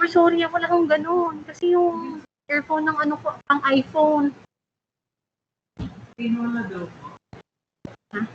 Or sorry, wala akong ganun. Kasi yung earphone ng ano ko, ang iPhone. Wala daw. Ha?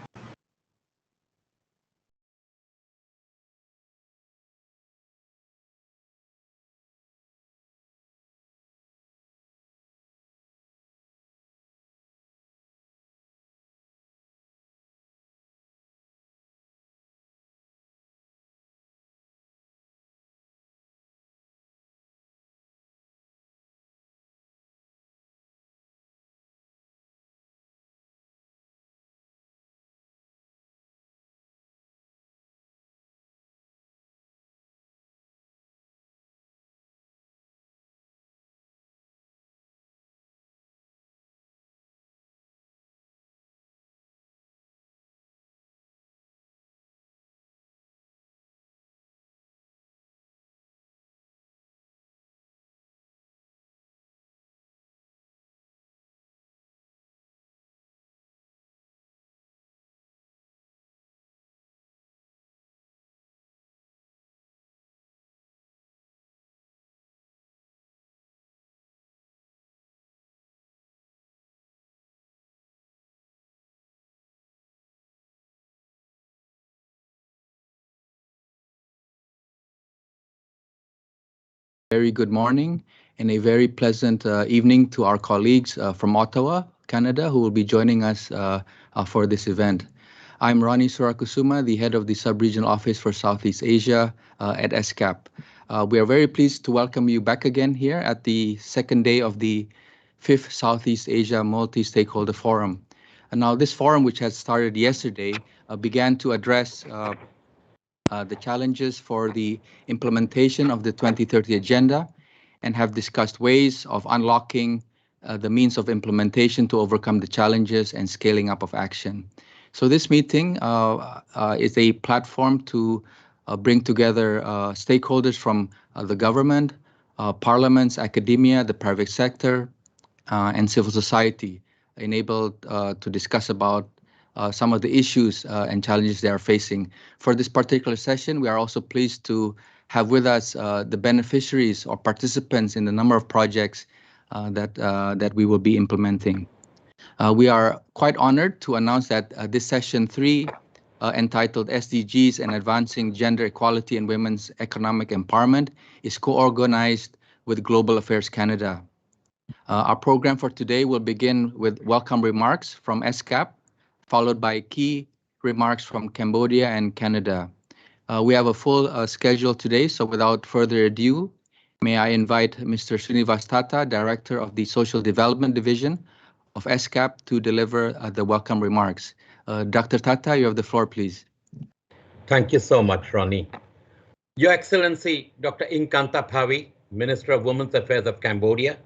Very good morning and a very pleasant evening to our colleagues from Ottawa, Canada, who will be joining us for this event. I'm Ronnie Surakusuma, the head of the Sub-Regional Office for Southeast Asia at ESCAP. We are very pleased to welcome you back again here at the second day of the 5th Southeast Asia Multi-Stakeholder Forum. And now this forum, which has started yesterday, began to address the challenges for the implementation of the 2030 Agenda and have discussed ways of unlocking the means of implementation to overcome the challenges and scaling up of action. So this meeting is a platform to bring together stakeholders from the government, parliaments, academia, the private sector, and civil society, enabled to discuss about some of the issues and challenges they are facing. For this particular session, we are also pleased to have with us the beneficiaries or participants in the number of projects that we will be implementing. We are quite honored to announce that this session 3, entitled SDGs and Advancing Gender Equality and Women's Economic Empowerment, is co-organized with Global Affairs Canada. Our program for today will begin with welcome remarks from ESCAP, followed by key remarks from Cambodia and Canada. We have a full schedule today, so without further ado, may I invite Mr. Srinivas Tata, Director of the Social Development Division of ESCAP, to deliver the welcome remarks. Dr. Tata, you have the floor, please. Thank you so much, Ronnie. Your Excellency, Dr. Inkanta Phavi, Minister of Women's Affairs of Cambodia.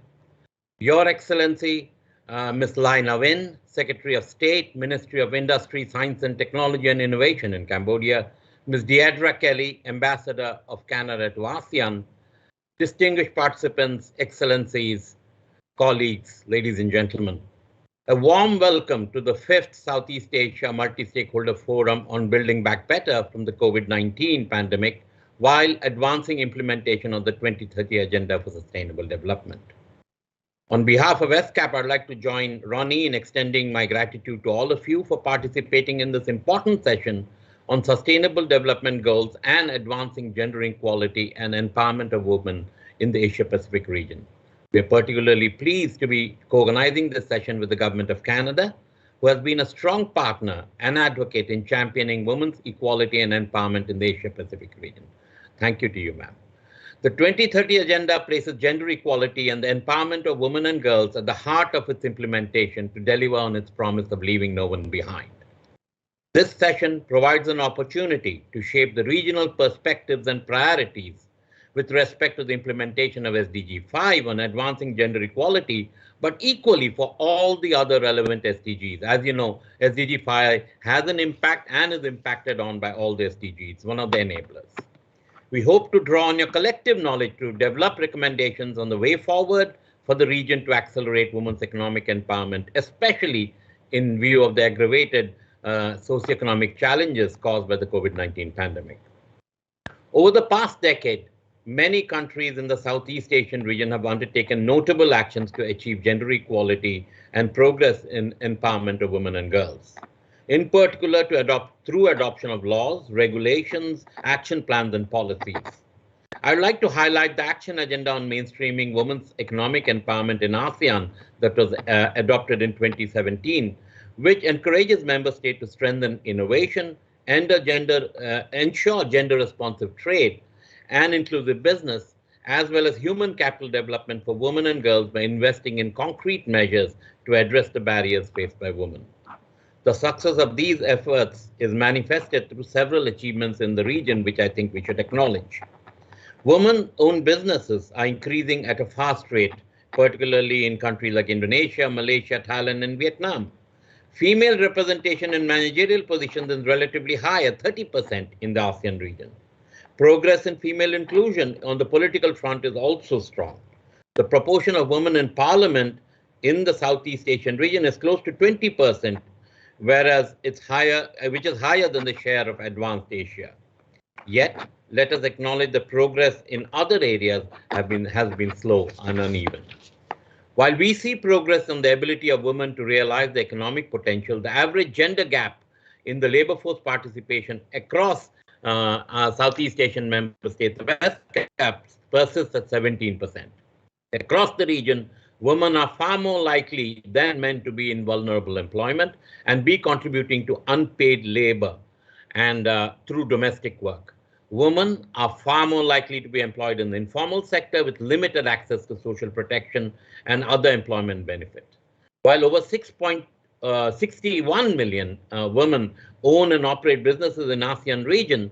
Your Excellency, Ms. Lai Navin, Secretary of State, Ministry of Industry, Science and Technology and Innovation in Cambodia, Ms. Deidra Kelly, Ambassador of Canada to ASEAN, distinguished participants, excellencies, colleagues, ladies and gentlemen. A warm welcome to the 5th Southeast Asia Multi-Stakeholder Forum on Building Back Better from the COVID-19 pandemic while advancing implementation of the 2030 Agenda for Sustainable Development. On behalf of ESCAP, I'd like to join Ronnie in extending my gratitude to all of you for participating in this important session on sustainable development goals and advancing gender equality and empowerment of women in the Asia-Pacific region. We are particularly pleased to be co-organizing this session with the Government of Canada, who has been a strong partner and advocate in championing women's equality and empowerment in the Asia-Pacific region. Thank you to you, ma'am. The 2030 Agenda places gender equality and the empowerment of women and girls at the heart of its implementation to deliver on its promise of leaving no one behind. This session provides an opportunity to shape the regional perspectives and priorities with respect to the implementation of SDG 5 on advancing gender equality, but equally for all the other relevant SDGs. As you know, SDG 5 has an impact and is impacted on by all the SDGs, one of the enablers. We hope to draw on your collective knowledge to develop recommendations on the way forward for the region to accelerate women's economic empowerment, especially in view of the aggravated socioeconomic challenges caused by the COVID-19 pandemic. Over the past decade, many countries in the Southeast Asian region have undertaken notable actions to achieve gender equality and progress in empowerment of women and girls. In particular, through adoption of laws, regulations, action plans, and policies. I'd like to highlight the action agenda on mainstreaming women's economic empowerment in ASEAN that was adopted in 2017, which encourages member states to strengthen innovation, ensure gender-responsive trade and inclusive business, as well as human capital development for women and girls by investing in concrete measures to address the barriers faced by women. The success of these efforts is manifested through several achievements in the region, which I think we should acknowledge. Women-owned businesses are increasing at a fast rate, particularly in countries like Indonesia, Malaysia, Thailand, and Vietnam. Female representation in managerial positions is relatively high at 30% in the ASEAN region. Progress in female inclusion on the political front is also strong. The proportion of women in parliament in the Southeast Asian region is close to 20%, whereas which is higher than the share of advanced Asia. Yet, let us acknowledge the progress in other areas has been slow and uneven. While we see progress on the ability of women to realize the economic potential, the average gender gap in the labor force participation across Southeast Asian member states, the ESCAP, persists at 17%. Across the region, women are far more likely than men to be in vulnerable employment and be contributing to unpaid labor and through domestic work. Women are far more likely to be employed in the informal sector with limited access to social protection and other employment benefit. While over 6.61 million women own and operate businesses in ASEAN region,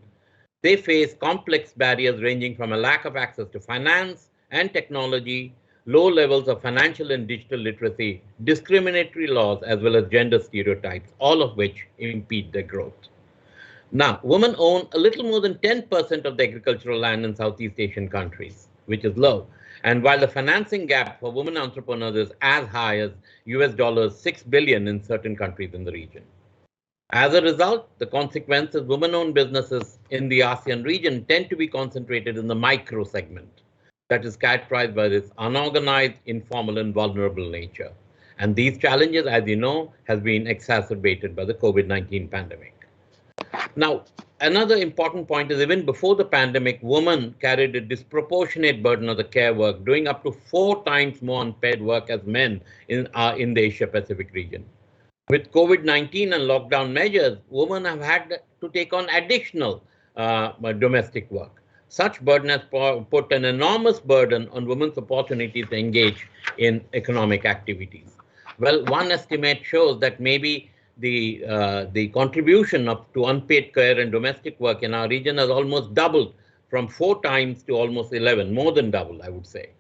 they face complex barriers ranging from a lack of access to finance and technology, low levels of financial and digital literacy, discriminatory laws, as well as gender stereotypes, all of which impede their growth. Now, women own a little more than 10% of the agricultural land in Southeast Asian countries, which is low. And while the financing gap for women entrepreneurs is as high as $6 billion in certain countries in the region. As a result, the consequences, women-owned businesses in the ASEAN region tend to be concentrated in the micro segment that is characterized by this unorganized, informal, and vulnerable nature. And these challenges, as you know, has been exacerbated by the COVID-19 pandemic. Now, another important point is even before the pandemic, women carried a disproportionate burden of the care work, doing up to 4 times more unpaid work as men in the Asia-Pacific region. With COVID-19 and lockdown measures, women have had to take on additional domestic work. Such burden has put an enormous burden on women's opportunities to engage in economic activities. Well, one estimate shows that maybe the contribution to unpaid care and domestic work in our region has almost doubled from 4 times to almost 11, more than double, I would say.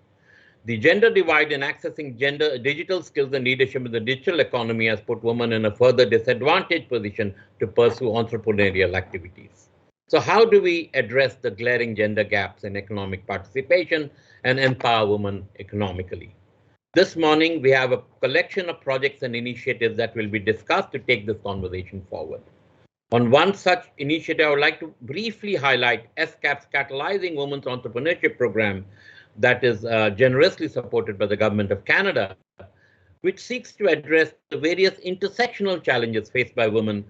The gender divide in accessing digital skills and leadership in the digital economy has put women in a further disadvantaged position to pursue entrepreneurial activities. So how do we address the glaring gender gaps in economic participation and empower women economically? This morning, we have a collection of projects and initiatives that will be discussed to take this conversation forward. On one such initiative, I would like to briefly highlight ESCAP's Catalyzing Women's Entrepreneurship program that is generously supported by the Government of Canada, which seeks to address the various intersectional challenges faced by women,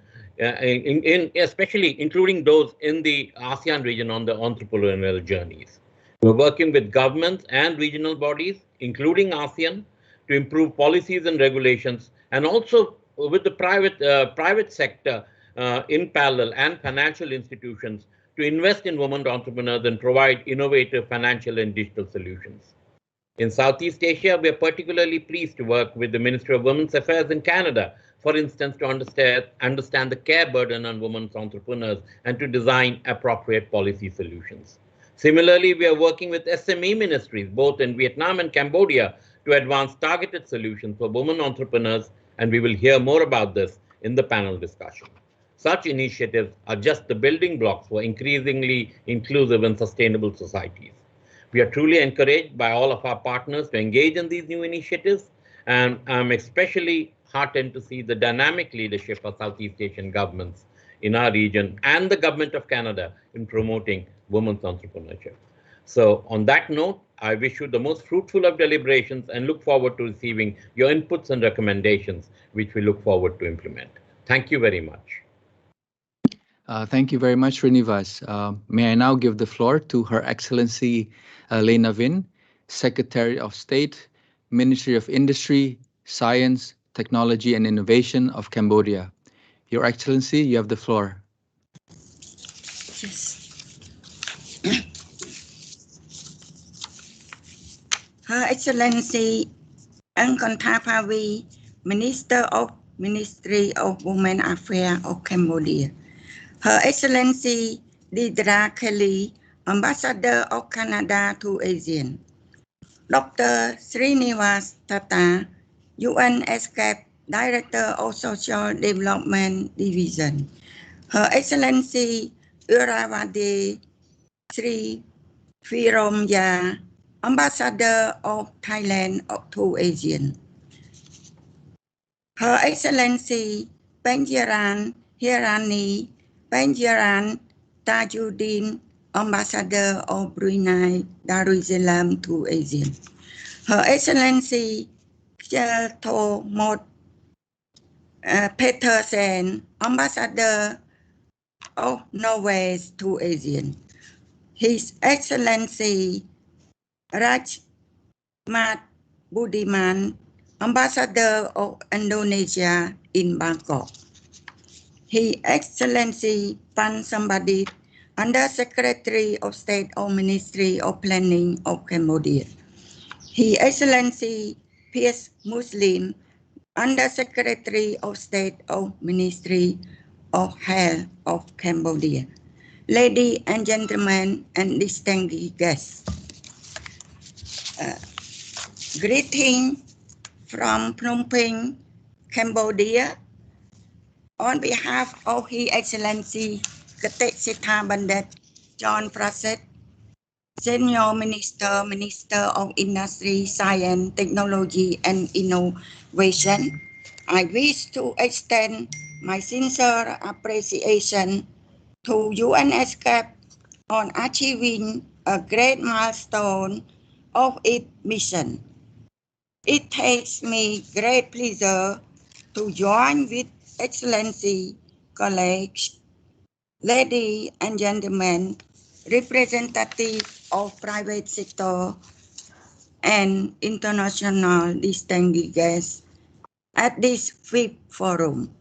especially including those in the ASEAN region on the entrepreneurial journeys. We're working with governments and regional bodies, including ASEAN, to improve policies and regulations, and also with the private sector in parallel and financial institutions to invest in women entrepreneurs and provide innovative financial and digital solutions. In Southeast Asia, we are particularly pleased to work with the Ministry of Women's Affairs in Canada, for instance, to understand the care burden on women's entrepreneurs and to design appropriate policy solutions. Similarly, we are working with SME ministries, both in Vietnam and Cambodia, to advance targeted solutions for women entrepreneurs, and we will hear more about this in the panel discussion. Such initiatives are just the building blocks for increasingly inclusive and sustainable societies. We are truly encouraged by all of our partners to engage in these new initiatives, and I'm especially heartened to see the dynamic leadership of Southeast Asian governments in our region and the Government of Canada in promoting women's entrepreneurship. So on that note, I wish you the most fruitful of deliberations and look forward to receiving your inputs and recommendations, which we look forward to implement. Thank you very much. Thank you very much, Srinivas. May I now give the floor to Her Excellency Lay Navin, Secretary of State, Ministry of Industry, Science, Technology and Innovation of Cambodia. Your Excellency, you have the floor. Yes. Her Excellency Untitled Chapter, Minister of Ministry of Women Affairs of Cambodia. Her Excellency Deidre Kelly, Ambassador of Canada to Asean. Dr. Srinivas Tata, UN ESCAP Director of Social Development Division. Her Excellency Uravade Sri Viromya, Ambassador of Thailand to Asean. Her Excellency Pangeran Hirani Pangeran Tajuddin, Ambassador of Brunei Darussalam to Asean. Her Excellency Kjelto Mot Petersen, Ambassador of Norway to Asean. His Excellency Rajmat Budiman, Ambassador of Indonesia in Bangkok. His Excellency Pan Sambadit, Under Secretary of State of Ministry of Planning of Cambodia. His Excellency P.S. Muslim, Under Secretary of State of Ministry of Health of Cambodia. Ladies and gentlemen and distinguished guests. Greeting from Phnom Penh, Cambodia. On behalf of His Excellency Ktek Sitha Bandit John Prasad, Senior Minister, Minister of Industry, Science, Technology and Innovation, I wish to extend my sincere appreciation to UN ESCAP on achieving a great milestone of its mission. It takes me great pleasure to join with Excellency, colleagues, ladies and gentlemen, representatives of private sector and international distinguished guests at this fifth forum.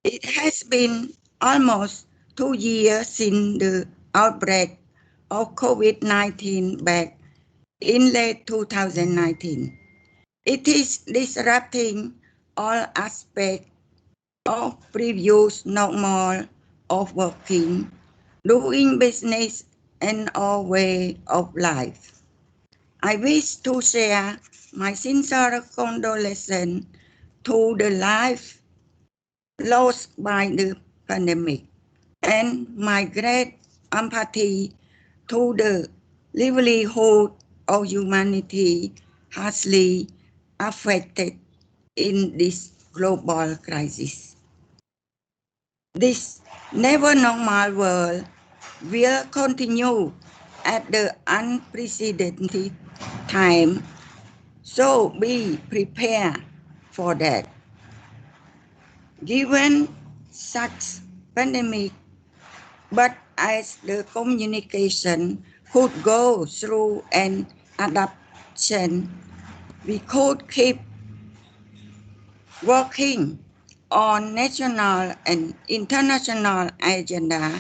It has been almost 2 years since the outbreak of COVID-19 back in late 2019. It is disrupting all aspects of previous normal of working, doing business, and our way of life. I wish to share my sincere condolences to the life lost by the pandemic and my great empathy to the livelihood of humanity harshly affected in this global crisis. This never normal world will continue at the unprecedented time, so be prepared for that. Given such pandemic, but as the communication could go through an adaptation, we could keep working on national and international agenda,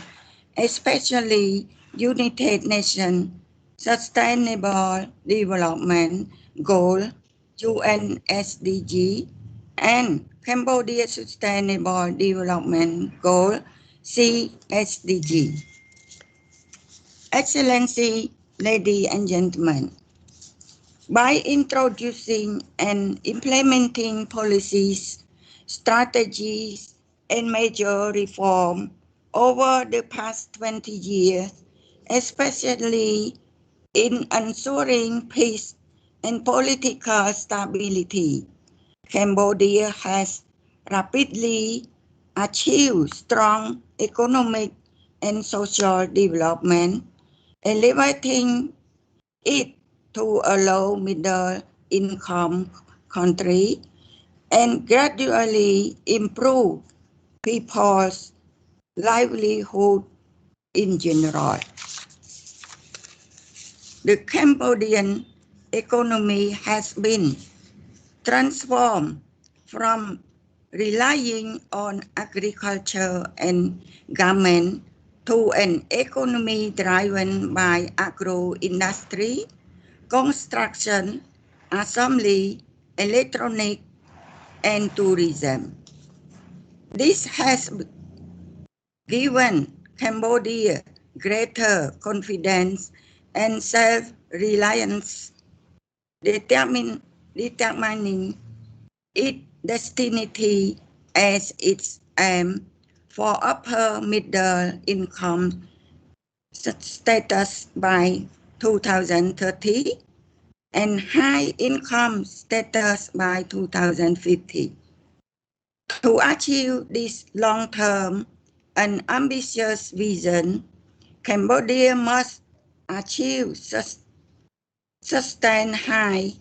especially United Nations Sustainable Development Goal, UN SDG, and Cambodia Sustainable Development Goal, CSDG. Excellency, ladies and gentlemen, by introducing and implementing policies, strategies, and major reform over the past 20 years, especially in ensuring peace and political stability, Cambodia has rapidly achieved strong economic and social development, elevating it to a low middle income country, and gradually improve people's livelihood in general. The Cambodian economy has been transformed from relying on agriculture and garment to an economy driven by agro-industry, construction, assembly, electronic, and tourism. This has given Cambodia greater confidence and self-reliance, determining its destiny as its aim for upper middle income status by 2030 and high income status by 2050. To achieve this long-term and ambitious vision, Cambodia must achieve sustained high,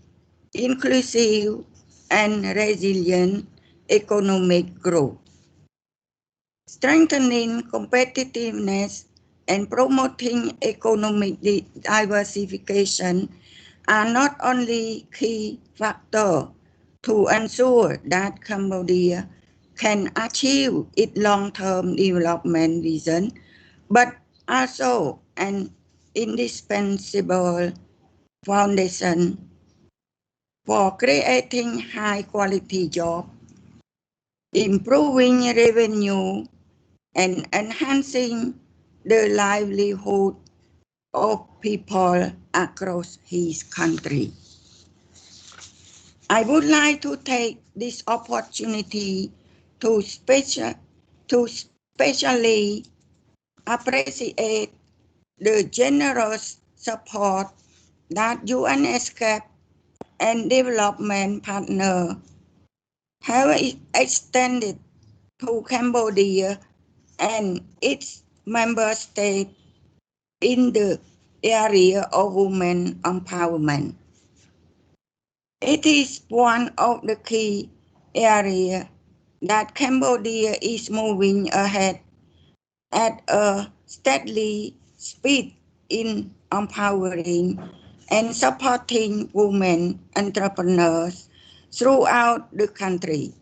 inclusive, and resilient economic growth. Strengthening competitiveness and promoting economic diversification are not only key factors to ensure that Cambodia can achieve its long-term development vision, but also an indispensable foundation for creating high-quality jobs, improving revenue, and enhancing the livelihood of people across his country. I would like to take this opportunity to specially appreciate the generous support that ESCAP and development partners have extended to Cambodia and its member states in the area of women empowerment. It is one of the key areas that Cambodia is moving ahead at a steady speed in empowering and supporting women entrepreneurs throughout the country.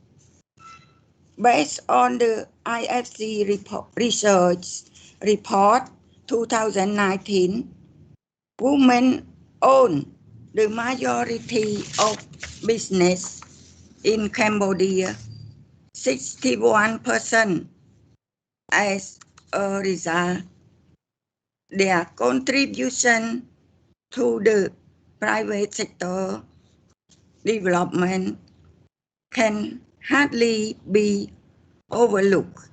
Based on the IFC research report 2019, women own the majority of business in Cambodia, 61%. As a result, their contribution to the private sector development can hardly be overlooked.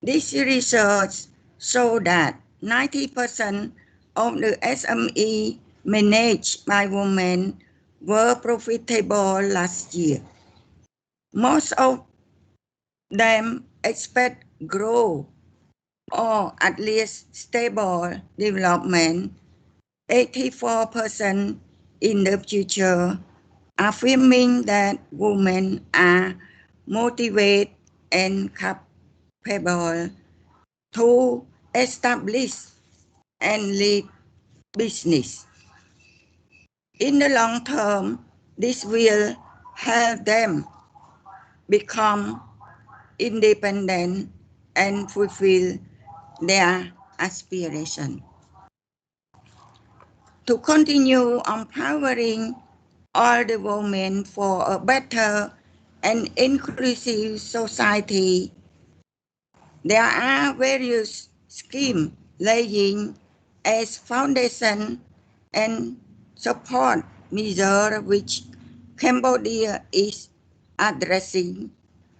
This research shows that 90% of the SME managed by women were profitable last year. Most of them expect growth or at least stable development, 84% in the future, affirming that women are motivated and capable to establish and lead business. In the long term, this will help them become independent and fulfill their aspiration. To continue empowering all the women for a better and inclusive society, there are various schemes laying as foundation and support measures which Cambodia is addressing,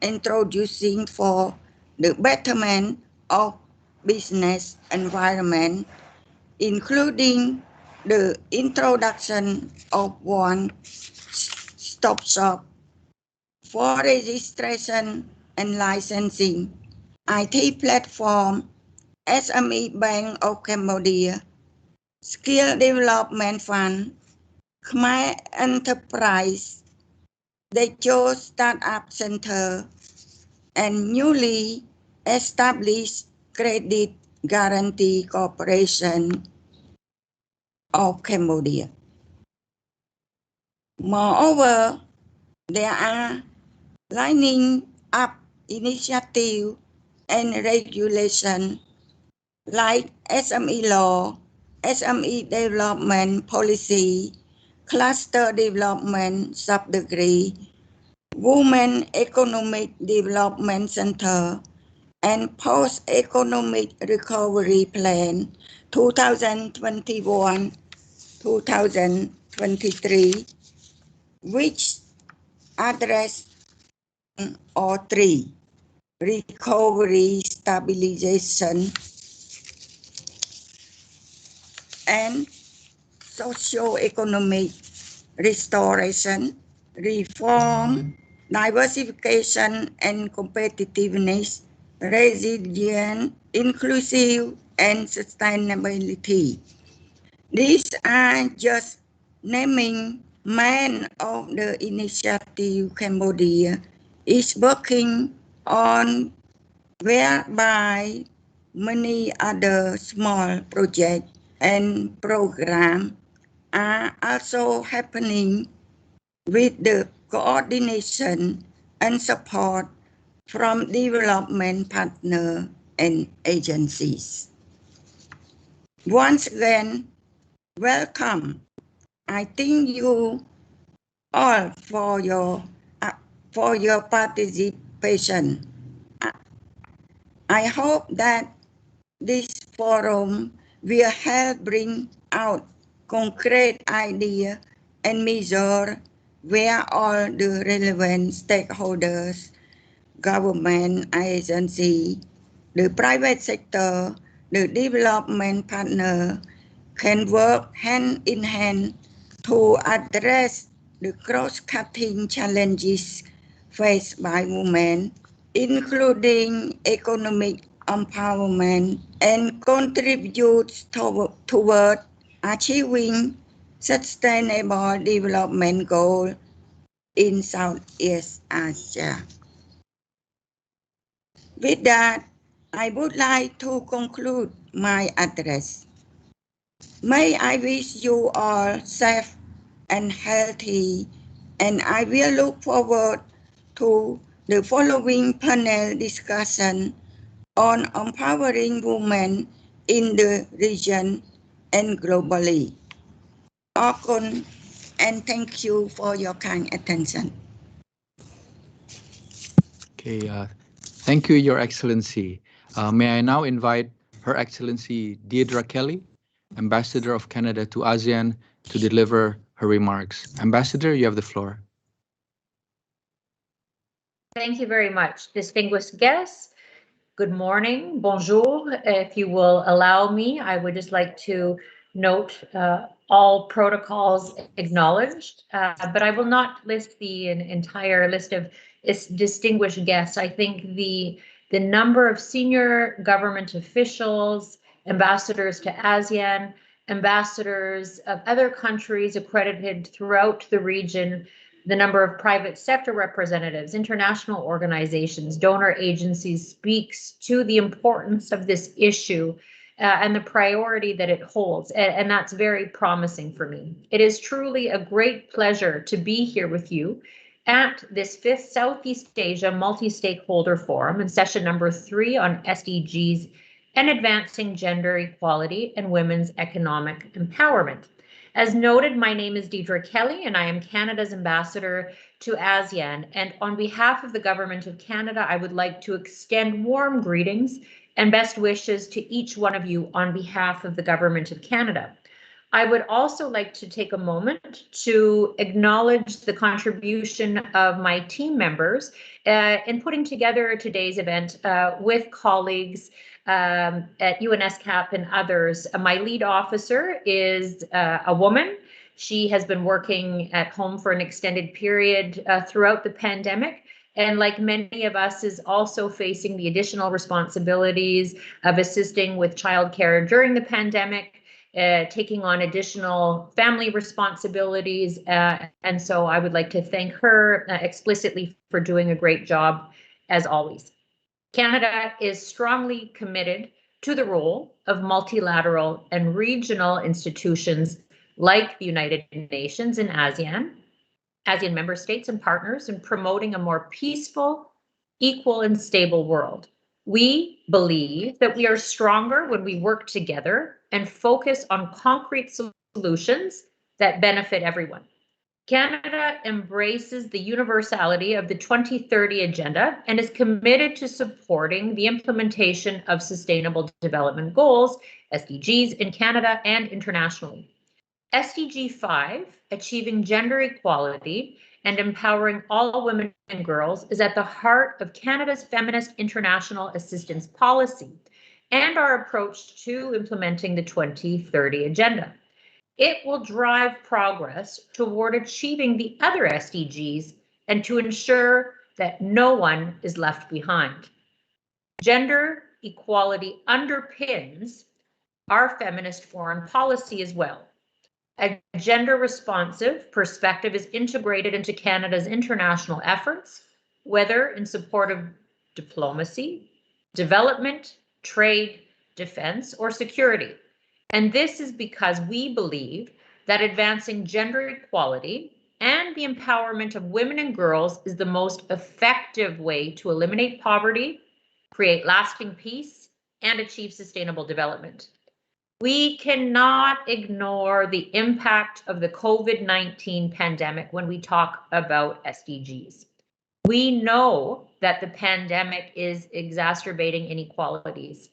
introducing for the betterment of business environment, including the introduction of one-stop shop for registration and licensing, IT platform, SME Bank of Cambodia, Skill Development Fund, Khmer Enterprise, they chose Startup Center, and newly established Credit Guarantee Corporation of Cambodia. Moreover, there are lining up initiative and regulation like SME law, SME development policy, cluster development sub-degree, Women Economic Development Center, and Post-Economic Recovery Plan 2021-2023, which address all three: recovery, stabilization, and socio-economic restoration, reform, diversification and competitiveness, resilient, inclusive, and sustainability. These are just naming many of the initiative Cambodia is working on, whereby many other small projects and programs are also happening with the coordination and support from development partners and agencies. Once again, welcome. I thank you all for your participation. I hope that this forum will help bring out concrete ideas and measures where all the relevant stakeholders, government agency, the private sector, the development partner can work hand in hand to address the cross-cutting challenges faced by women, including economic empowerment, and contribute toward achieving sustainable development goals in Southeast Asia. With that, I would like to conclude my address. May I wish you all safe and healthy, and I will look forward to the following panel discussion on empowering women in the region and globally. Okun, and thank you for your kind attention. Okay, thank you, Your Excellency. May I now invite Her Excellency Deirdre Kelly, Ambassador of Canada to ASEAN, to deliver her remarks. Ambassador, you have the floor. Thank you very much, distinguished guests. Good morning, bonjour. If you will allow me, I would just like to note all protocols acknowledged, but I will not list the entire list of distinguished guests. I think the number of senior government officials, ambassadors to ASEAN, ambassadors of other countries accredited throughout the region, the number of private sector representatives, international organizations, donor agencies speaks to the importance of this issue and the priority that it holds. And that's very promising for me. It is truly a great pleasure to be here with you at this 5th Southeast Asia Multi-Stakeholder Forum in session number 3 on SDGs and advancing gender equality and women's economic empowerment. As noted, my name is Deirdre Kelly, and I am Canada's ambassador to ASEAN. And on behalf of the Government of Canada, I would like to extend warm greetings and best wishes to each one of you on behalf of the Government of Canada. I would also like to take a moment to acknowledge the contribution of my team members in putting together today's event with colleagues at ESCAP and others. My lead officer is a woman. She has been working at home for an extended period throughout the pandemic, and like many of us is also facing the additional responsibilities of assisting with childcare during the pandemic, taking on additional family responsibilities. And so I would like to thank her explicitly for doing a great job, as always. Canada is strongly committed to the role of multilateral and regional institutions like the United Nations and ASEAN member states and partners in promoting a more peaceful, equal, and stable world. We believe that we are stronger when we work together and focus on concrete solutions that benefit everyone. Canada embraces the universality of the 2030 Agenda and is committed to supporting the implementation of Sustainable Development Goals, SDGs, in Canada and internationally. SDG 5, achieving gender equality and empowering all women and girls, is at the heart of Canada's Feminist International Assistance Policy and our approach to implementing the 2030 Agenda. It will drive progress toward achieving the other SDGs and to ensure that no one is left behind. Gender equality underpins our feminist foreign policy as well. A gender-responsive perspective is integrated into Canada's international efforts, whether in support of diplomacy, development, trade, defense, or security. And this is because we believe that advancing gender equality and the empowerment of women and girls is the most effective way to eliminate poverty, create lasting peace, and achieve sustainable development. We cannot ignore the impact of the COVID-19 pandemic when we talk about SDGs. We know that the pandemic is exacerbating inequalities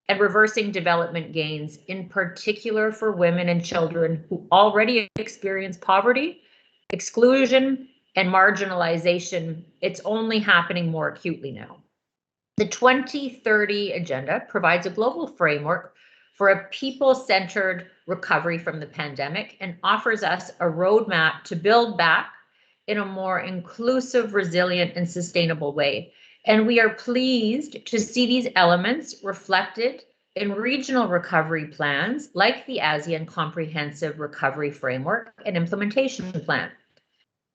and reversing development gains, in particular for women and children who already experience poverty, exclusion, and marginalization. It's only happening more acutely now. The 2030 Agenda provides a global framework for a people-centered recovery from the pandemic and offers us a roadmap to build back in a more inclusive, resilient, and sustainable way. And we are pleased to see these elements reflected in regional recovery plans like the ASEAN Comprehensive Recovery Framework and Implementation Plan.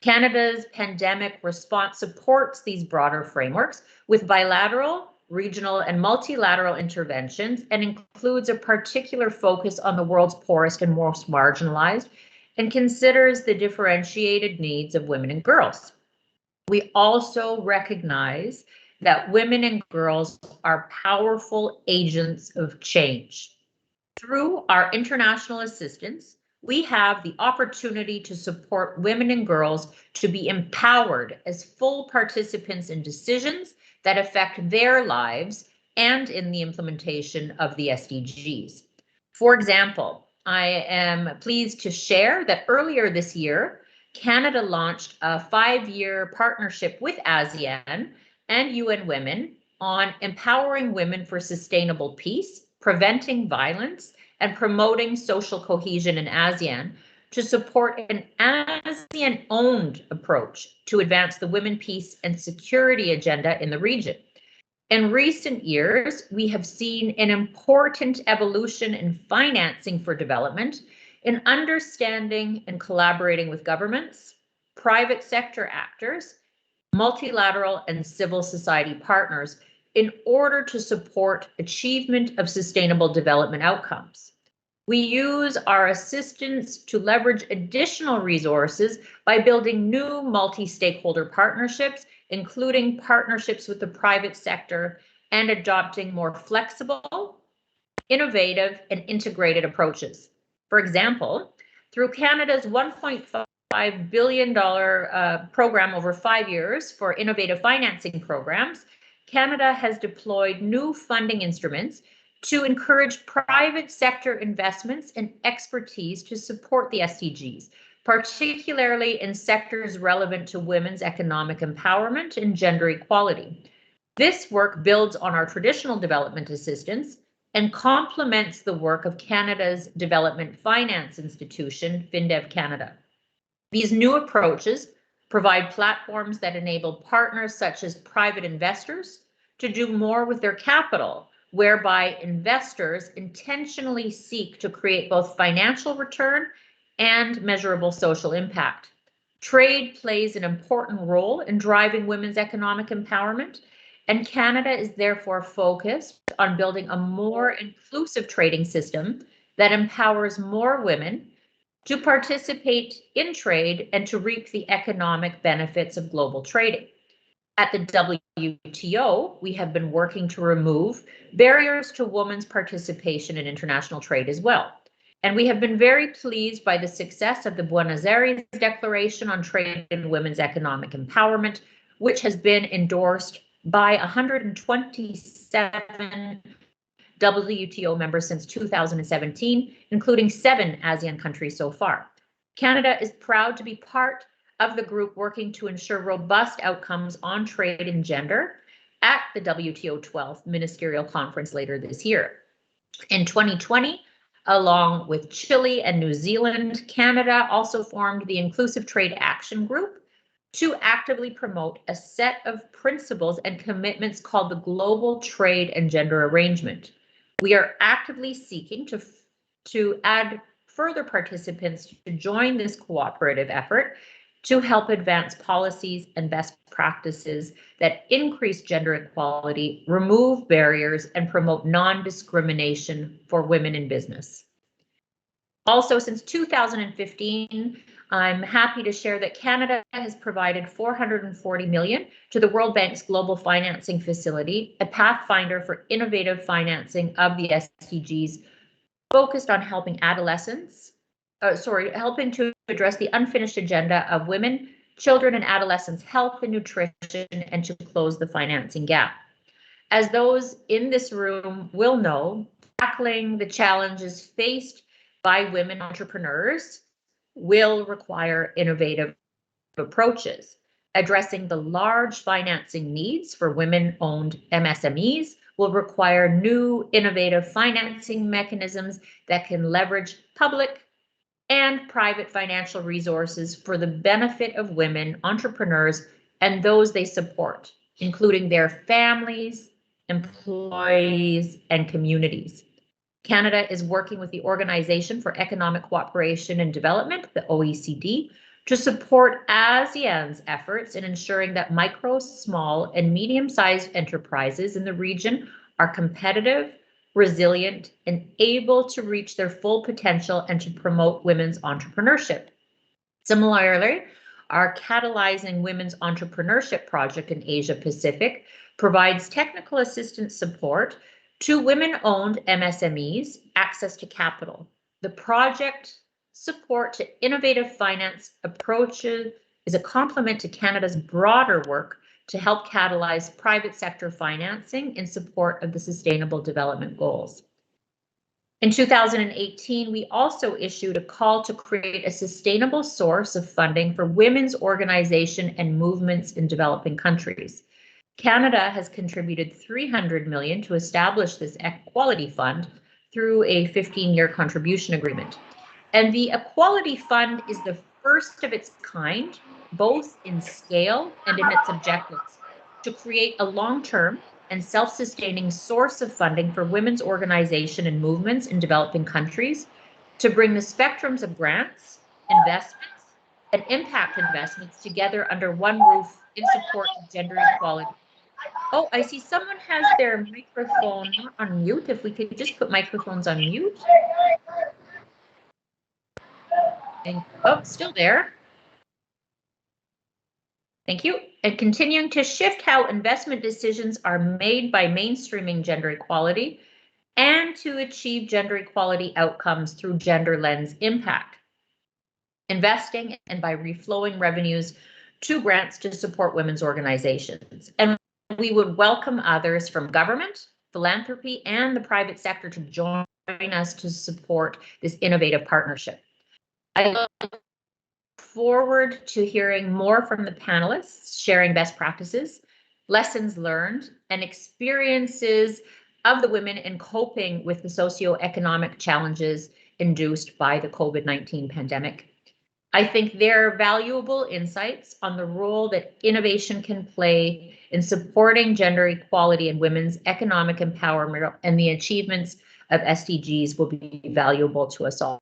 Canada's pandemic response supports these broader frameworks with bilateral, regional, and multilateral interventions and includes a particular focus on the world's poorest and most marginalized and considers the differentiated needs of women and girls. We also recognize that women and girls are powerful agents of change. Through our international assistance, we have the opportunity to support women and girls to be empowered as full participants in decisions that affect their lives and in the implementation of the SDGs. For example, I am pleased to share that earlier this year, Canada launched a 5-year partnership with ASEAN and UN Women on empowering women for sustainable peace, preventing violence, and promoting social cohesion in ASEAN to support an ASEAN-owned approach to advance the women, peace, and security agenda in the region. In recent years, we have seen an important evolution in financing for development, in understanding and collaborating with governments, private sector actors, multilateral and civil society partners in order to support achievement of sustainable development outcomes. We use our assistance to leverage additional resources by building new multi-stakeholder partnerships, including partnerships with the private sector and adopting more flexible, innovative, and integrated approaches. For example, through Canada's $1.5 billion program over 5 years for innovative financing programs, Canada has deployed new funding instruments to encourage private sector investments and expertise to support the SDGs, particularly in sectors relevant to women's economic empowerment and gender equality. This work builds on our traditional development assistance and complements the work of Canada's development finance institution, FinDev Canada. These new approaches provide platforms that enable partners such as private investors to do more with their capital whereby investors intentionally seek to create both financial return and measurable social impact. Trade plays an important role in driving women's economic empowerment, and Canada is therefore focused on building a more inclusive trading system that empowers more women to participate in trade and to reap the economic benefits of global trading. At the WTO, we have been working to remove barriers to women's participation in international trade as well. And we have been very pleased by the success of the Buenos Aires Declaration on Trade and Women's Economic Empowerment, which has been endorsed by 127 WTO members since 2017, including 7 ASEAN countries so far. Canada is proud to be part of the group working to ensure robust outcomes on trade and gender at the WTO 12th Ministerial Conference later this year. In 2020, along with Chile and New Zealand, Canada also formed the Inclusive Trade Action Group to actively promote a set of principles and commitments called the Global Trade and Gender Arrangement. We are actively seeking to add further participants to join this cooperative effort to help advance policies and best practices that increase gender equality, remove barriers, and promote non-discrimination for women in business. Also, since 2015, I'm happy to share that Canada has provided $440 million to the World Bank's Global Financing Facility, a pathfinder for innovative financing of the SDGs, focused on helping helping to address the unfinished agenda of women, children, and adolescents' health and nutrition, and to close the financing gap. As those in this room will know, tackling the challenges faced by women entrepreneurs will require innovative approaches. Addressing the large financing needs for women-owned MSMEs will require new innovative financing mechanisms that can leverage public and private financial resources for the benefit of women entrepreneurs and those they support, including their families, employees, and communities. Canada is working with the Organization for Economic Cooperation and Development, the OECD, to support ASEAN's efforts in ensuring that micro, small, and medium-sized enterprises in the region are competitive, resilient, and able to reach their full potential and to promote women's entrepreneurship. Similarly, our Catalyzing Women's Entrepreneurship project in Asia Pacific provides technical assistance support to women-owned MSMEs access to capital. The project support to innovative finance approaches is a complement to Canada's broader work to help catalyze private sector financing in support of the Sustainable Development Goals. In 2018, we also issued a call to create a sustainable source of funding for women's organization and movements in developing countries. Canada has contributed $300 million to establish this Equality Fund through a 15-year contribution agreement. And the Equality Fund is the first of its kind, both in scale and in its objectives, to create a long-term and self-sustaining source of funding for women's organization and movements in developing countries, to bring the spectrums of grants, investments, and impact investments together under one roof in support of gender equality. Oh, I see someone has their microphone not on mute. If we could just put microphones on mute. And, oh, still there. Thank you. And continuing to shift how investment decisions are made by mainstreaming gender equality and to achieve gender equality outcomes through gender lens impact. Investing and by reflowing revenues to grants to support women's organizations. And we would welcome others from government, philanthropy, and the private sector to join us to support this innovative partnership. I look forward to hearing more from the panelists, sharing best practices, lessons learned, and experiences of the women in coping with the socioeconomic challenges induced by the COVID-19 pandemic. I think they're valuable insights on the role that innovation can play in supporting gender equality and women's economic empowerment, and the achievements of SDGs will be valuable to us all.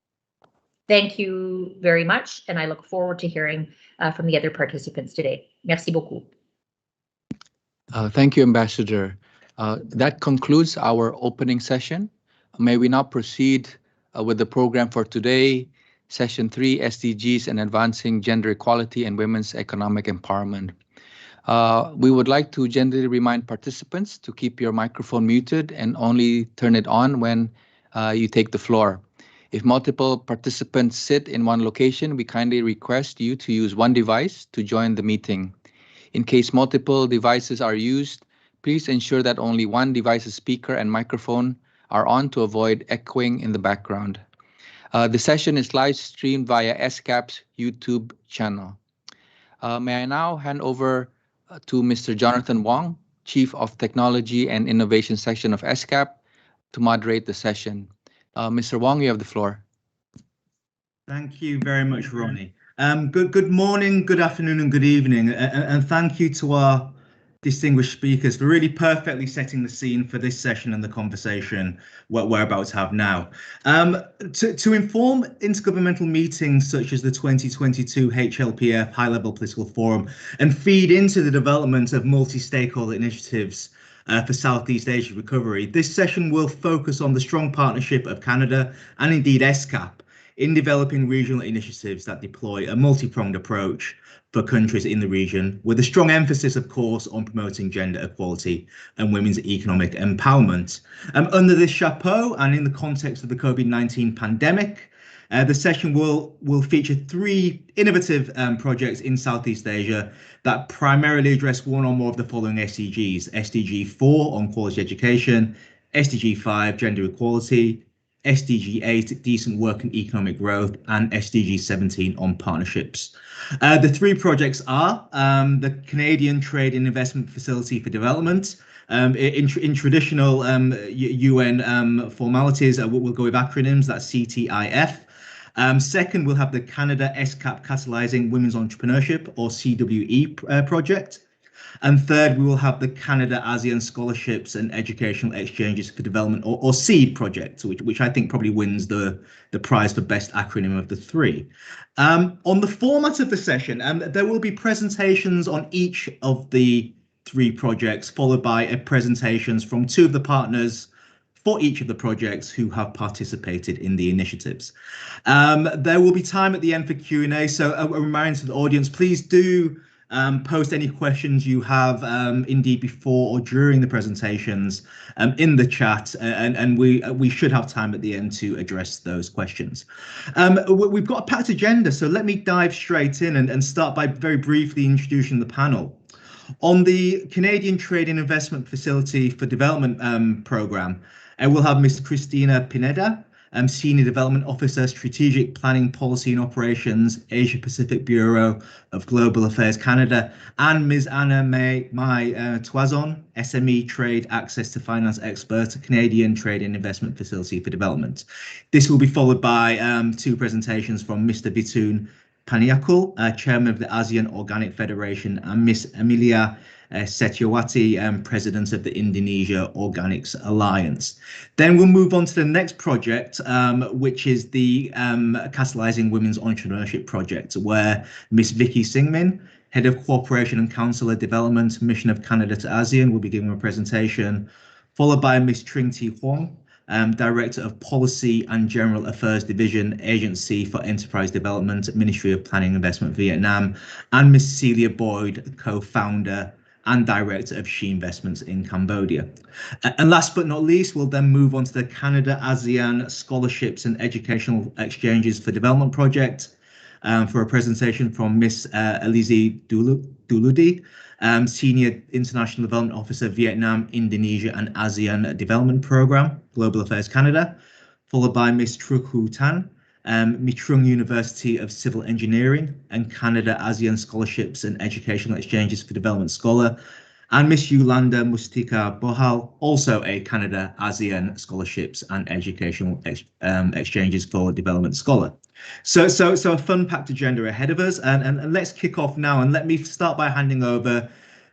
Thank you very much, and I look forward to hearing from the other participants today. Merci beaucoup. Thank you, Ambassador. That concludes our opening session. May we now proceed with the program for today, Session 3, SDGs and Advancing Gender Equality and Women's Economic Empowerment. We would like to gently remind participants to keep your microphone muted and only turn it on when you take the floor. If multiple participants sit in one location, we kindly request you to use one device to join the meeting. In case multiple devices are used, please ensure that only one device's speaker and microphone are on to avoid echoing in the background. The session is live streamed via ESCAP's YouTube channel. May I now hand over to Mr. Jonathan Wong, Chief of Technology and Innovation Section of ESCAP, to moderate the session. Mr. Wong, you have the floor. Thank you very much, Ronnie. Good morning, good afternoon, and good evening, and thank you to our distinguished speakers for really perfectly setting the scene for this session and the conversation we're about to have now. To inform intergovernmental meetings such as the 2022 HLPF High-Level Political Forum and feed into the development of multi-stakeholder initiatives for Southeast Asia recovery, this session will focus on the strong partnership of Canada and indeed ESCAP in developing regional initiatives that deploy a multi-pronged approach for countries in the region, with a strong emphasis, of course, on promoting gender equality and women's economic empowerment. Under this chapeau and in the context of the COVID-19 pandemic, the session will feature 3 innovative projects in Southeast Asia that primarily address one or more of the following SDGs: SDG 4 on quality education, SDG 5 gender equality, SDG 8 decent work and economic growth, and SDG 17 on partnerships. The 3 projects are the Canadian Trade and Investment Facility for Development. In traditional UN formalities, we'll go with acronyms, that's CTIF. Second, we'll have the Canada ESCAP Catalyzing Women's Entrepreneurship, or CWE project. And third, we will have the Canada Asean Scholarships and Educational Exchanges for Development, or SEED project, which I think probably wins the prize for best acronym of the 3. On the format of the session, there will be presentations on each of the 3 projects, followed by presentations from 2 of the partners for each of the projects who have participated in the initiatives. There will be time at the end for Q&A, so a reminder to the audience, please do post any questions you have indeed before or during the presentations in the chat, and we should have time at the end to address those questions. We've got a packed agenda, so let me dive straight in and start by very briefly introducing the panel. On the Canadian Trade and Investment Facility for Development programme, we'll have Ms. Cristina Pineda, Senior Development Officer, Strategic Planning, Policy and Operations, Asia Pacific Bureau of Global Affairs Canada, and Ms. Anna Mai Toison, SME Trade Access to Finance Expert, Canadian Trade and Investment Facility for Development. This will be followed by 2 presentations from Mr. Vitun Paniakul, Chairman of the ASEAN Organic Federation, and Ms. Emilia Setiawati, President of the Indonesia Organics Alliance. Then we'll move on to the next project, which is the Catalyzing Women's Entrepreneurship project, where Ms. Vicky Singmin, Head of Cooperation and Councillor Development, Mission of Canada to ASEAN, will be giving a presentation, followed by Ms. Tring Thi Huong, Director of Policy and General Affairs Division, Agency for Enterprise Development, Ministry of Planning and Investment, Vietnam, and Ms. Celia Boyd, Co-Founder and Director of She Investments in Cambodia. And last but not least, we'll then move on to the Canada ASEAN Scholarships and Educational Exchanges for Development project for a presentation from Ms. Elise Duludi, Senior International Development Officer, Vietnam, Indonesia and ASEAN Development Programme, Global Affairs Canada, followed by Ms. Truc Hu Tan, Mi Trung University of Civil Engineering and Canada ASEAN Scholarships and Educational Exchanges for Development Scholar, and Miss Yolanda Mustika Bohal, also a Canada ASEAN Scholarships and Educational Exchanges for Development Scholar. So a fun-packed agenda ahead of us, and let's kick off now. And let me start by handing over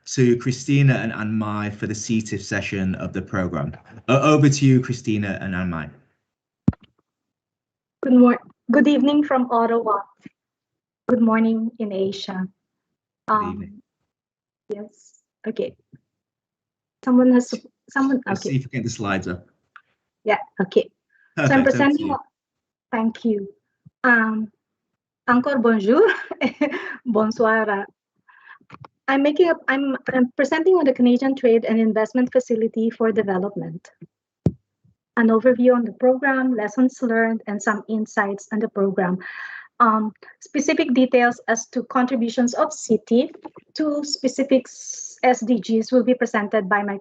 to Christina and Anne-Mai for the CETIF session of the program. Over to you, Christina and Anne-Mai. Good evening from Ottawa. Good morning in Asia. Good evening. Yes. Okay. Someone. Let's Okay. see if we get the slides up. Yeah. Okay. Perfect. So I'm presenting. Thank you. Encore bonjour, bonsoir. I'm presenting on the Canadian Trade and Investment Facility for Development. An overview on the program, lessons learned, and some insights on the program. Specific details as to contributions of CETIF to specific SDGs will be presented by my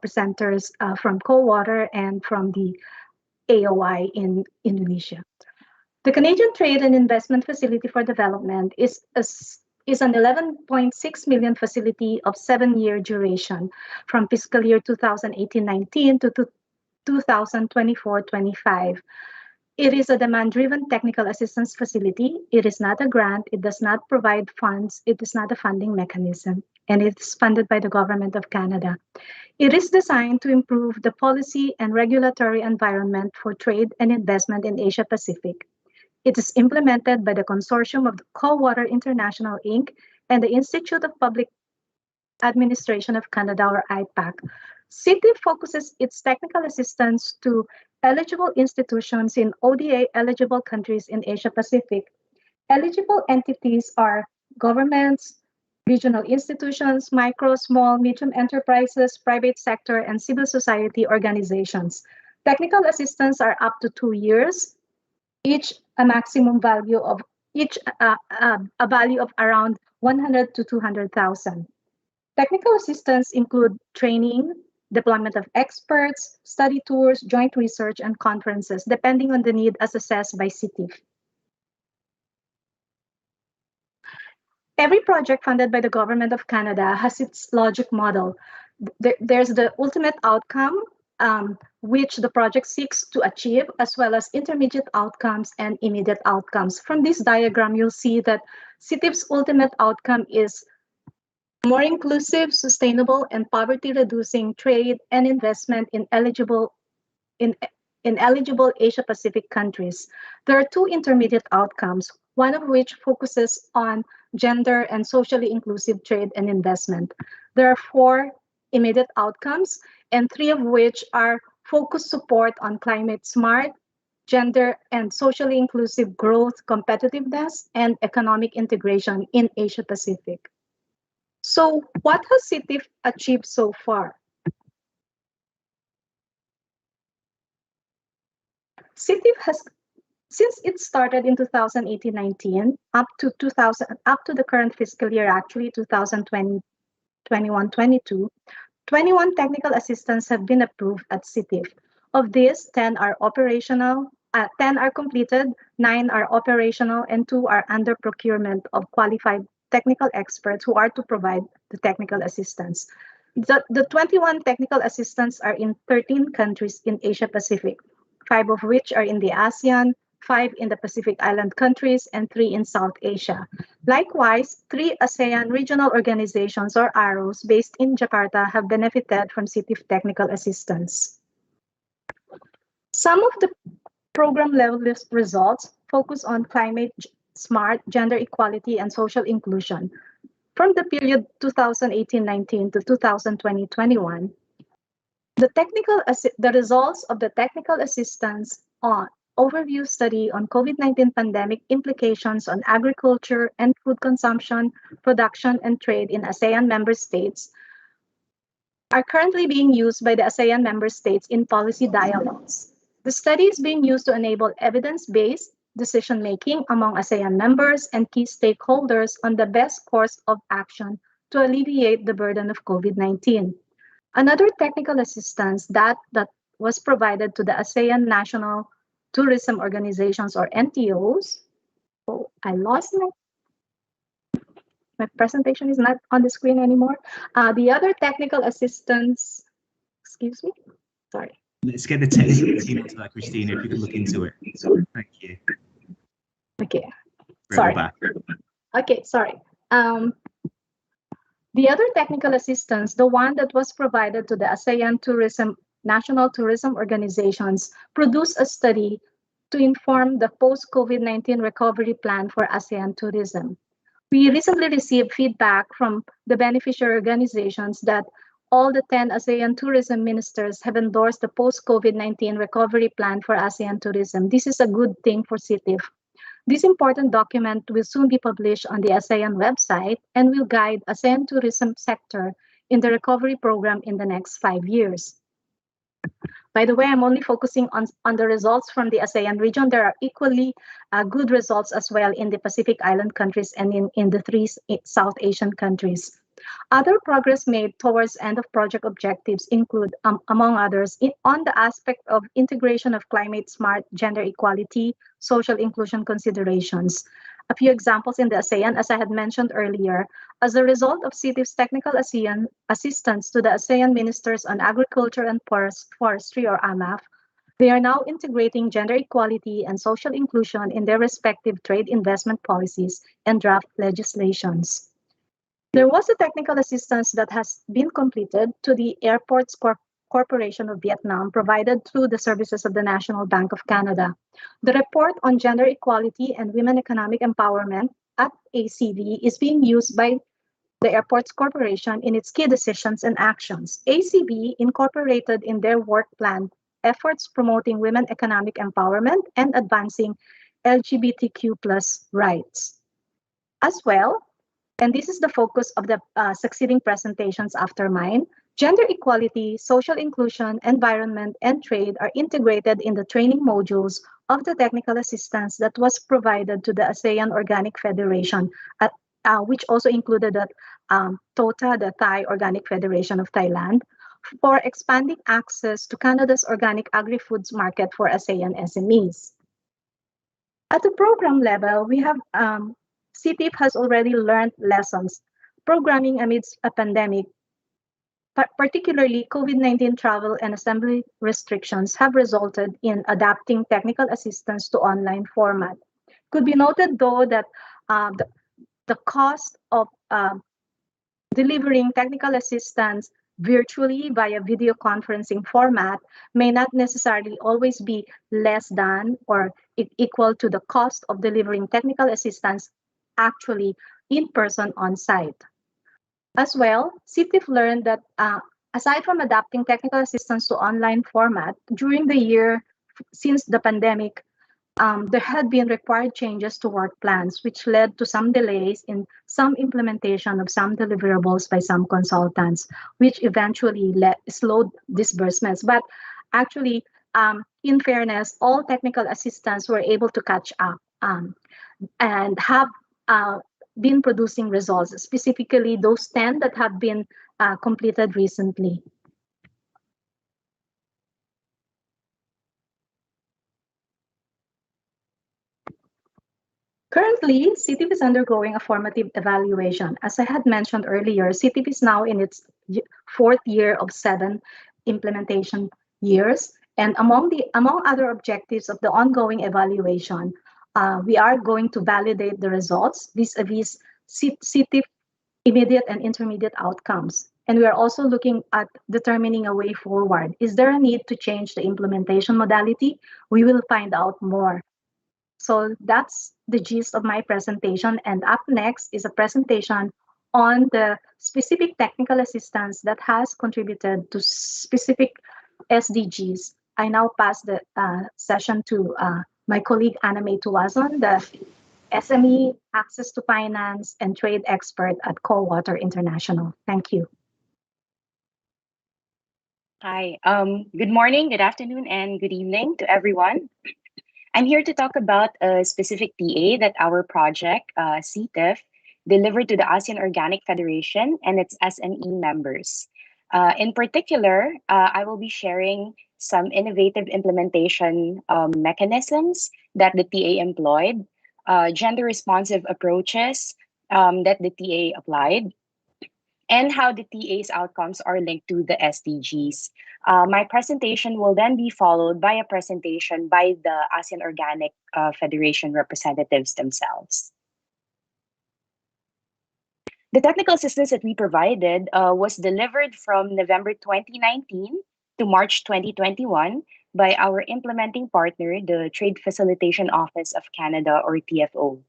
presenters from Cohort and from the AOI in Indonesia. The Canadian Trade and Investment Facility for Development is an 11.6 million facility of 7-year duration from fiscal year 2018-19 to 2024-25. It is a demand-driven technical assistance facility. It is not a grant. It does not provide funds. It is not a funding mechanism, and it is funded by the Government of Canada. It is designed to improve the policy and regulatory environment for trade and investment in Asia Pacific. It is implemented by the consortium of the Cohort International Inc. and the Institute of Public Administration of Canada, or IPAC. CETIF focuses its technical assistance to eligible institutions in ODA-eligible countries in Asia Pacific. Eligible entities are governments, regional institutions, micro, small, medium enterprises, private sector, and civil society organizations. Technical assistance are up to 2 years, each a maximum value of a value of around 100 to 200,000. Technical assistance include training, deployment of experts, study tours, joint research, and conferences, depending on the need as assessed by CETIF. Every project funded by the Government of Canada has its logic model. There's the ultimate outcome, which the project seeks to achieve, as well as intermediate outcomes and immediate outcomes. From this diagram, you'll see that CETIF's ultimate outcome is more inclusive, sustainable, and poverty-reducing trade and investment in eligible Asia-Pacific countries. There are 2 intermediate outcomes, one of which focuses on gender and socially inclusive trade and investment. There are 4 immediate outcomes, and 3 of which are focused support on climate smart, gender and socially inclusive growth, competitiveness, and economic integration in Asia Pacific. So what has CETIF achieved so far? CETIF has, since it started in 2018-19 up to the current fiscal year, actually 2020-21-22, 21 technical assistants have been approved at CETIF. Of these, 10 are operational, 10 are completed, 9 are operational, and 2 are under procurement of qualified technical experts who are to provide the technical assistance. The 21 technical assistants are in 13 countries in Asia Pacific, 5 of which are in the ASEAN, 5 in the Pacific Island countries, and 3 in South Asia. Likewise, 3 ASEAN regional organizations, or AROs, based in Jakarta have benefited from CETIF technical assistance. Some of the program level results focus on climate smart, gender equality, and social inclusion. From the period 2018-19 to 2020-21, the results of the technical assistance on overview study on COVID-19 pandemic implications on agriculture and food consumption, production, and trade in ASEAN member states are currently being used by the ASEAN member states in policy dialogues. The study is being used to enable evidence-based decision-making among ASEAN members and key stakeholders on the best course of action to alleviate the burden of COVID-19. Another technical assistance that was provided to the ASEAN National Tourism Organizations, or NTOs. Oh, I lost my presentation is not on the screen anymore. The other technical assistance, excuse me, sorry. Let's get the technical team into that, Christina, if you could look into it. Thank you. Okay, Right, sorry. we're back. Okay, sorry. The other technical assistance, the one that was provided to the ASEAN National Tourism Organizations, produced a study to inform the post-COVID-19 recovery plan for ASEAN tourism. We recently received feedback from the beneficiary organizations that all the 10 ASEAN tourism ministers have endorsed the post-COVID-19 recovery plan for ASEAN tourism. This is a good thing for CITIF. This important document will soon be published on the ASEAN website and will guide ASEAN tourism sector in the recovery program in the next 5 years. By the way, I'm only focusing on the results from the ASEAN region. There are equally good results as well in the Pacific Island countries and in the 3 South Asian countries. Other progress made towards end of project objectives include, among others, on the aspect of integration of climate smart gender equality, social inclusion considerations. A few examples in the ASEAN, as I had mentioned earlier, as a result of CITIF's technical ASEAN assistance to the ASEAN Ministers on Agriculture and Forestry, or AMAF, they are now integrating gender equality and social inclusion in their respective trade investment policies and draft legislations. There was a technical assistance that has been completed to the Airports Corporation of Vietnam, provided through the services of the National Bank of Canada. The report on gender equality and women economic empowerment at ACV is being used by the Airports Corporation in its key decisions and actions. ACB incorporated in their work plan efforts promoting women economic empowerment and advancing LGBTQ+ rights. As well, and this is the focus of the succeeding presentations after mine, gender equality, social inclusion, environment, and trade are integrated in the training modules of the technical assistance that was provided to the ASEAN Organic Federation, which also included the TOTA, the Thai Organic Federation of Thailand, for expanding access to Canada's organic agri-foods market for ASEAN SMEs. At the program level, we have CITIF has already learned lessons. Programming amidst a pandemic, particularly COVID-19 travel and assembly restrictions, have resulted in adapting technical assistance to online format. Could be noted, though, that the cost of delivering technical assistance virtually via video conferencing format may not necessarily always be less than or equal to the cost of delivering technical assistance actually in person on site. As well, CITIF learned that aside from adapting technical assistance to online format, during the year since the pandemic, there had been required changes to work plans, which led to some delays in some implementation of some deliverables by some consultants, which eventually slowed disbursements. But actually, in fairness, all technical assistants were able to catch up and have been producing results, specifically those 10 that have been completed recently. Currently, CITIF is undergoing a formative evaluation. As I had mentioned earlier, CITIF is now in its 4th year of 7 implementation years. And among other objectives of the ongoing evaluation, we are going to validate the results vis-a-vis CITIF immediate and intermediate outcomes. And we are also looking at determining a way forward. Is there a need to change the implementation modality? We will find out more. So that's the gist of my presentation. And up next is a presentation on the specific technical assistance that has contributed to specific SDGs. I now pass the session to my colleague Anna May Tuazon, the SME Access to Finance and Trade Expert at Cohort International. Thank you. Hi, good morning, good afternoon, and good evening to everyone. I'm here to talk about a specific TA that our project, CITIF, delivered to the ASEAN Organic Federation and its SME members. In particular, I will be sharing some innovative implementation mechanisms that the TA employed, gender-responsive approaches that the TA applied, and how the TA's outcomes are linked to the SDGs. My presentation will then be followed by a presentation by the ASEAN Organic Federation representatives themselves. The technical assistance that we provided was delivered from November 2019 to March 2021 by our implementing partner, the Trade Facilitation Office of Canada, or TFO.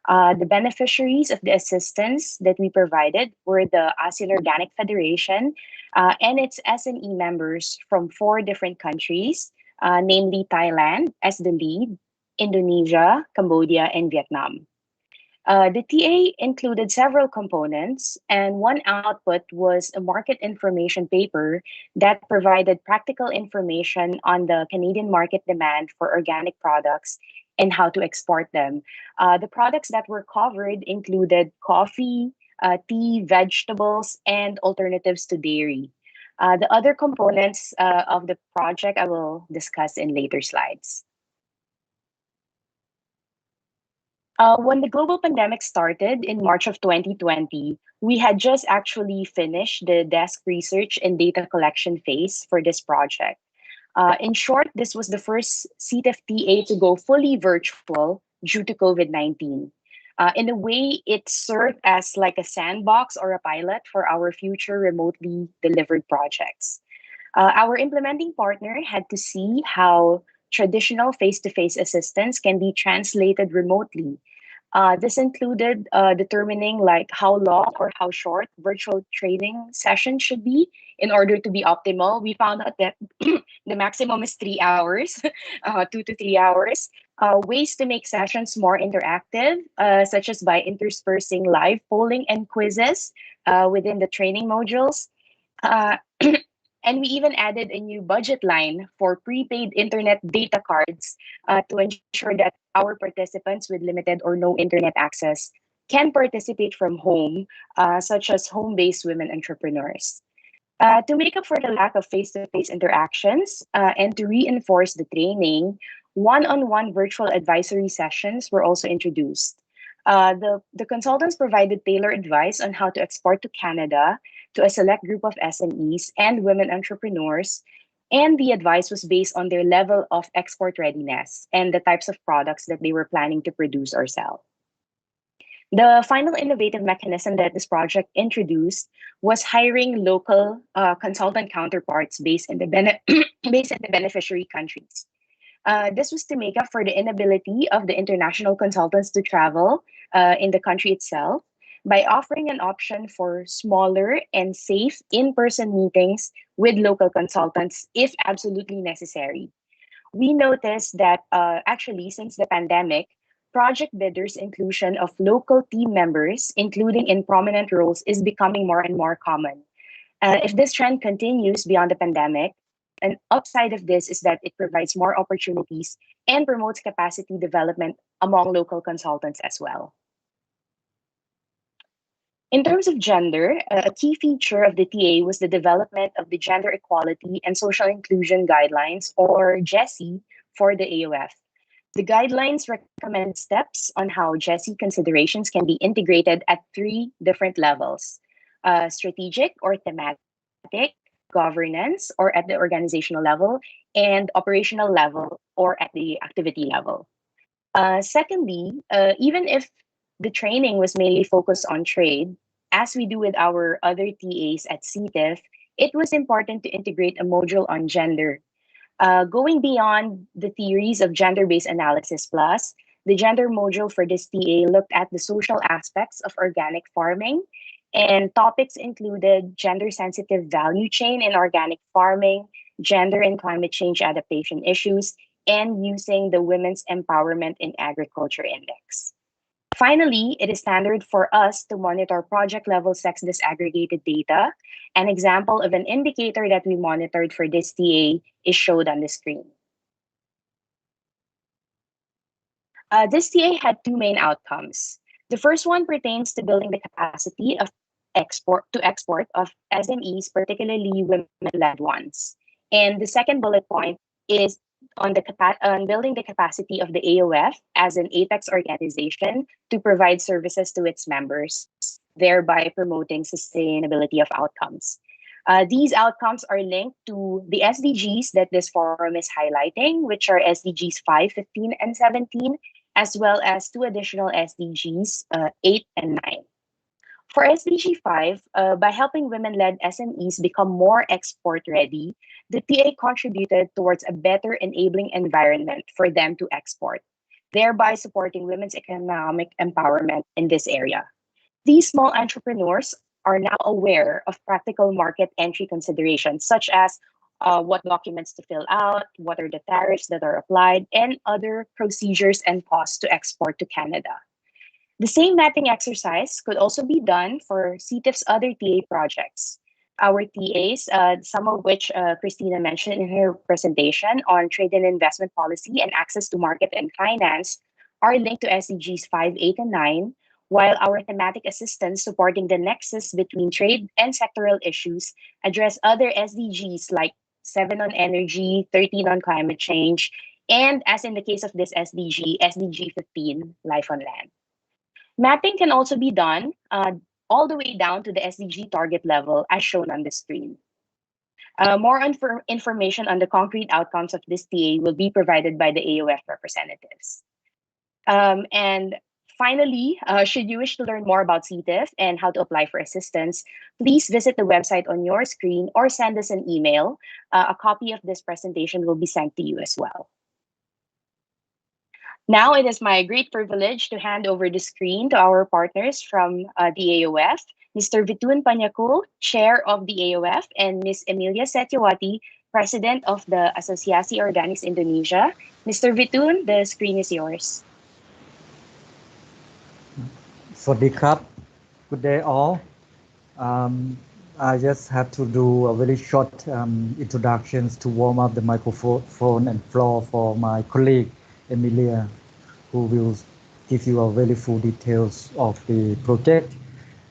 The beneficiaries of the assistance that we provided were the ASEAN Organic Federation and its SME members from 4 different countries, namely Thailand as the lead, Indonesia, Cambodia, and Vietnam. The TA included several components, and one output was a market information paper that provided practical information on the Canadian market demand for organic products and how to export them. The products that were covered included coffee, tea, vegetables, and alternatives to dairy. The other components of the project I will discuss in later slides. When the global pandemic started in March of 2020, we had just actually finished the desk research and data collection phase for this project. In short, this was the first CTF-TA to go fully virtual due to COVID-19. In a way, it served as like a sandbox or a pilot for our future remotely delivered projects. Our implementing partner had to see how traditional face-to-face assistance can be translated remotely. This included determining like how long or how short virtual training sessions should be in order to be optimal. We found out that the maximum is 3 hours, 2 to 3 hours. Ways to make sessions more interactive, such as by interspersing live polling and quizzes within the training modules. And we even added a new budget line for prepaid internet data cards to ensure that our participants with limited or no internet access can participate from home, such as home-based women entrepreneurs. To make up for the lack of face-to-face interactions and to reinforce the training, one-on-one virtual advisory sessions were also introduced. The consultants provided tailored advice on how to export to Canada to a select group of SMEs and women entrepreneurs, and the advice was based on their level of export readiness and the types of products that they were planning to produce or sell. The final innovative mechanism that this project introduced was hiring local consultant counterparts based in the beneficiary countries. This was to make up for the inability of the international consultants to travel in the country itself by offering an option for smaller and safe in-person meetings with local consultants if absolutely necessary. We noticed that actually since the pandemic, project bidders' inclusion of local team members, including in prominent roles, is becoming more and more common. If this trend continues beyond the pandemic, an upside of this is that it provides more opportunities and promotes capacity development among local consultants as well. In terms of gender, a key feature of the TA was the development of the Gender Equality and Social Inclusion Guidelines, or GESI, for the AOF. The guidelines recommend steps on how GESI considerations can be integrated at 3 different levels: strategic or thematic, governance, or at the organizational level, and operational level, or at the activity level. Secondly, even if the training was mainly focused on trade, as we do with our other TAs at CTIF, it was important to integrate a module on gender. Going beyond the theories of gender-based analysis plus, the gender module for this TA looked at the social aspects of organic farming, and topics included gender-sensitive value chain in organic farming, gender and climate change adaptation issues, and using the Women's Empowerment in Agriculture Index. Finally, it is standard for us to monitor project-level sex disaggregated data. An example of an indicator that we monitored for this TA is showed on the screen. This TA had 2 main outcomes. The first one pertains to building the capacity of export of SMEs, particularly women-led ones. And the second bullet point is on building the capacity of the AOF as an apex organization to provide services to its members, thereby promoting sustainability of outcomes. These outcomes are linked to the SDGs that this forum is highlighting, which are SDGs 5, 15, and 17, as well as two additional SDGs, 8 and 9. For SDG 5, by helping women-led SMEs become more export-ready, the TA contributed towards a better enabling environment for them to export, thereby supporting women's economic empowerment in this area. These small entrepreneurs are now aware of practical market entry considerations, such as what documents to fill out, what are the tariffs that are applied, and other procedures and costs to export to Canada. The same mapping exercise could also be done for CTIF's other TA projects. Our TAs, some of which Christina mentioned in her presentation on trade and investment policy and access to market and finance, are linked to SDGs 5, 8, and 9, while our thematic assistance supporting the nexus between trade and sectoral issues address other SDGs like 7 on energy, 13 on climate change, and as in the case of this SDG, SDG 15, life on land. Mapping can also be done all the way down to the SDG target level as shown on the screen. More information on the concrete outcomes of this TA will be provided by the AOF representatives. And finally, should you wish to learn more about CTIF and how to apply for assistance, please visit the website on your screen or send us an email. A copy of this presentation will be sent to you as well. Now it is my great privilege to hand over the screen to our partners from the AOF, Mr. Vitun Panyakul, Chair of the AOF, and Ms. Emilia Setiawati, President of the Asosiasi Organics Indonesia. Mr. Vitun, the screen is yours. Sawasdee krap. Good day all. I just have to do a very short introductions to warm up the microphone and floor for my colleague, Emilia, who will give you a very full details of the project.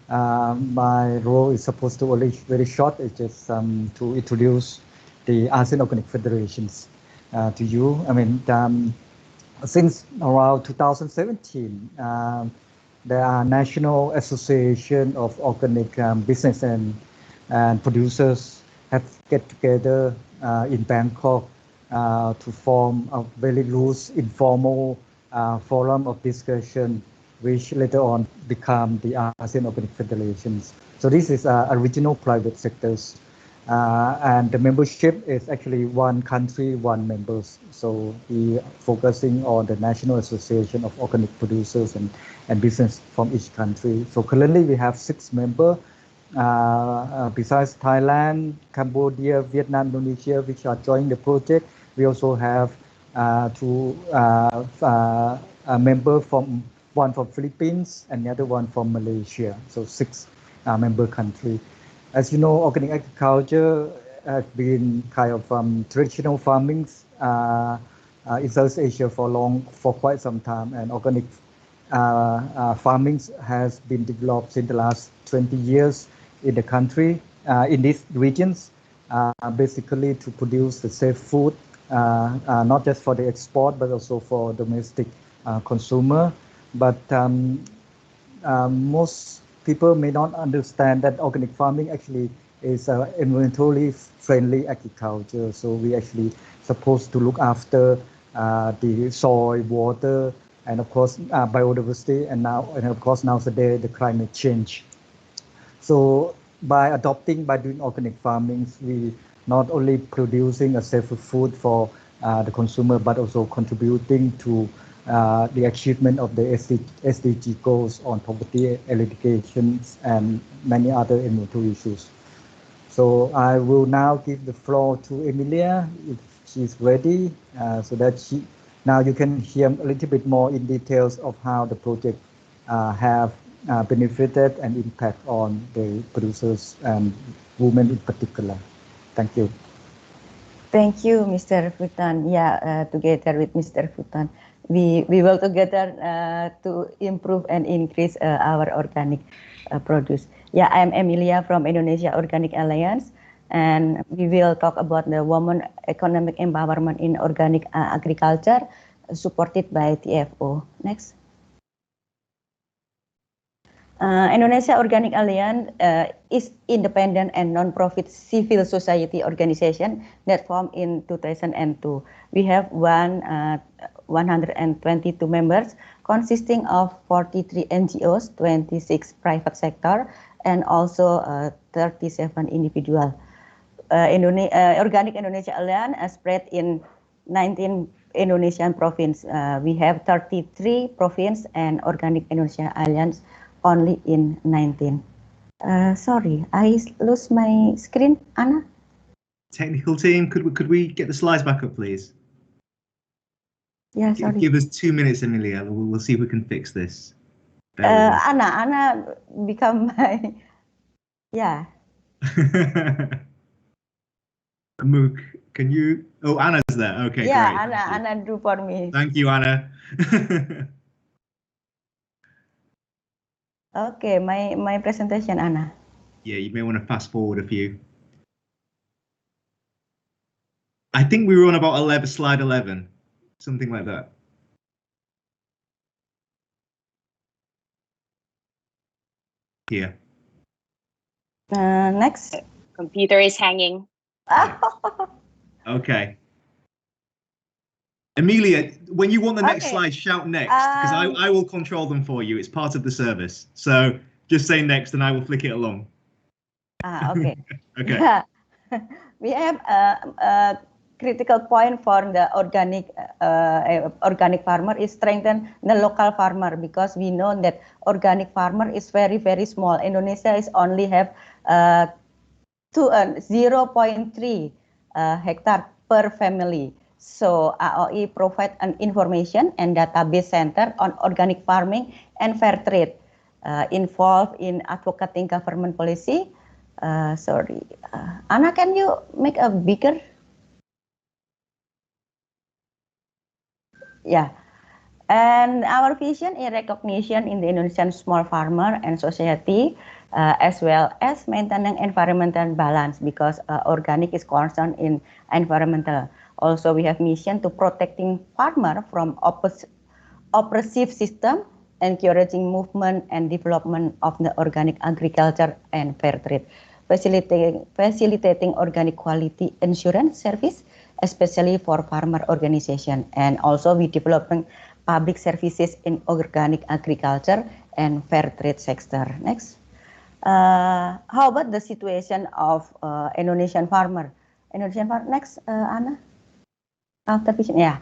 My role is supposed to only very short. It's just to introduce the ASEAN Organic Federations to you. I mean, since around 2017, there are National Association of Organic Business and Producers have get together in Bangkok to form a very loose, informal forum of discussion, which later on become the ASEAN Organic Federations. So this is a regional private sectors, and the membership is actually one country, one members. So we focusing on the National Association of Organic Producers and business from each country. So currently we have 6 members, besides Thailand, Cambodia, Vietnam, Indonesia, which are joining the project. We also have a member from one from Philippines and the other one from Malaysia. So 6 member country. As you know, organic agriculture has been kind of traditional farming in South Asia for quite some time, and organic farming has been developed in the last 20 years in the country, in these regions, basically to produce the safe food, not just for the export, but also for domestic consumer. But most people may not understand that organic farming actually is environmentally friendly agriculture. So we actually supposed to look after the soil, water, and of course biodiversity, and of course nowadays the climate change. So by doing organic farming, we not only producing a safer food for the consumer, but also contributing to the achievement of the SDG goals on poverty eradication and many other environmental issues. So I will now give the floor to Emilia if she's ready, so that now you can hear a little bit more in details of how the project have benefited and impact on the producers and women in particular. Thank you. Thank you, Mr. Futan. Yeah, together with Mr. Futan, we will together to improve and increase our organic produce. Yeah, I'm Emilia from Indonesia Organic Alliance. And we will talk about the women economic empowerment in organic agriculture, supported by TFO. Next. Indonesia Organic Alliance is independent and non-profit civil society organization that formed in 2002. We have 122 members consisting of 43 NGOs, 26 private sector, and also 37 individual. Organic Indonesia Alliance spread in 19 Indonesian province. We have 33 province and Organic Indonesia Alliance only in 19. Sorry, I lose my screen, Anna. Technical team, could we get the slides back up, please? Yeah, sorry. Give us 2 minutes, Emilia. We'll see if we can fix this. Anna become my, yeah. Mook, can you? Oh, Anna's there. Okay, yeah, great. Anna do for me. Thank you, Anna. Okay, my presentation, Anna. Yeah, you may want to fast forward a few. I think we were on about slide 11, something like that. Here. Next. Computer is hanging. Okay. Emilia, when you want the next slide, shout next, because I will control them for you. It's part of the service. So just say next and I will flick it along. Okay. Okay. Yeah. We have a critical point for the organic farmer is strengthen the local farmer, because we know that organic farmer is very, very small. Indonesia is only have 0.3 hectare per family. So AOI provide an information and database center on organic farming and fair trade, involved in advocating government policy. Sorry, Anna, can you make a bigger? Yeah. And our vision is recognition in the Indonesian small farmer and society, as well as maintaining environmental balance, because organic is concerned in environmental. Also, we have mission to protecting farmer from oppressive system, encouraging movement and development of the organic agriculture and fair trade, facilitating organic quality insurance service, especially for farmer organization. And also we developing public services in organic agriculture and fair trade sector. Next. How about the situation of Indonesian farmer? Next, Anna. After vision, yeah.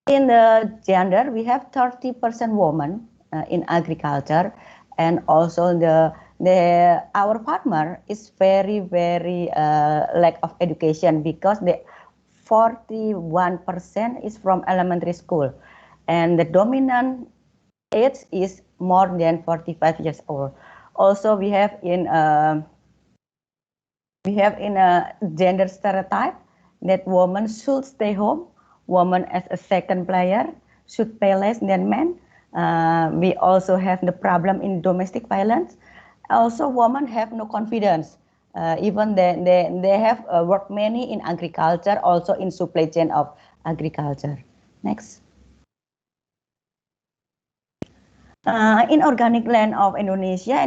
In the gender, we have 30% women in agriculture, and also our farmer is very, very lack of education, because the 41% is from elementary school, and the dominant age is more than 45 years old. Also, we have in a gender stereotype that women should stay home. Women as a second player should pay less than men. We also have the problem in domestic violence. Also, women have no confidence. Even they have worked many in agriculture, also in supply chain of agriculture. Next. In organic land of Indonesia,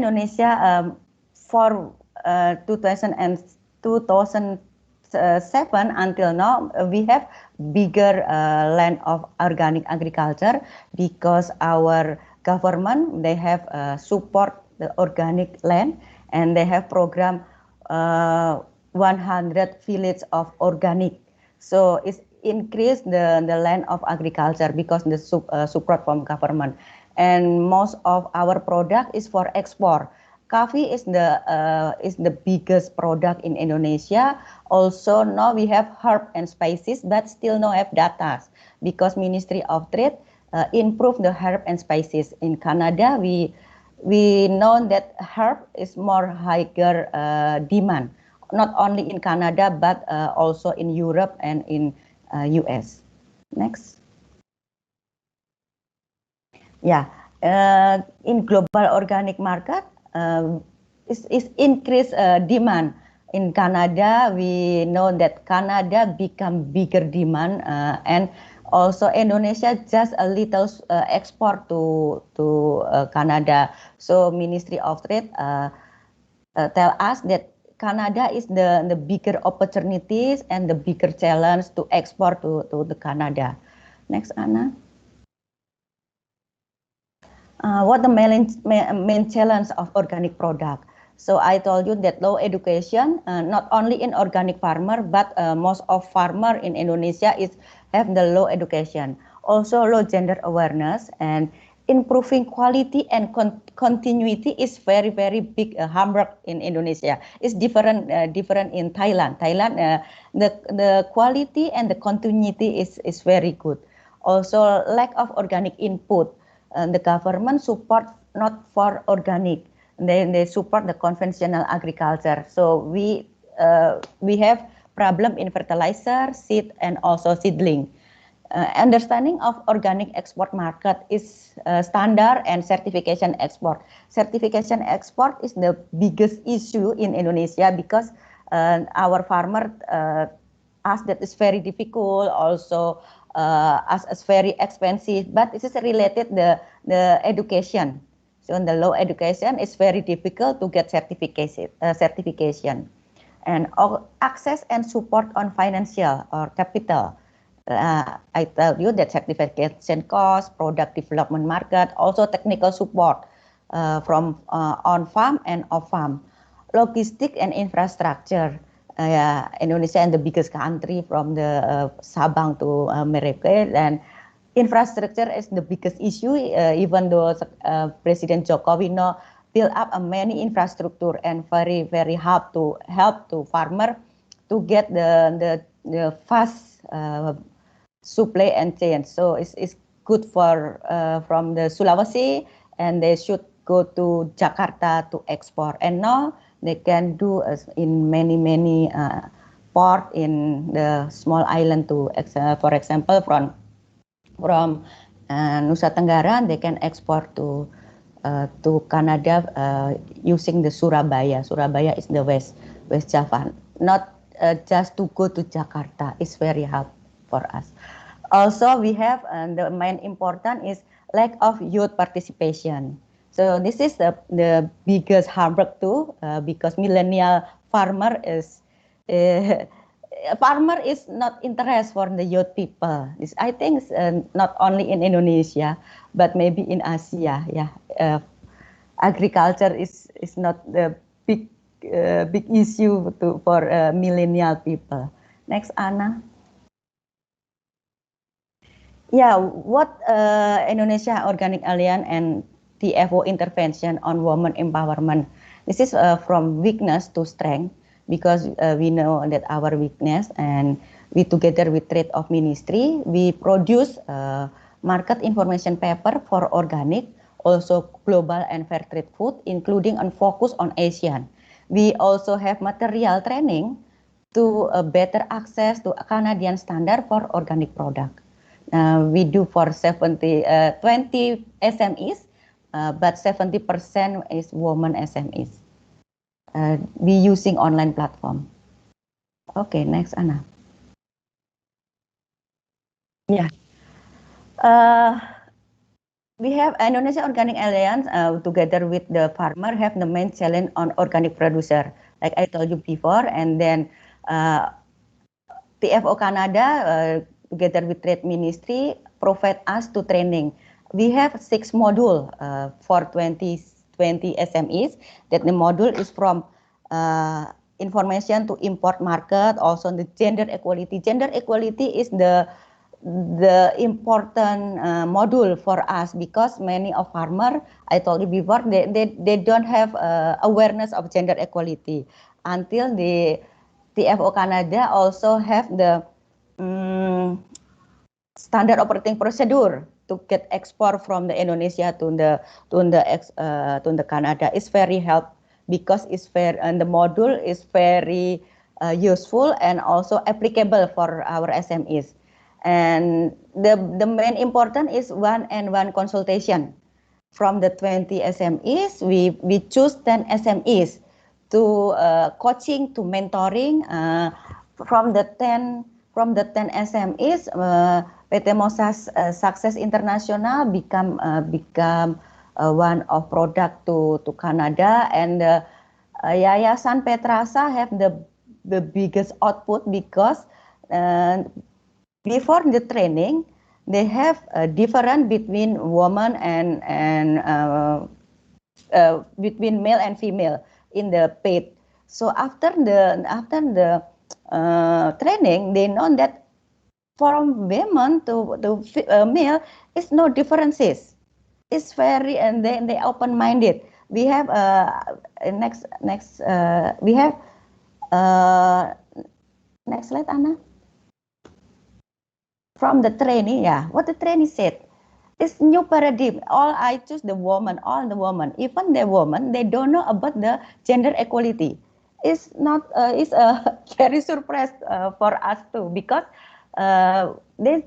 for 2007 until now, we have bigger land of organic agriculture, because our government, they have support the organic land, and they have program 100 village of organic. So it's increased the land of agriculture because the support from government. And most of our product is for export. Coffee is the biggest product in Indonesia. Also, now we have herb and spices, but still no have data, because Ministry of Trade improve the herb and spices. In Canada, we know that herb is more higher demand, not only in Canada, but also in Europe and in US. Next. Yeah, in global organic market, is increased demand. In Canada, we know that Canada become bigger demand, and also Indonesia just a little export to Canada. So Ministry of Trade tell us that Canada is the bigger opportunities and the bigger challenge to export to the Canada. Next, Anna. What the main challenge of organic product? So I told you that low education, not only in organic farmer, but most of farmer in Indonesia have the low education. Also low gender awareness, and improving quality and continuity is very big homework in Indonesia. It's different in Thailand. Thailand, the quality and the continuity is very good. Also lack of organic input. The government support not for organic. They support the conventional agriculture. So we have problem in fertilizer, seed, and also seedling. Understanding of organic export market is standard and certification export. Certification export is the biggest issue in Indonesia because our farmer ask that is very difficult. Also as very expensive, but this is related the education. So in the low education, it's very difficult to get certification, and access and support on financial or capital. I tell you that certification cost, product development market, also technical support from on farm and off farm, logistic and infrastructure. Indonesia and the biggest country from the Sabang to Merauke, and infrastructure is the biggest issue. Even though President Jokowi build up a many infrastructure and very help to farmer to get the fast supply and chain. So it's good for from the Sulawesi, and they should go to Jakarta to export. And now they can do in many port in the small island to, for example, from Nusa Tenggara, they can export to Canada using the Surabaya. Surabaya is the West Java. Not just to go to Jakarta. It's very hard for us. Also, we have the main important is lack of youth participation. So this is the biggest hardship too, because millennial farmer is not interest for the youth people. This, I think, not only in Indonesia, but maybe in Asia. Yeah, agriculture is not the big issue for millennial people. Next, Anna. Yeah, what Indonesia Organic Alliance and TFO intervention on women empowerment. This is from weakness to strength, because we know that our weakness, and we together with Trade of Ministry, we produce market information paper for organic, also global and fair trade food, including and focus on Asean. We also have material training to better access to Canadian standard for organic product. We do for 20 SMEs, but 70% is women SMEs. We using online platform. Okay, next, Anna. Yeah. We have Indonesia Organic Alliance together with the farmer have the main challenge on organic producer, like I told you before, and then TFO Canada together with Trade Ministry provide us to training. We have 6 modules for 20 SMEs. That the module is from information to import market, also the gender equality. Gender equality is the important module for us, because many of farmer, I told you before, they don't have awareness of gender equality until the TFO Canada also have the standard operating procedure to get export from the Indonesia to the Canada. Is very help, because it's fair, and the module is very useful and also applicable for our SMEs. And the main important is one-on-one consultation. from the 20 SMEs, we choose 10 SMEs to coaching to mentoring. From the 10 SMEs, PT Mosas Success International become one of product to Canada, and Yayasan Petrasa have the biggest output because before the training they have a difference between woman and between male and female in the paid. So after the training, they know that from women to male is no differences. It's very, and they open-minded. We have next we have next slide, Anna. From the trainee, yeah, what the trainee said. It's new paradigm. All I choose the woman, all the woman, even the woman, they don't know about the gender equality. It's not. It's a very surprise for us too, because they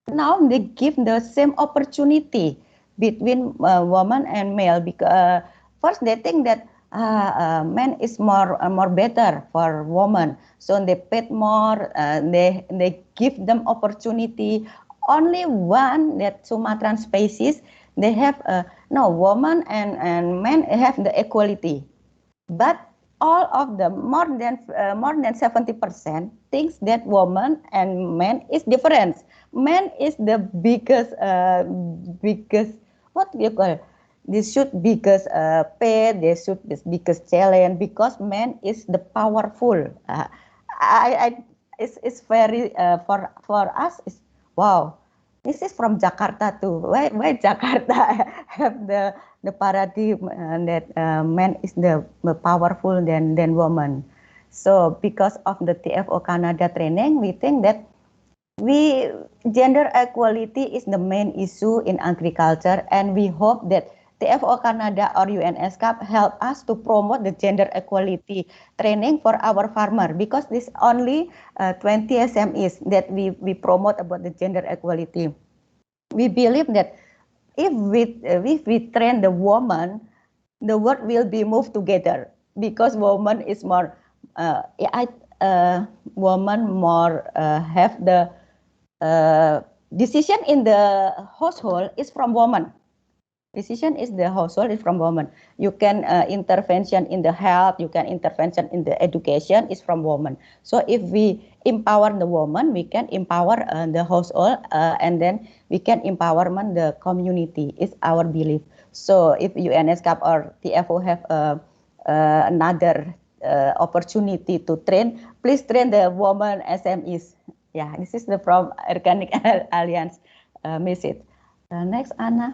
now they give the same opportunity between woman and male. Because first they think that men is more better for woman, so they paid more. They give them opportunity. Only one, that Sumatran species, they have no, woman and men have the equality, but all of them, more than 70% thinks that woman and man is different. Man is the biggest what do you call it? This should biggest pay. They should this biggest challenge, because man is the powerful. It's very for us. It's wow. This is from Jakarta too. Why Jakarta have the paradigm that man is the powerful than woman. So because of the TFO Canada training, we think that gender equality is the main issue in agriculture, and we hope that TFO Canada or ESCAP help us to promote the gender equality training for our farmer, because this only 20 SMEs that we promote about the gender equality. We believe that if we train the woman, the world will be moved together, because woman is more woman more have the decision in the household is from woman. Decision is the household is from woman. You can intervention in the health, you can intervention in the education is from woman. So if we empower the woman, we can empower the household, and then we can empowerment the community. Is our belief. So if UNSCAP or TFO have another opportunity to train, please train the woman SMEs. Yeah, this is the from Organic Alliance message. Next, Anna.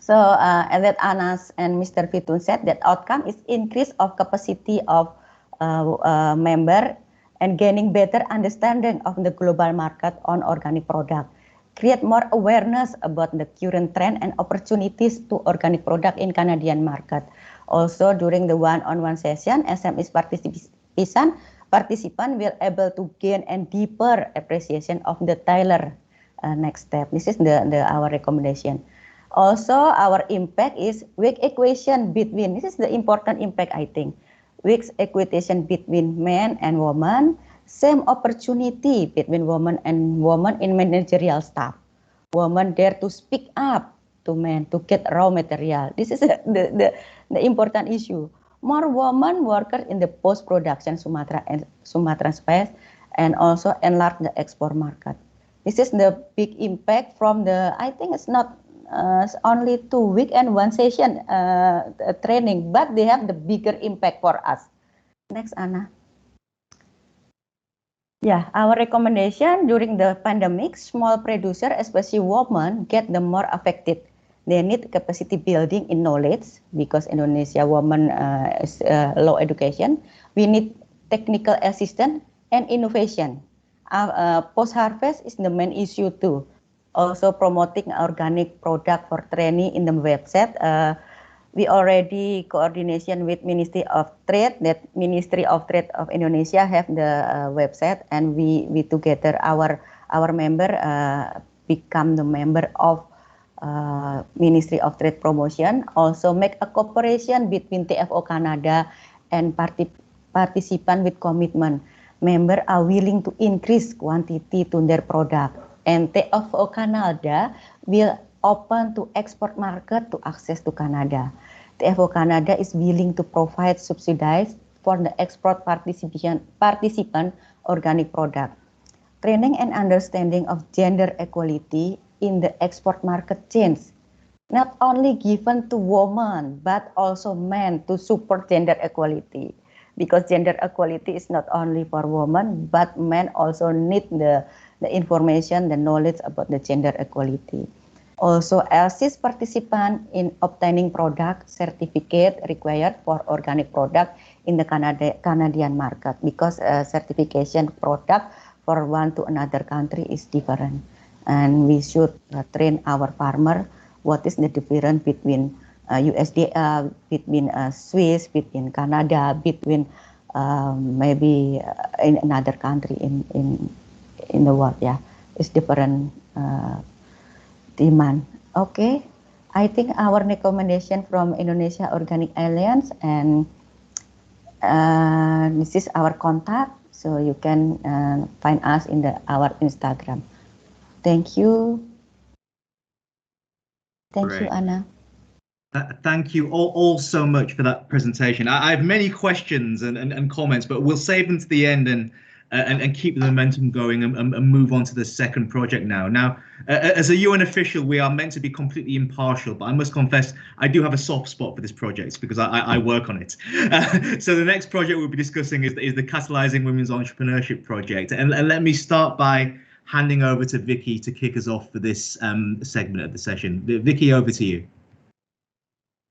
So, and that Anna and Mr. Fitun said that outcome is increase of capacity of member and gaining better understanding of the global market on organic product. Create more awareness about the current trend and opportunities to organic product in Canadian market. Also, during the one-on-one session, SMEs participant will able to gain and deeper appreciation of the Tyler next step. This is our recommendation. Also, our impact is weak equation between, this is the important impact, I think. Weak equation between men and women, same opportunity between women and women in managerial staff. Women dare to speak up to men to get raw material. This is the important issue. More women workers in the post-production Sumatra space, and also enlarge the export market. This is the big impact from the, I think it's not only 2 weeks and 1 session training, but they have the bigger impact for us. Next, Anna. Yeah, our recommendation during the pandemic, small producer, especially women, get the more affected. They need capacity building in knowledge, because Indonesia women is low education. We need technical assistance and innovation. Post-harvest is the main issue too. Also promoting organic product for training in the website. We already coordination with Ministry of Trade. That Ministry of Trade of Indonesia have the website, and we together our member become the member of Ministry of Trade Promotion also make a cooperation between TFO Canada and participant with commitment. Members are willing to increase quantity to their product, and TFO Canada will open to export market to access to Canada. TFO Canada is willing to provide subsidies for the export participant organic product. Training and understanding of gender equality in the export market change, not only given to women, but also men to support gender equality. Because gender equality is not only for women, but men also need the information, the knowledge about the gender equality. Also assist participant in obtaining product certificate required for organic product in the Canadian market, because certification product for one to another country is different. And we should train our farmer what is the difference between USDA, between Swiss, between Canada, between maybe in another country in the world. Yeah, it's different demand. Okay, I think our recommendation from Indonesia Organic Alliance, and this is our contact, so you can find us in our Instagram. Thank you. Thank you, Anna. Thank you all so much for that presentation. I have many questions and comments, but we'll save them to the end and keep the momentum going and move on to the second project now. Now, as a UN official, we are meant to be completely impartial, but I must confess, I do have a soft spot for this project because I work on it. So the next project we'll be discussing is the Catalyzing Women's Entrepreneurship project. And let me start by handing over to Vicky to kick us off for this segment of the session. Vicky, over to you.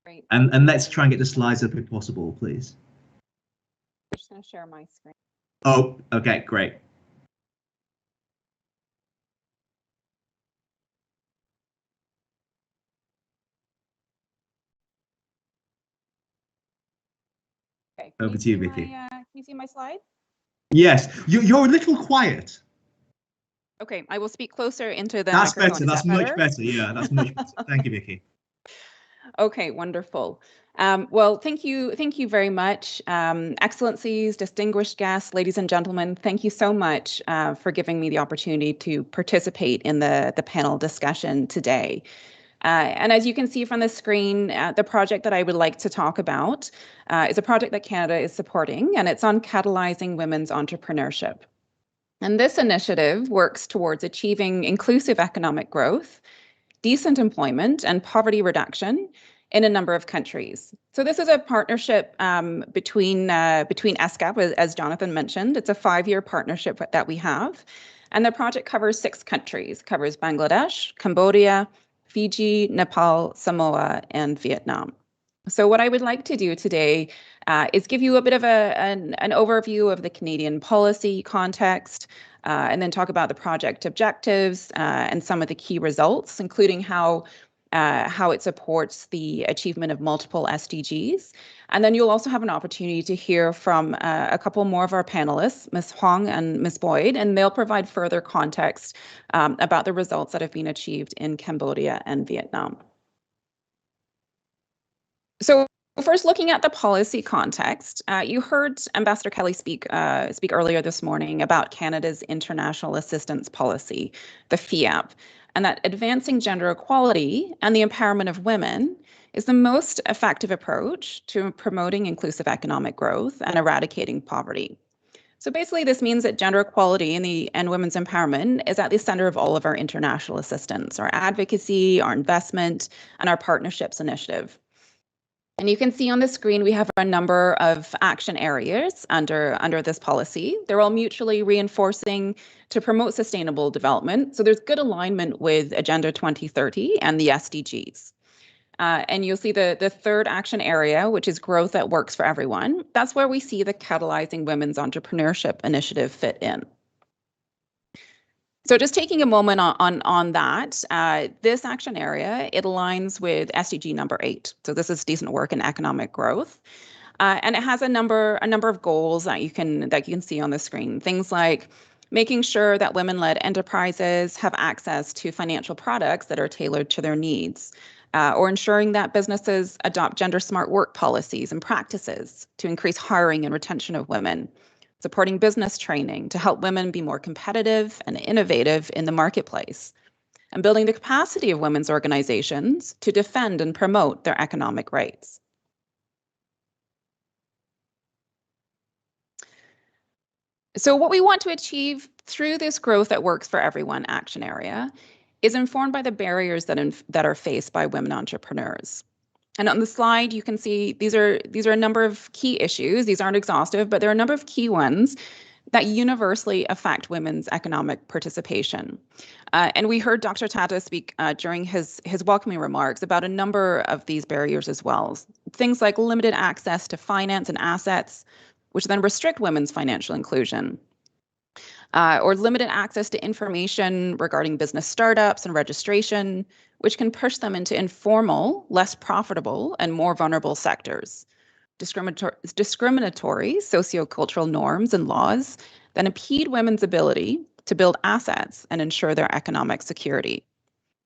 Great. And let's try and get the slides up if possible, please. I'm just going to share my screen. Oh, okay, great. Okay. Over to you, Vicky. Can you see my slide? Yes, you're a little quiet. Okay, I will speak closer into the That's microphone. better. That's much better. Yeah, that's much better. Thank you, Vicky. Okay, wonderful. Well, thank you very much. Excellencies, distinguished guests, ladies and gentlemen, thank you so much for giving me the opportunity to participate in the panel discussion today. And as you can see from the screen, the project that I would like to talk about is a project that Canada is supporting, and it's on catalyzing women's entrepreneurship. And this initiative works towards achieving inclusive economic growth, decent employment, and poverty reduction in a number of countries. So this is a partnership between ESCAP, as Jonathan mentioned. It's a 5-year partnership that we have. And the project covers 6 countries, covers Bangladesh, Cambodia, Fiji, Nepal, Samoa, and Vietnam. So what I would like to do today is give you a bit of an overview of the Canadian policy context, and then talk about the project objectives and some of the key results, including how it supports the achievement of multiple SDGs. And then you'll also have an opportunity to hear from a couple more of our panelists, Ms. Huang and Ms. Boyd, and they'll provide further context about the results that have been achieved in Cambodia and Vietnam. So first, looking at the policy context, you heard Ambassador Kelly speak earlier this morning about Canada's international assistance policy, the FIAP, and that advancing gender equality and the empowerment of women is the most effective approach to promoting inclusive economic growth and eradicating poverty. So basically, this means that gender equality and women's empowerment is at the center of all of our international assistance, our advocacy, our investment, and our partnerships initiative. And you can see on the screen, we have a number of action areas under this policy. They're all mutually reinforcing to promote sustainable development. So there's good alignment with Agenda 2030 and the SDGs. And you'll see the third action area, which is growth that works for everyone. That's where we see the Catalyzing Women's Entrepreneurship initiative fit in. So just taking a moment on that, this action area, it aligns with SDG number 8. So this is decent work and economic growth. And it has a number of goals that you can see on the screen. Things like making sure that women-led enterprises have access to financial products that are tailored to their needs, or ensuring that businesses adopt gender-smart work policies and practices to increase hiring and retention of women, supporting business training to help women be more competitive and innovative in the marketplace, and building the capacity of women's organizations to defend and promote their economic rights. So what we want to achieve through this growth that works for everyone action area is informed by the barriers that are faced by women entrepreneurs. And on the slide, you can see these are a number of key issues. These aren't exhaustive, but there are a number of key ones that universally affect women's economic participation. And we heard Dr. Tata speak during his welcoming remarks about a number of these barriers as well. Things like limited access to finance and assets, which then restrict women's financial inclusion, or limited access to information regarding business startups and registration, which can push them into informal, less profitable, and more vulnerable sectors. Discriminatory sociocultural norms and laws that impede women's ability to build assets and ensure their economic security.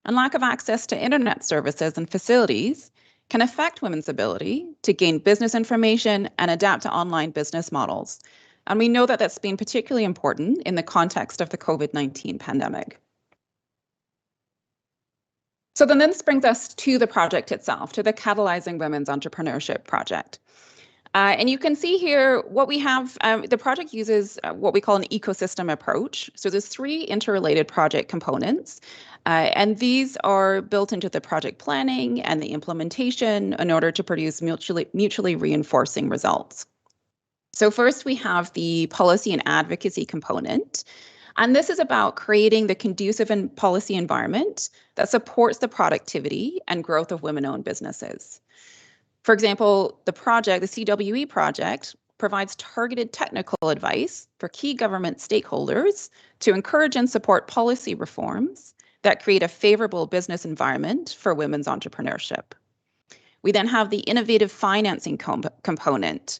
And lack of access to internet services and facilities can affect women's ability to gain business information and adapt to online business models. And we know that that's been particularly important in the context of the COVID-19 pandemic. So then this brings us to the project itself, to the Catalyzing Women's Entrepreneurship project. And you can see here what we have, the project uses what we call an ecosystem approach. So there's 3 interrelated project components, and these are built into the project planning and the implementation in order to produce mutually reinforcing results. So first we have the policy and advocacy component. And this is about creating the conducive and policy environment that supports the productivity and growth of women-owned businesses. For example, the CWE project, provides targeted technical advice for key government stakeholders to encourage and support policy reforms that create a favorable business environment for women's entrepreneurship. We then have the innovative financing component,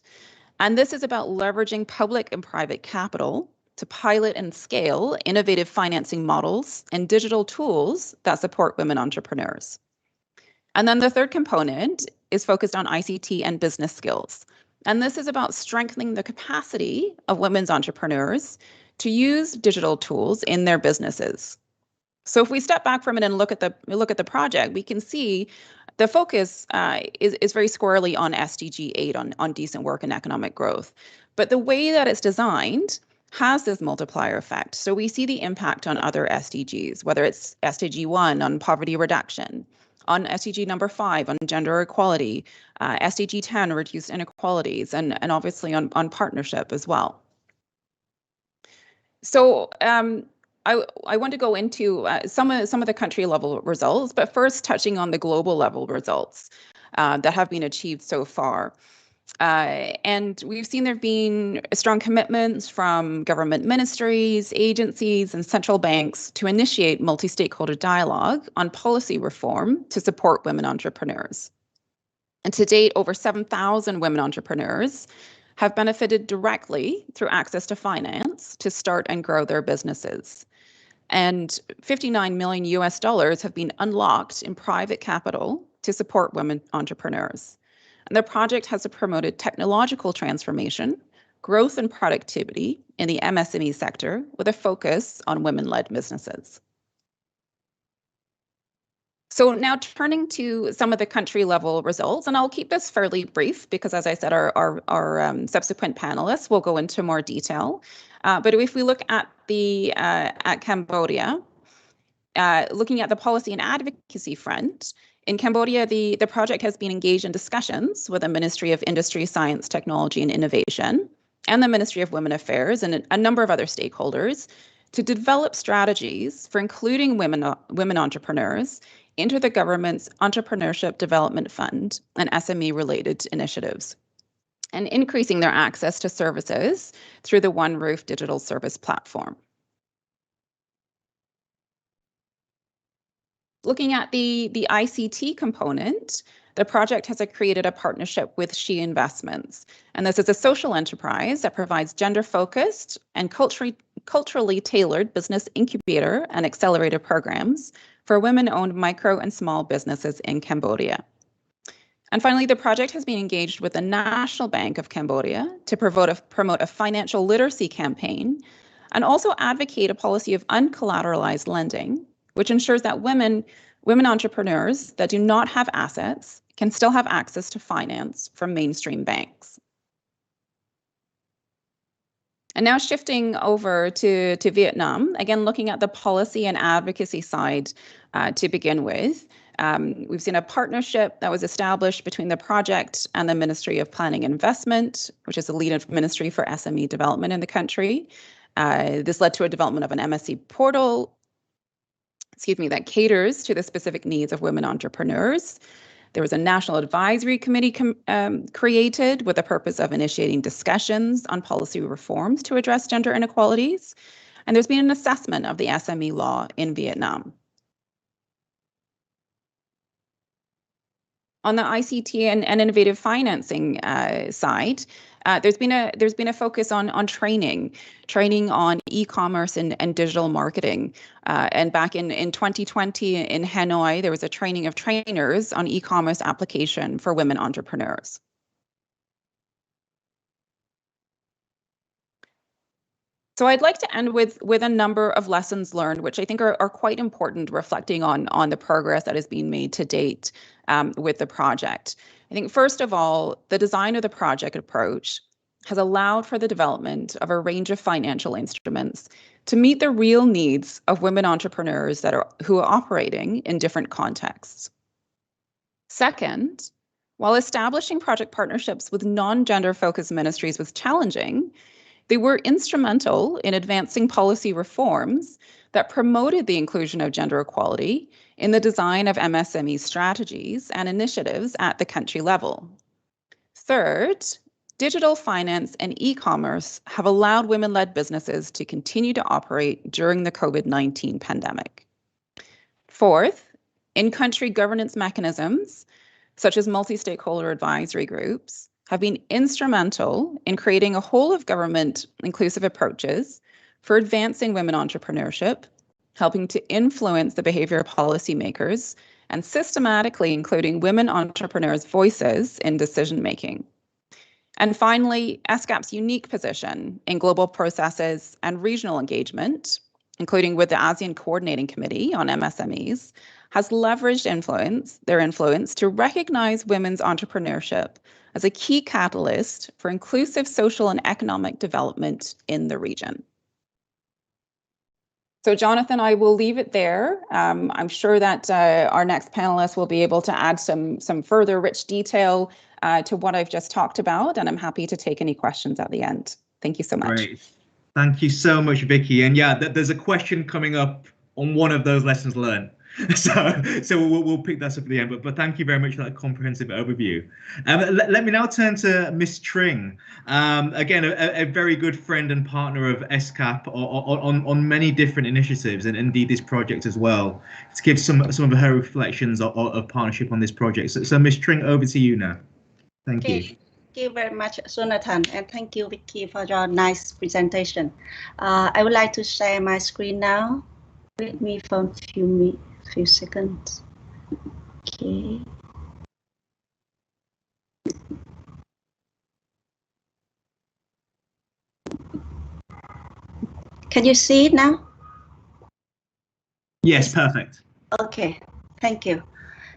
and this is about leveraging public and private capital to pilot and scale innovative financing models and digital tools that support women entrepreneurs. And then the third component is focused on ICT and business skills. And this is about strengthening the capacity of women's entrepreneurs to use digital tools in their businesses. So if we step back from it and look at the project, we can see the focus is very squarely on SDG 8, on decent work and economic growth. But the way that it's designed has this multiplier effect. So we see the impact on other SDGs, whether it's SDG 1 on poverty reduction, on SDG number 5 on gender equality, SDG 10 reduced inequalities, and obviously on partnership as well. So I want to go into some of the country level results, but first touching on the global level results that have been achieved so far. And we've seen there being strong commitments from government ministries, agencies, and central banks to initiate multi-stakeholder dialogue on policy reform to support women entrepreneurs. And to date, over 7,000 women entrepreneurs have benefited directly through access to finance to start and grow their businesses. And $59 million have been unlocked in private capital to support women entrepreneurs. And the project has promoted technological transformation, growth and productivity in the MSME sector with a focus on women-led businesses. So now turning to some of the country level results, and I'll keep this fairly brief because, as I said, our subsequent panelists will go into more detail. But if we look at at Cambodia, looking at the policy and advocacy front, in Cambodia, the project has been engaged in discussions with the Ministry of Industry, Science, Technology, and Innovation, and the Ministry of Women Affairs, and a number of other stakeholders to develop strategies for including women entrepreneurs into the government's Entrepreneurship Development Fund and SME-related initiatives, and increasing their access to services through the One Roof digital service platform. Looking at the ICT component, the project has created a partnership with She Investments. And this is a social enterprise that provides gender-focused and culturally tailored business incubator and accelerator programs for women-owned micro and small businesses in Cambodia. And finally, the project has been engaged with the National Bank of Cambodia to promote a financial literacy campaign and also advocate a policy of uncollateralized lending, which ensures that women entrepreneurs that do not have assets can still have access to finance from mainstream banks. And now shifting over to Vietnam, again, looking at the policy and advocacy side to begin with. We've seen a partnership that was established between the project and the Ministry of Planning and Investment, which is the lead ministry for SME development in the country. This led to a development of an MSC portal, that caters to the specific needs of women entrepreneurs. There was a national advisory committee created with the purpose of initiating discussions on policy reforms to address gender inequalities. And there's been an assessment of the SME law in Vietnam. On the ICT and innovative financing side, there's been a focus on training on e-commerce and digital marketing. And back in 2020 in Hanoi, there was a training of trainers on e-commerce application for women entrepreneurs. So I'd like to end with a number of lessons learned, which I think are quite important, reflecting on the progress that has been made to date with the project. I think, first of all, the design of the project approach has allowed for the development of a range of financial instruments to meet the real needs of women entrepreneurs who are operating in different contexts. Second, while establishing project partnerships with non-gender focused ministries was challenging, they were instrumental in advancing policy reforms that promoted the inclusion of gender equality in the design of MSME strategies and initiatives at the country level. Third, digital finance and e-commerce have allowed women-led businesses to continue to operate during the COVID-19 pandemic. Fourth, in-country governance mechanisms, such as multi-stakeholder advisory groups, have been instrumental in creating a whole-of-government inclusive approaches for advancing women entrepreneurship, helping to influence the behavior of policymakers, and systematically including women entrepreneurs' voices in decision-making. And finally, ESCAP's unique position in global processes and regional engagement, including with the ASEAN Coordinating Committee on MSMEs, has leveraged their influence to recognize women's entrepreneurship as a key catalyst for inclusive social and economic development in the region. So Jonathan, I will leave it there. I'm sure that our next panelist will be able to add some further rich detail to what I've just talked about, and I'm happy to take any questions at the end. Thank you so much. Great. Thank you so much, Vicky. And yeah, there's a question coming up on one of those lessons learned. So we'll pick that up at the end, but thank you very much for that comprehensive overview. Let me now turn to Ms. Tring, again, a very good friend and partner of ESCAP on many different initiatives, and indeed this project as well, to give some of her reflections of partnership on this project. So Ms. Tring, over to you now. Thank you. Thank you very much, Jonathan, and thank you, Vicky, for your nice presentation. I would like to share my screen now. Let me for a few seconds. Okay. Can you see it now? Yes, perfect. Okay, thank you.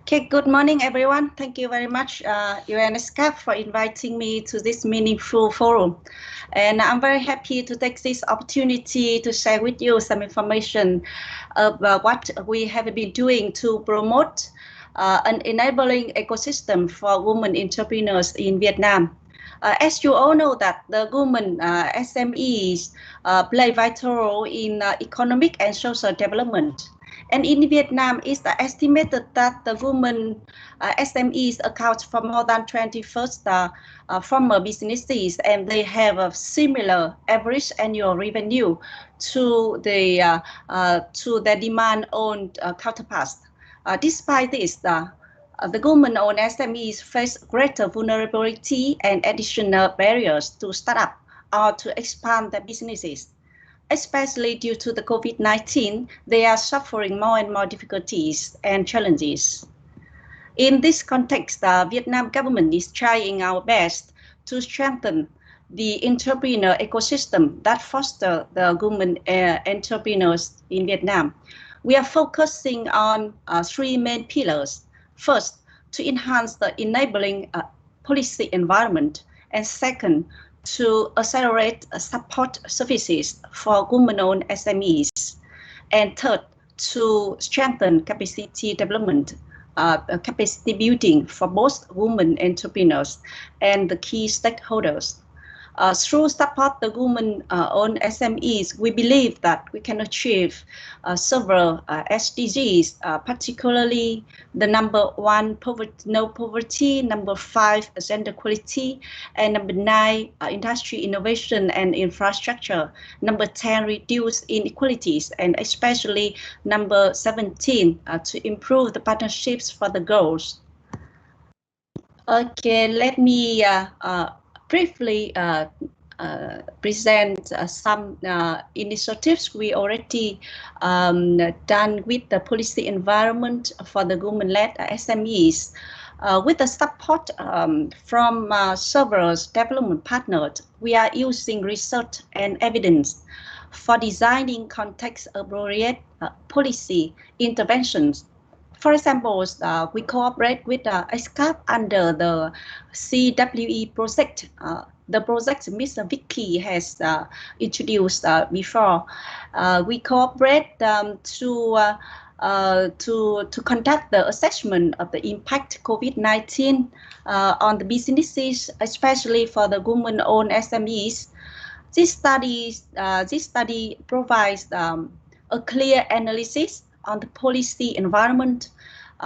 Okay, good morning, everyone. Thank you very much, ESCAP, for inviting me to this meaningful forum. And I'm very happy to take this opportunity to share with you some information about what we have been doing to promote an enabling ecosystem for women entrepreneurs in Vietnam. As you all know that the women SMEs play a vital role in economic and social development. And in Vietnam, it's estimated that the women SMEs account for more than 21% from businesses, and they have a similar average annual revenue to the demand-owned counterparts. Despite this, the women-owned SMEs face greater vulnerability and additional barriers to start up or to expand their businesses. especially due to the COVID-19, they are suffering more and more difficulties and challenges. In this context, the Vietnam government is trying our best to strengthen the entrepreneur ecosystem that foster the women entrepreneurs in Vietnam. We are focusing on three main pillars. First, to enhance the enabling policy environment, and second, to accelerate support services for women-owned SMEs, and third, to strengthen capacity development, capacity building for both women entrepreneurs and the key stakeholders. Through support the women-owned SMEs, we believe that we can achieve several SDGs, particularly the number 1, no poverty, number 5, gender equality, and number 9, industry innovation and infrastructure, number 10, reduce inequalities, and especially number 17, to improve the partnerships for the goals. Okay, let me briefly present some initiatives we already done with the policy environment for the women-led SMEs. With the support from several development partners, we are using research and evidence for designing context-appropriate policy interventions. For example, we cooperate with ESCAP under the CWE project. The project Mr. Vicky has introduced before. We cooperate to conduct the assessment of the impact COVID-19 on the businesses, especially for the women-owned SMEs. This study provides a clear analysis on the policy environment,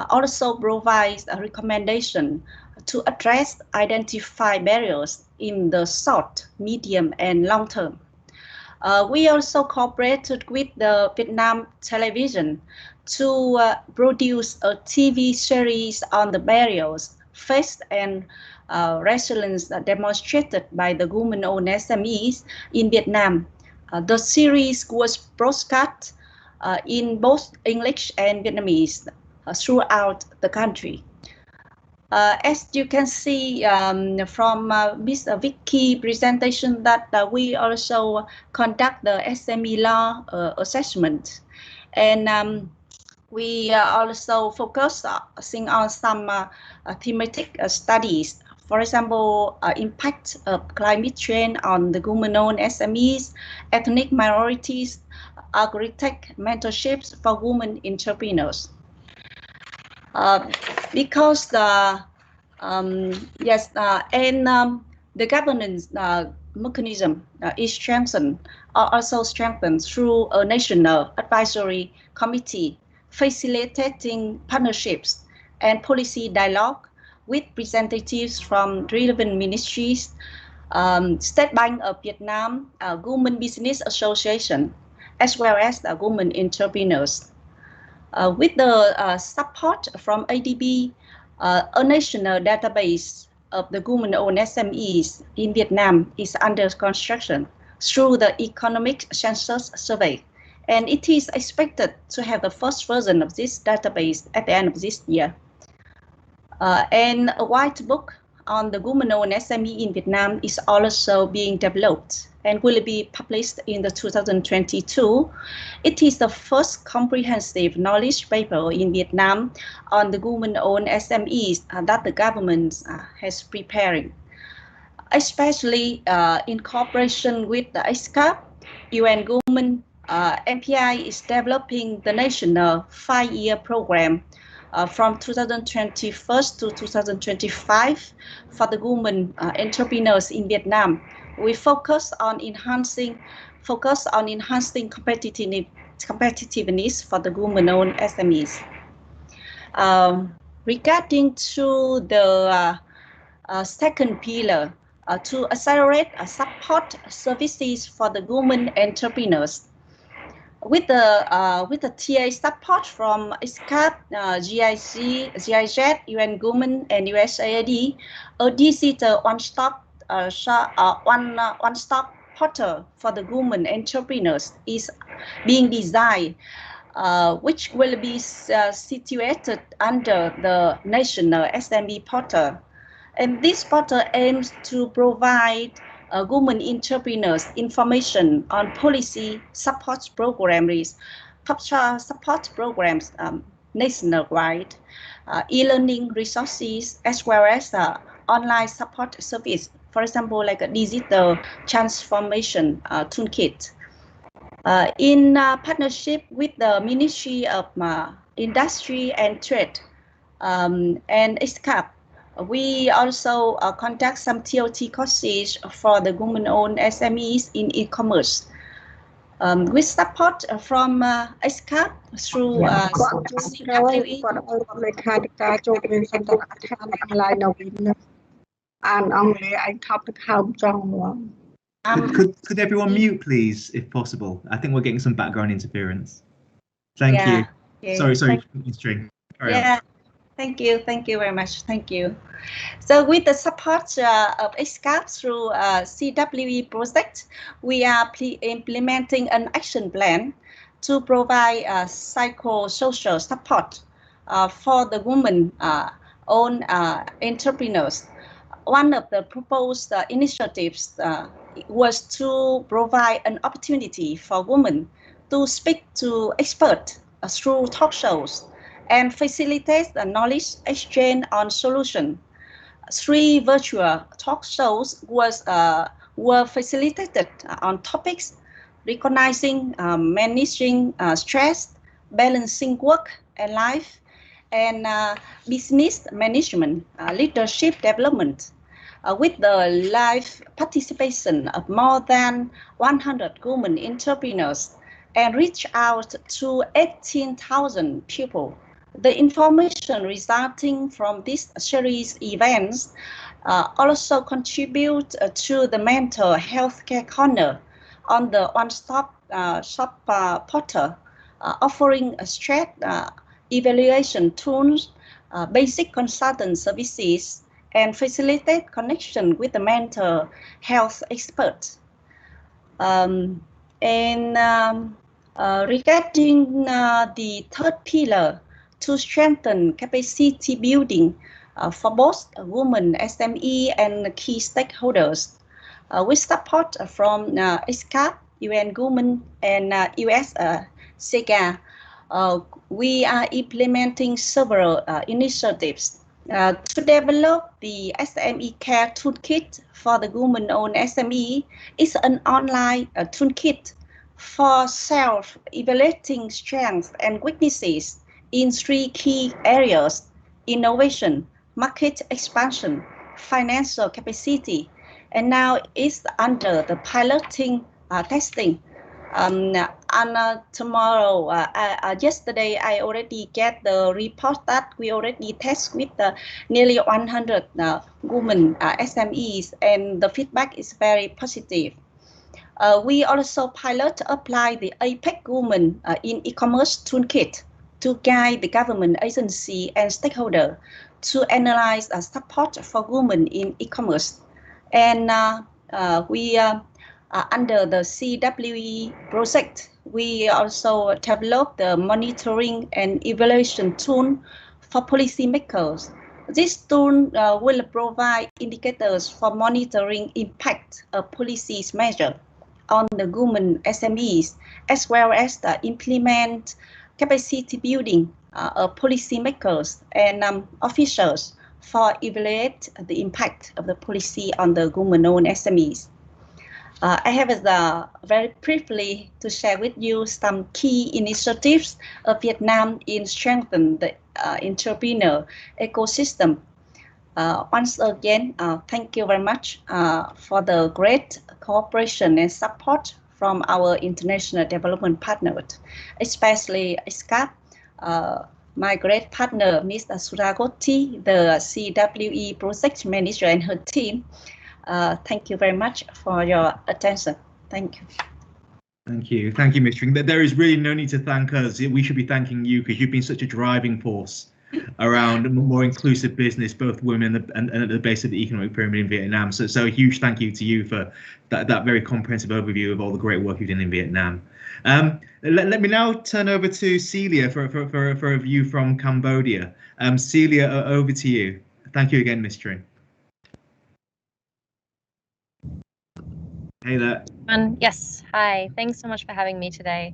also provides a recommendation to address identified barriers in the short, medium, and long term. We also cooperated with the Vietnam television to produce a TV series on the barriers faced and resilience demonstrated by the women-owned SMEs in Vietnam. The series was broadcast in both English and Vietnamese throughout the country. As you can see from Ms. Vicky's presentation, that we also conduct the SME law assessment, and we also focus on some thematic studies. For example, impact of climate change on the women-owned SMEs, ethnic minorities, agri-tech mentorships for women entrepreneurs. Because the the governance mechanism is strengthened, also strengthened through a national advisory committee, facilitating partnerships and policy dialogue with representatives from relevant ministries, State Bank of Vietnam, Women Business Association, as well as the women entrepreneurs. With the support from ADB, a national database of the women-owned SMEs in Vietnam is under construction through the Economic Census Survey, and it is expected to have the first version of this database at the end of this year. And a white book on the women-owned SME in Vietnam is also being developed and will be published in the 2022. It is the first comprehensive knowledge paper in Vietnam on the women-owned SMEs that the government has preparing. Especially in cooperation with the ESCAP, UN Women, MPI is developing the national 5-year program from 2021 to 2025 for the women entrepreneurs in Vietnam. We focus on enhancing competitiveness for the women-owned SMEs. Regarding to the second pillar, to accelerate support services for the women entrepreneurs. With the TA support from ESCAP, GIZ, UN Women, and USAID, a digital one-stop portal for the women entrepreneurs is being designed, which will be situated under the national SME portal. And this portal aims to provide women entrepreneurs information on policy support programs, nationwide, e-learning resources, as well as online support service, for example, like a digital transformation toolkit. In partnership with the Ministry of Industry and Trade and ESCAP, we also conduct some TOT courses for the women-owned SMEs in e-commerce. With support from ESCAP through CWE. Could everyone mute, please, if possible? I think we're getting some background interference. Thank you. Okay. Sorry, Ms. String. Yeah, thank you very much. Thank you. So with the support of ESCAP through CWE project, we are implementing an action plan to provide psychosocial support for the women-owned entrepreneurs. One of the proposed initiatives was to provide an opportunity for women to speak to experts through talk shows and facilitate the knowledge exchange on solution. 3 virtual talk shows were facilitated on topics recognizing, managing stress, balancing work and life, and business management, leadership development, with the live participation of more than 100 women entrepreneurs and reach out to 18,000 people. The information resulting from this series events also contribute to the mental health care corner on the one-stop shop portal, offering stress evaluation tools, basic consultant services, and facilitate connection with the mental health experts. Regarding the third pillar, to strengthen capacity building for both women SME and key stakeholders, with support from ESCAP, UN Women, and US SEGA, we are implementing several initiatives to develop the SME Care Toolkit for the women-owned SME. Is an online toolkit for self-evaluating strengths and weaknesses in 3 key areas: innovation, market expansion, financial capacity, and now it's under the piloting testing. Tomorrow, yesterday, I already get the report that we already test with nearly 100 women SMEs, and the feedback is very positive. We also pilot apply the APEC Women in e-commerce toolkit to guide the government agency and stakeholder to analyze support for women in e-commerce. And under the CWE project, we also developed the monitoring and evaluation tool for policymakers. This tool will provide indicators for monitoring impact of policies measure on the women SMEs, as well as implement capacity building of policymakers and officials for evaluate the impact of the policy on the women-owned SMEs. I have very briefly to share with you some key initiatives of Vietnam in strengthening the entrepreneur ecosystem. Once again, thank you very much for the great cooperation and support from our international development partners, especially ESCAP, my great partner, Ms. Suragoti, the CWE project manager, and her team. Thank you very much for your attention. Thank you. Thank you. Thank you, Ms. String. There is really no need to thank us. We should be thanking you because you've been such a driving force around more inclusive business, both women and at the base of the economic pyramid in Vietnam. So a huge thank you to you for that very comprehensive overview of all the great work you've done in Vietnam. Let me now turn over to Celia for a view from Cambodia. Celia, over to you. Thank you again, Ms. Trin. Hey there. Yes, hi. Thanks so much for having me today.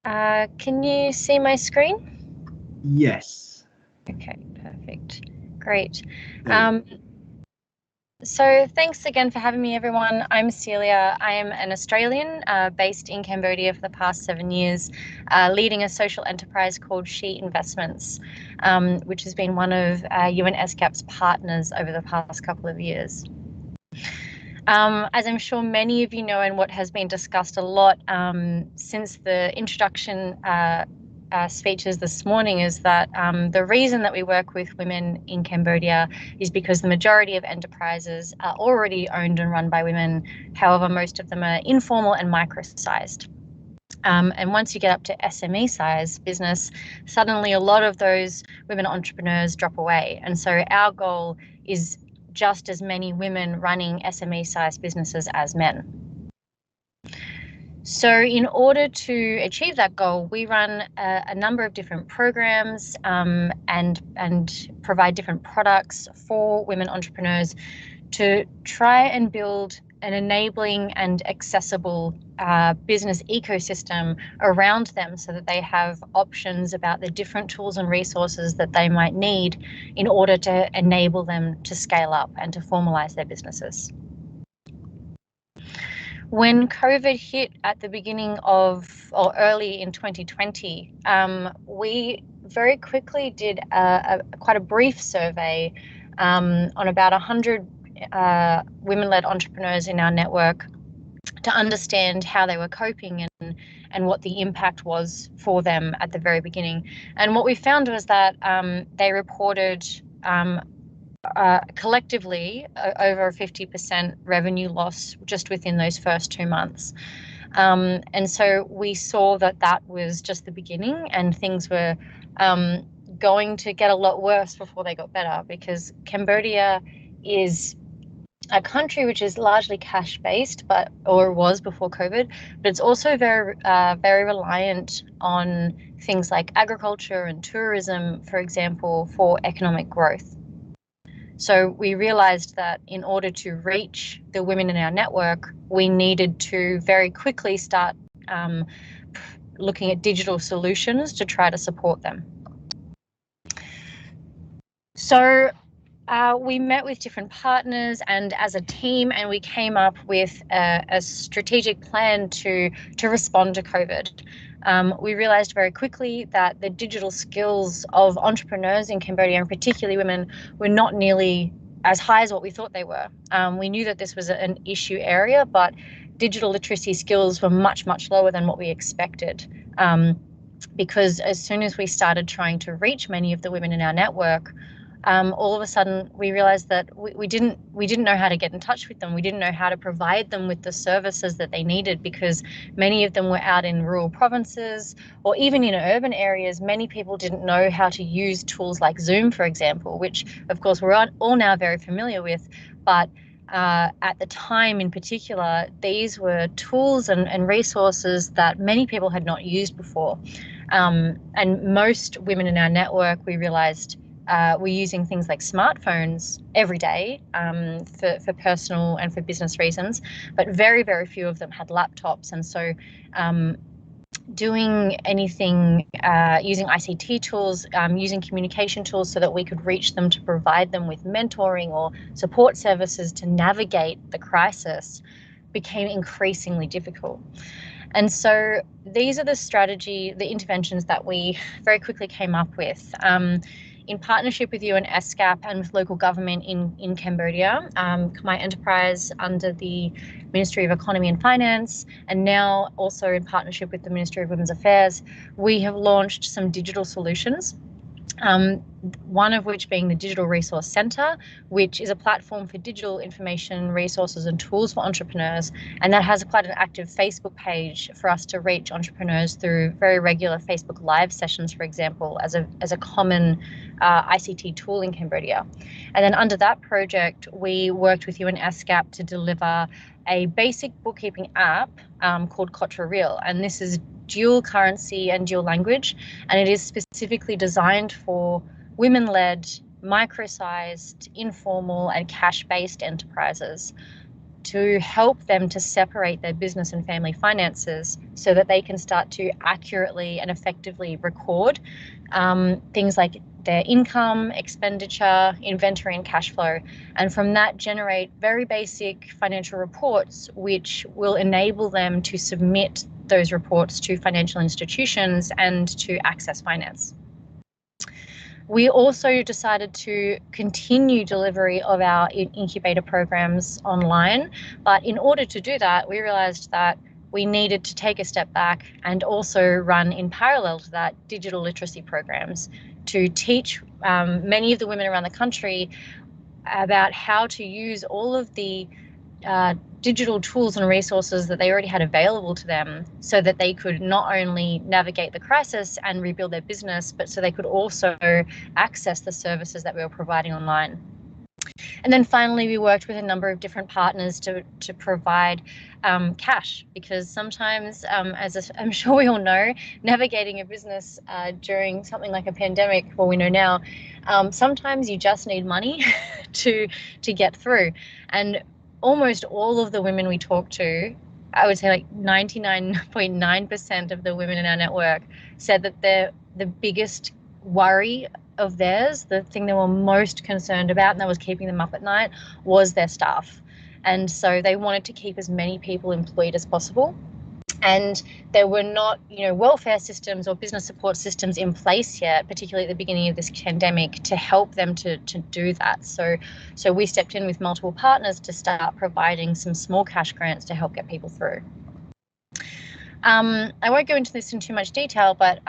Can you see my screen? Yes. Okay, perfect. Great. So thanks again for having me, everyone. I'm Celia. I am an Australian based in Cambodia for the past 7 years, leading a social enterprise called She Investments, which has been one of UN ESCAP's partners over the past couple of years. As I'm sure many of you know, and what has been discussed a lot since the introduction speeches this morning, is that the reason that we work with women in Cambodia is because the majority of enterprises are already owned and run by women. However, most of them are informal and micro-sized. And once you get up to SME size business, suddenly a lot of those women entrepreneurs drop away. And so our goal is just as many women running SME-sized businesses as men. So in order to achieve that goal, we run a number of different programs and provide different products for women entrepreneurs to try and build an enabling and accessible business ecosystem around them so that they have options about the different tools and resources that they might need in order to enable them to scale up and to formalize their businesses. When COVID hit at the beginning of, or early in 2020, we very quickly did quite a brief survey on about 100 women-led entrepreneurs in our network to understand how they were coping and what the impact was for them at the very beginning. And what we found was that they reported collectively over a 50% revenue loss just within those first 2 months. And so we saw that that was just the beginning, and things were going to get a lot worse before they got better, because Cambodia is a country which is largely cash-based, or was before COVID, but it's also very reliant on things like agriculture and tourism, for example, for economic growth. So we realized that in order to reach the women in our network, we needed to very quickly start looking at digital solutions to try to support them. So we met with different partners and as a team, and we came up with a strategic plan to respond to COVID. We realized very quickly that the digital skills of entrepreneurs in Cambodia, and particularly women, were not nearly as high as what we thought they were. We knew that this was an issue area, but digital literacy skills were much, much lower than what we expected. Because as soon as we started trying to reach many of the women in our network, all of a sudden we realized that we didn't know how to get in touch with them. We didn't know how to provide them with the services that they needed, because many of them were out in rural provinces, or even in urban areas. Many people didn't know how to use tools like Zoom, for example, which of course we're all now very familiar with. But at the time in particular, these were tools and resources that many people had not used before. And most women in our network, we realized, we're using things like smartphones every day for personal and for business reasons, but very, very few of them had laptops. And so doing anything, using ICT tools, using communication tools so that we could reach them to provide them with mentoring or support services to navigate the crisis became increasingly difficult. And so these are the interventions that we very quickly came up with. In partnership with UN ESCAP and with local government in Cambodia, my enterprise under the Ministry of Economy and Finance, and now also in partnership with the Ministry of Women's Affairs, we have launched some digital solutions. one of which being the Digital Resource Centre, which is a platform for digital information, resources and tools for entrepreneurs. And that has quite an active Facebook page for us to reach entrepreneurs through very regular Facebook Live sessions, for example, as a common ICT tool in Cambodia. And then under that project, we worked with ESCAP to deliver a basic bookkeeping app called Kotra Real. And this is dual currency and dual language, and it is specifically designed for women-led, micro-sized, informal and cash-based enterprises to help them to separate their business and family finances so that they can start to accurately and effectively record things like their income, expenditure, inventory and cash flow, and from that generate very basic financial reports which will enable them to submit those reports to financial institutions and to access finance. We also decided to continue delivery of our incubator programs online, but in order to do that, we realized that we needed to take a step back and also run in parallel to that digital literacy programs to teach many of the women around the country about how to use all of the digital tools and resources that they already had available to them so that they could not only navigate the crisis and rebuild their business, but so they could also access the services that we were providing online. And then finally, we worked with a number of different partners to provide cash, because sometimes, as I'm sure we all know, navigating a business during something like a pandemic, well, we know now, sometimes you just need money to get through. And almost all of the women we talked to, I would say like 99.9% of the women in our network said that the biggest worry of theirs, the thing they were most concerned about and that was keeping them up at night, was their staff. And so they wanted to keep as many people employed as possible. And there were not, welfare systems or business support systems in place yet, particularly at the beginning of this pandemic, to help them to do that. So we stepped in with multiple partners to start providing some small cash grants to help get people through. I won't go into this in too much detail, but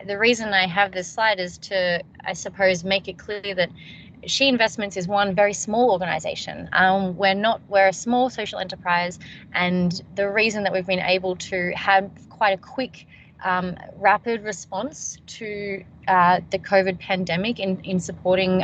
the reason I have this slide is to, I suppose, make it clear that She Investments is one very small organization. We're a small social enterprise, and the reason that we've been able to have quite a quick, rapid response to the COVID pandemic in supporting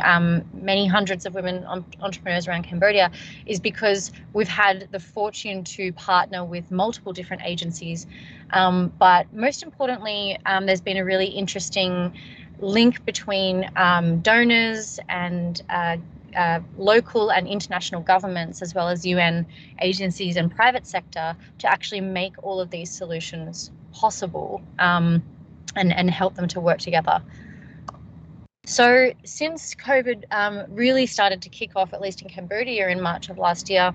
many hundreds of women entrepreneurs around Cambodia is because we've had the fortune to partner with multiple different agencies. But most importantly, there's been a really interesting link between donors and local and international governments, as well as UN agencies and private sector, to actually make all of these solutions possible and help them to work together. So since COVID really started to kick off, at least in Cambodia in March of last year,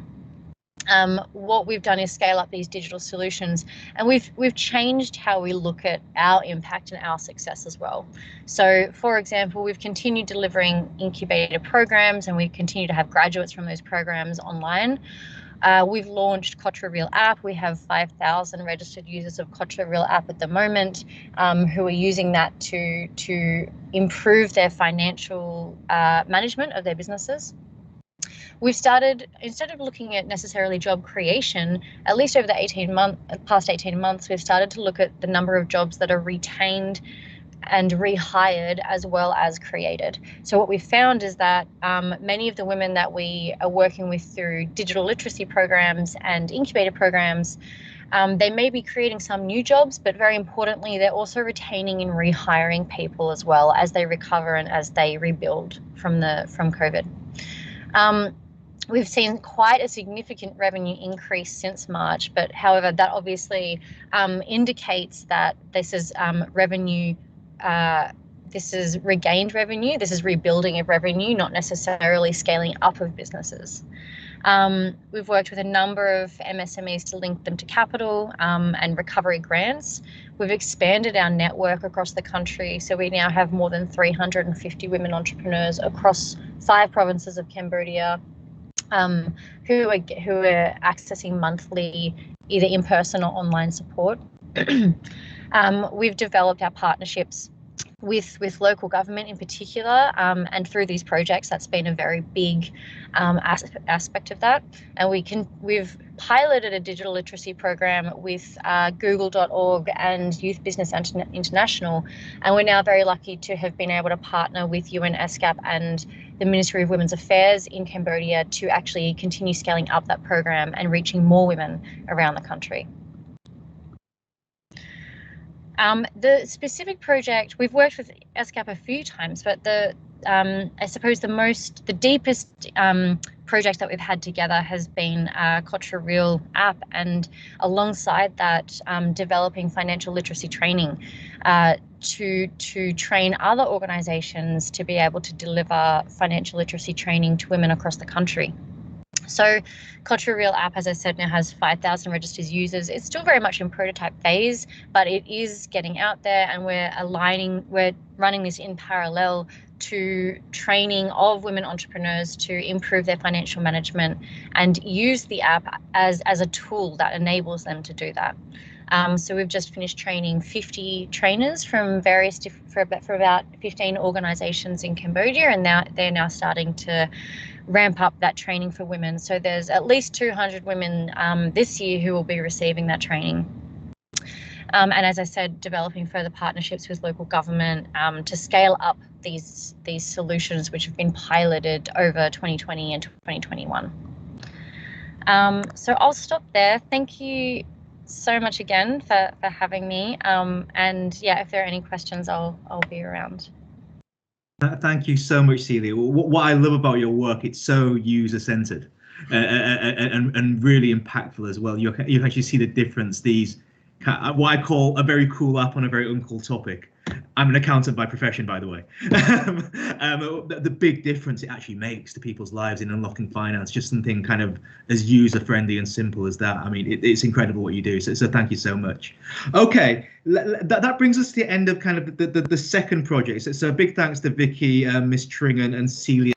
what we've done is scale up these digital solutions, and we've changed how we look at our impact and our success as well. So, for example, we've continued delivering incubator programs, and we continue to have graduates from those programs online. We've launched Kotra Real app. We have 5,000 registered users of Kotra Real app at the moment, who are using that to improve their financial management of their businesses. We've started, instead of looking at necessarily job creation, at least over the past 18 months, we've started to look at the number of jobs that are retained and rehired as well as created. So what we've found is that many of the women that we are working with through digital literacy programs and incubator programs, they may be creating some new jobs, but very importantly, they're also retaining and rehiring people as well as they recover and as they rebuild from COVID. We've seen quite a significant revenue increase since March, but however, that obviously indicates that this is revenue. This is regained revenue. This is rebuilding of revenue, not necessarily scaling up of businesses. We've worked with a number of MSMEs to link them to capital and recovery grants. We've expanded our network across the country, so we now have more than 350 women entrepreneurs across 5 provinces of Cambodia, who are accessing monthly either in-person or online support. We've developed our partnerships with local government in particular, and through these projects, that's been a very big aspect of that. And we've piloted a digital literacy program with Google.org and Youth Business International, and we're now very lucky to have been able to partner with UN ESCAP and the Ministry of Women's Affairs in Cambodia to actually continue scaling up that program and reaching more women around the country. The specific project, we've worked with ESCAP a few times, but I suppose the deepest project that we've had together has been Culture Real app, and alongside that, developing financial literacy training to train other organisations to be able to deliver financial literacy training to women across the country. So Culture Real app, as I said, now has 5,000 registered users. It's still very much in prototype phase, but it is getting out there, and we're running this in parallel to training of women entrepreneurs to improve their financial management and use the app as a tool that enables them to do that. So we've just finished training 50 trainers from various for about 15 organisations in Cambodia, and now they're now starting to ramp up that training for women. So there's at least 200 women this year who will be receiving that training. And as I said, developing further partnerships with local government to scale up these solutions, which have been piloted over 2020 and 2021. So I'll stop there. Thank you so much again for having me. And yeah, if there are any questions, I'll be around. Thank you so much, Celia. What I love about your work, it's so user-centered and really impactful as well. You actually see the difference. These, what I call a very cool app on a very uncool topic. I'm an accountant by profession, by the way. The big difference it actually makes to people's lives in unlocking finance, just something kind of as user-friendly and simple as that. I mean, it's incredible what you do. So thank you so much. Okay, that brings us to the end of kind of the second project. So a big thanks to Vicky, Miss Tringan, and Celia.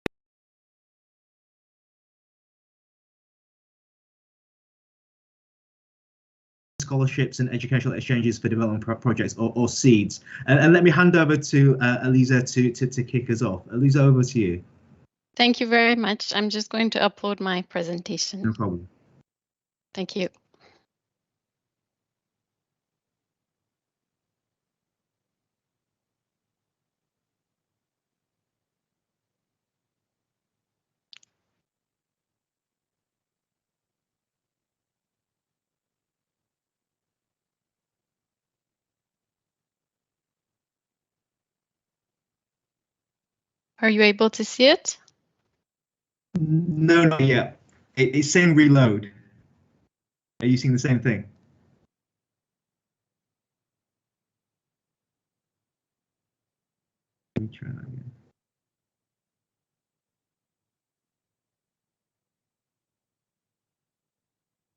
Scholarships and educational exchanges for development projects, or SEEDs. And let me hand over to Eliza to kick us off. Eliza, over to you. Thank you very much. I'm just going to upload my presentation. No problem. Thank you. Are you able to see it? No, not yet. It's saying reload. Are you seeing the same thing? Let me try that again.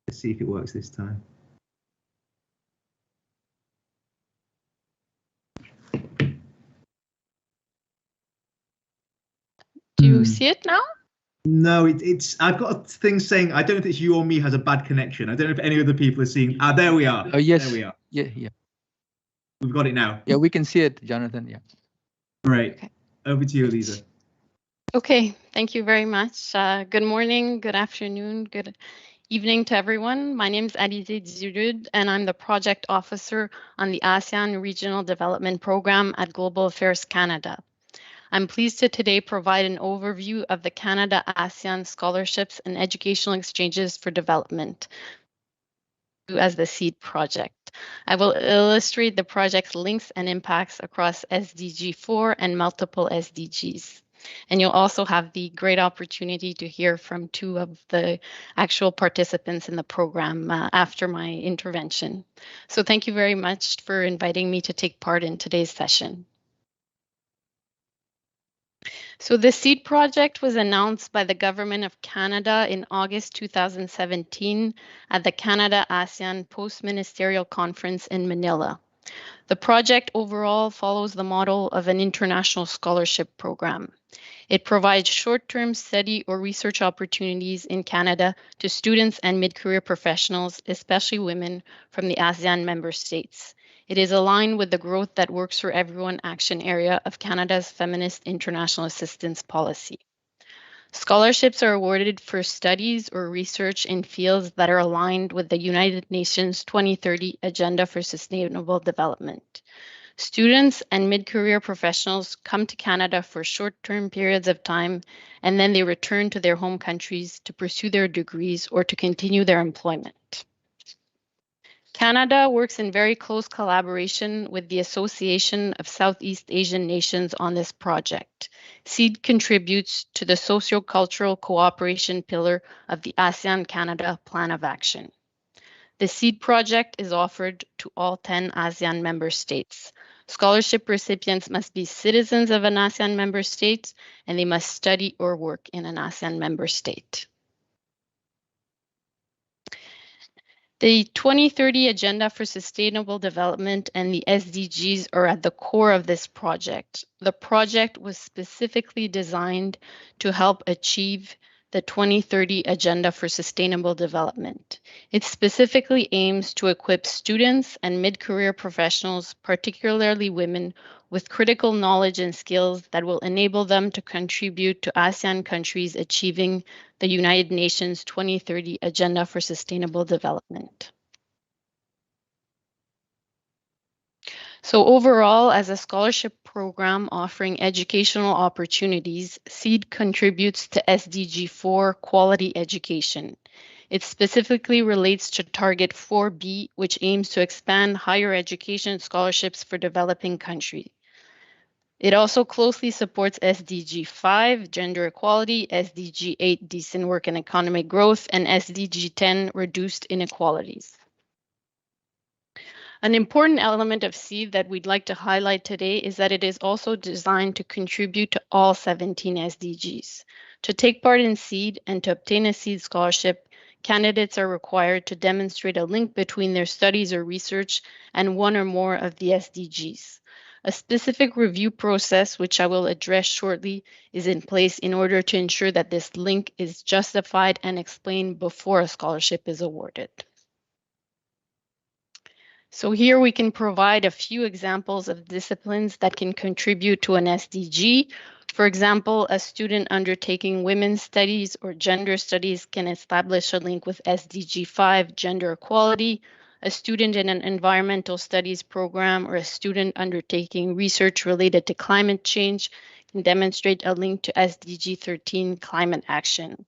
Let's see if it works this time. Do you see it now? No, it's. I've got a thing saying, I don't know if it's you or me has a bad connection. I don't know if any other people are seeing. Ah, there we are. Oh, yes. There we are. Yeah. We've got it now. Yeah, we can see it, Jonathan. Yeah. Great. Okay. Over to you, Eliza. Okay, thank you very much. Good morning, good afternoon, good evening to everyone. My name is Alizé Dzulud, and I'm the project officer on the ASEAN Regional Development Program at Global Affairs Canada. I'm pleased to today provide an overview of the Canada-ASEAN Scholarships and Educational Exchanges for Development as the SEED project. I will illustrate the project's links and impacts across SDG 4 and multiple SDGs. And you'll also have the great opportunity to hear from two of the actual participants in the program after my intervention. So thank you very much for inviting me to take part in today's session. So the SEED project was announced by the Government of Canada in August 2017 at the Canada-ASEAN Post-Ministerial Conference in Manila. The project overall follows the model of an international scholarship program. It provides short-term study or research opportunities in Canada to students and mid-career professionals, especially women from the ASEAN member states. It is aligned with the Growth That Works for Everyone action area of Canada's Feminist International Assistance Policy. Scholarships are awarded for studies or research in fields that are aligned with the United Nations 2030 Agenda for Sustainable Development. Students and mid-career professionals come to Canada for short-term periods of time, and then they return to their home countries to pursue their degrees or to continue their employment. Canada works in very close collaboration with the Association of Southeast Asian Nations on this project. SEED contributes to the socio-cultural cooperation pillar of the ASEAN-Canada Plan of Action. The SEED project is offered to all 10 ASEAN member states. Scholarship recipients must be citizens of an ASEAN member state, and they must study or work in an ASEAN member state. The 2030 Agenda for Sustainable Development and the SDGs are at the core of this project. The project was specifically designed to help achieve the 2030 Agenda for Sustainable Development. It specifically aims to equip students and mid-career professionals, particularly women, with critical knowledge and skills that will enable them to contribute to ASEAN countries achieving the United Nations 2030 Agenda for Sustainable Development. So overall, as a scholarship program offering educational opportunities, SEED contributes to SDG 4 quality education. It specifically relates to Target 4B, which aims to expand higher education scholarships for developing countries. It also closely supports SDG 5, gender equality, SDG 8, decent work and economic growth, and SDG 10, reduced inequalities. An important element of SEED that we'd like to highlight today is that it is also designed to contribute to all 17 SDGs. To take part in SEED and to obtain a SEED scholarship, candidates are required to demonstrate a link between their studies or research and one or more of the SDGs. A specific review process, which I will address shortly, is in place in order to ensure that this link is justified and explained before a scholarship is awarded. So here we can provide a few examples of disciplines that can contribute to an SDG. For example, a student undertaking women's studies or gender studies can establish a link with SDG 5, gender equality. A student in an environmental studies program or a student undertaking research related to climate change can demonstrate a link to SDG 13, climate action.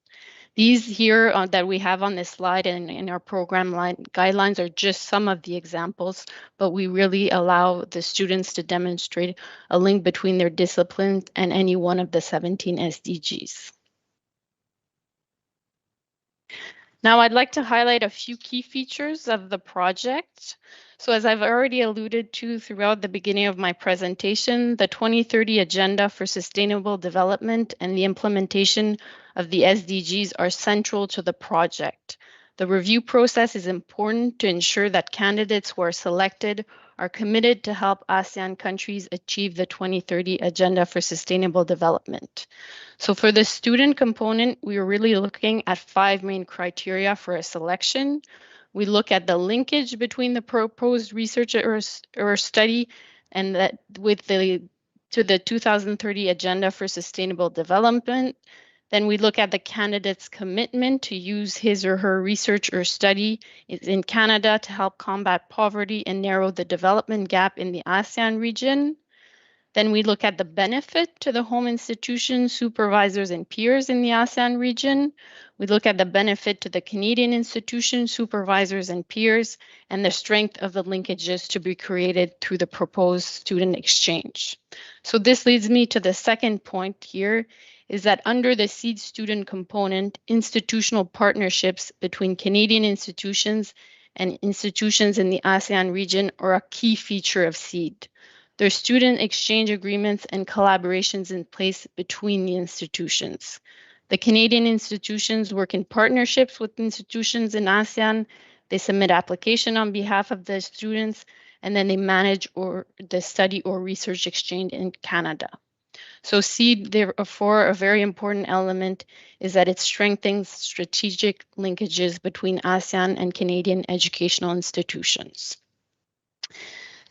These here that we have on this slide and in our program guidelines are just some of the examples, but we really allow the students to demonstrate a link between their disciplines and any one of the 17 SDGs. Now I'd like to highlight a few key features of the project. So as I've already alluded to throughout the beginning of my presentation, the 2030 Agenda for Sustainable Development and the implementation of the SDGs are central to the project. The review process is important to ensure that candidates who are selected are committed to help ASEAN countries achieve the 2030 Agenda for Sustainable Development. So for the student component, we are really looking at 5 main criteria for a selection. We look at the linkage between the proposed research or study and that with the 2030 Agenda for Sustainable Development. Then we look at the candidate's commitment to use his or her research or study in Canada to help combat poverty and narrow the development gap in the ASEAN region. Then we look at the benefit to the home institutions, supervisors, and peers in the ASEAN region. We look at the benefit to the Canadian institutions, supervisors, and peers, and the strength of the linkages to be created through the proposed student exchange. So this leads me to the second point here, is that under the SEED student component, institutional partnerships between Canadian institutions and institutions in the ASEAN region are a key feature of SEED. There are student exchange agreements and collaborations in place between the institutions. The Canadian institutions work in partnerships with institutions in ASEAN. They submit application on behalf of the students, and then they manage the study or research exchange in Canada. So SEED, therefore, a very important element is that it strengthens strategic linkages between ASEAN and Canadian educational institutions.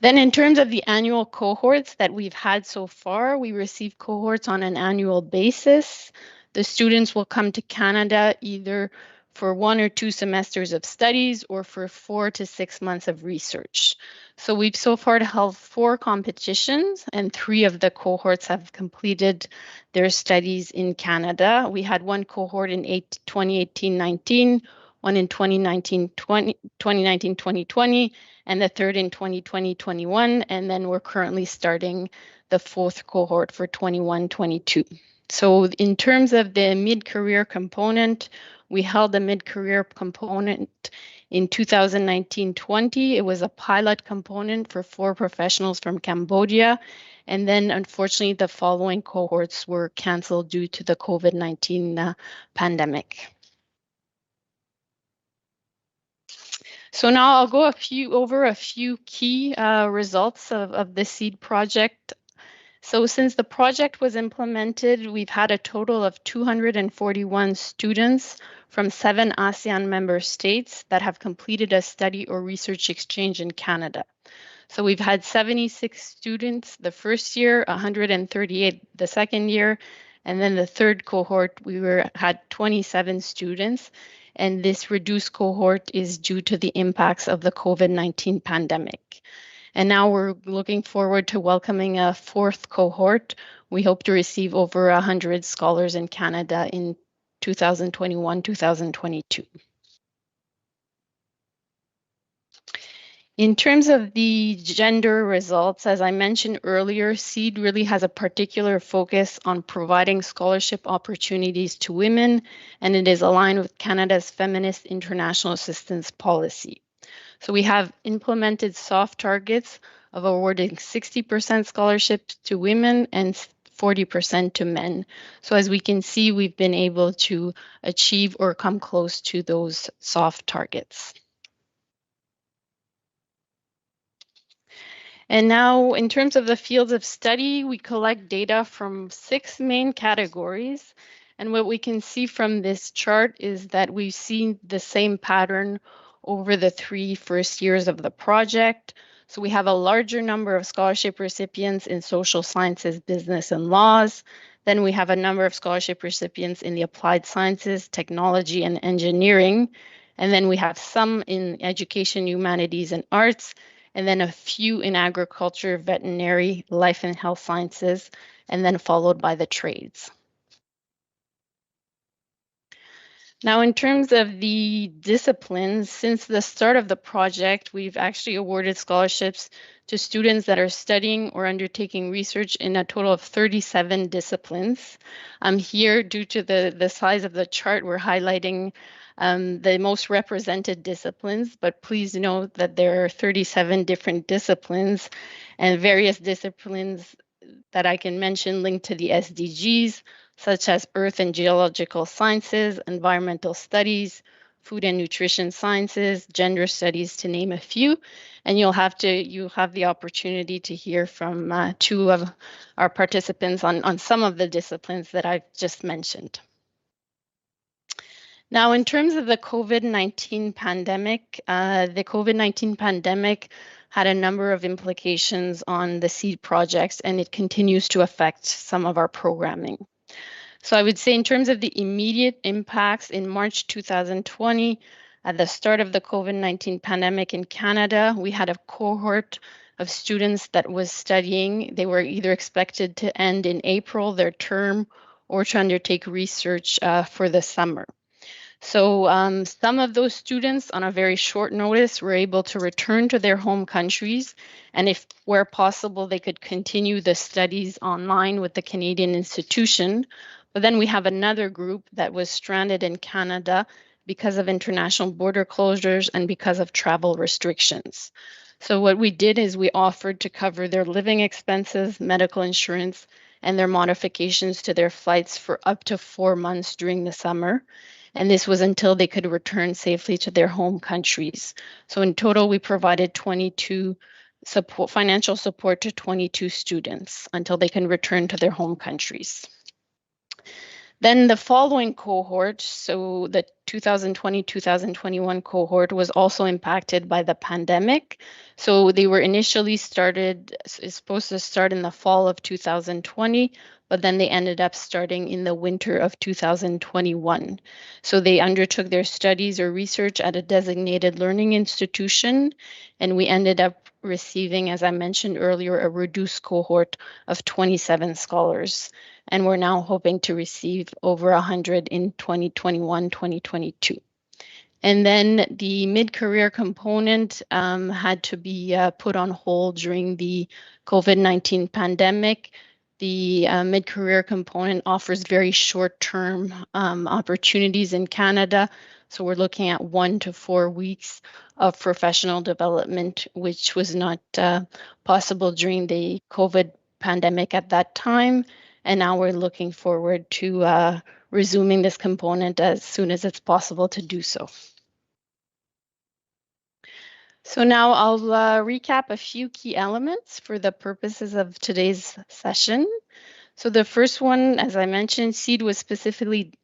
Then in terms of the annual cohorts that we've had so far, we receive cohorts on an annual basis. The students will come to Canada either for 1 or 2 semesters of studies or for 4 to 6 months of research. So we've so far held 4 competitions and 3 of the cohorts have completed their studies in Canada. We had 1 cohort in 2018-19, one in 2019-2020, and the third in 2020-21, and then we're currently starting the 4th cohort for 21-22. So in terms of the mid-career component, we held the mid-career component in 2019-20. It was a pilot component for 4 professionals from Cambodia, and then unfortunately the following cohorts were canceled due to the COVID-19 pandemic. So now I'll go over a few key results of the SEED project. So since the project was implemented, we've had a total of 241 students from 7 ASEAN member states that have completed a study or research exchange in Canada. So we've had 76 students the first year, 138 the second year, and then the third cohort, had 27 students. And this reduced cohort is due to the impacts of the COVID-19 pandemic. And now we're looking forward to welcoming a 4th cohort. We hope to receive over 100 scholars in Canada in 2021-2022. In terms of the gender results, as I mentioned earlier, SEED really has a particular focus on providing scholarship opportunities to women, and it is aligned with Canada's feminist international assistance policy. So we have implemented soft targets of awarding 60% scholarships to women and 40% to men. So as we can see, we've been able to achieve or come close to those soft targets. And now, in terms of the fields of study, we collect data from 6 main categories. And what we can see from this chart is that we've seen the same pattern over the 3 first years of the project. So we have a larger number of scholarship recipients in social sciences, business, and laws. Then we have a number of scholarship recipients in the applied sciences, technology, and engineering. And then we have some in education, humanities, and arts, and then a few in agriculture, veterinary, life and health sciences, and then followed by the trades. Now, in terms of the disciplines, since the start of the project, we've actually awarded scholarships to students that are studying or undertaking research in a total of 37 disciplines. Here, due to the size of the chart, we're highlighting the most represented disciplines, but please note that there are 37 different disciplines and various disciplines that I can mention linked to the SDGs, such as earth and geological sciences, environmental studies, food and nutrition sciences, gender studies, to name a few. And you'll have the opportunity to hear from 2 of our participants on some of the disciplines that I've just mentioned. Now, in terms of the COVID-19 pandemic, had a number of implications on the SEED projects, and it continues to affect some of our programming. So I would say in terms of the immediate impacts, in March 2020, at the start of the COVID-19 pandemic in Canada, we had a cohort of students that was studying. They were either expected to end in April, their term, or to undertake research for the summer. So some of those students on a very short notice were able to return to their home countries, and if where possible, they could continue the studies online with the Canadian institution. But then we have another group that was stranded in Canada because of international border closures and because of travel restrictions. So what we did is we offered to cover their living expenses, medical insurance, and their modifications to their flights for up to 4 months during the summer. And this was until they could return safely to their home countries. So in total, we provided 22 financial support to 22 students until they can return to their home countries. Then the following cohort, so the 2020-2021 cohort, was also impacted by the pandemic. So they were initially supposed to start in the fall of 2020, but then they ended up starting in the winter of 2021. So they undertook their studies or research at a designated learning institution, and we ended up receiving, as I mentioned earlier, a reduced cohort of 27 scholars. And we're now hoping to receive over 100 in 2021-2022. And then the mid-career component had to be put on hold during the COVID-19 pandemic. The mid-career component offers very short-term opportunities in Canada. So we're looking at 1 to 4 weeks of professional development, which was not possible during the COVID pandemic at that time. And now we're looking forward to resuming this component as soon as it's possible to do so. So now I'll recap a few key elements for the purposes of today's session. So the first one, as I mentioned, SEED was specifically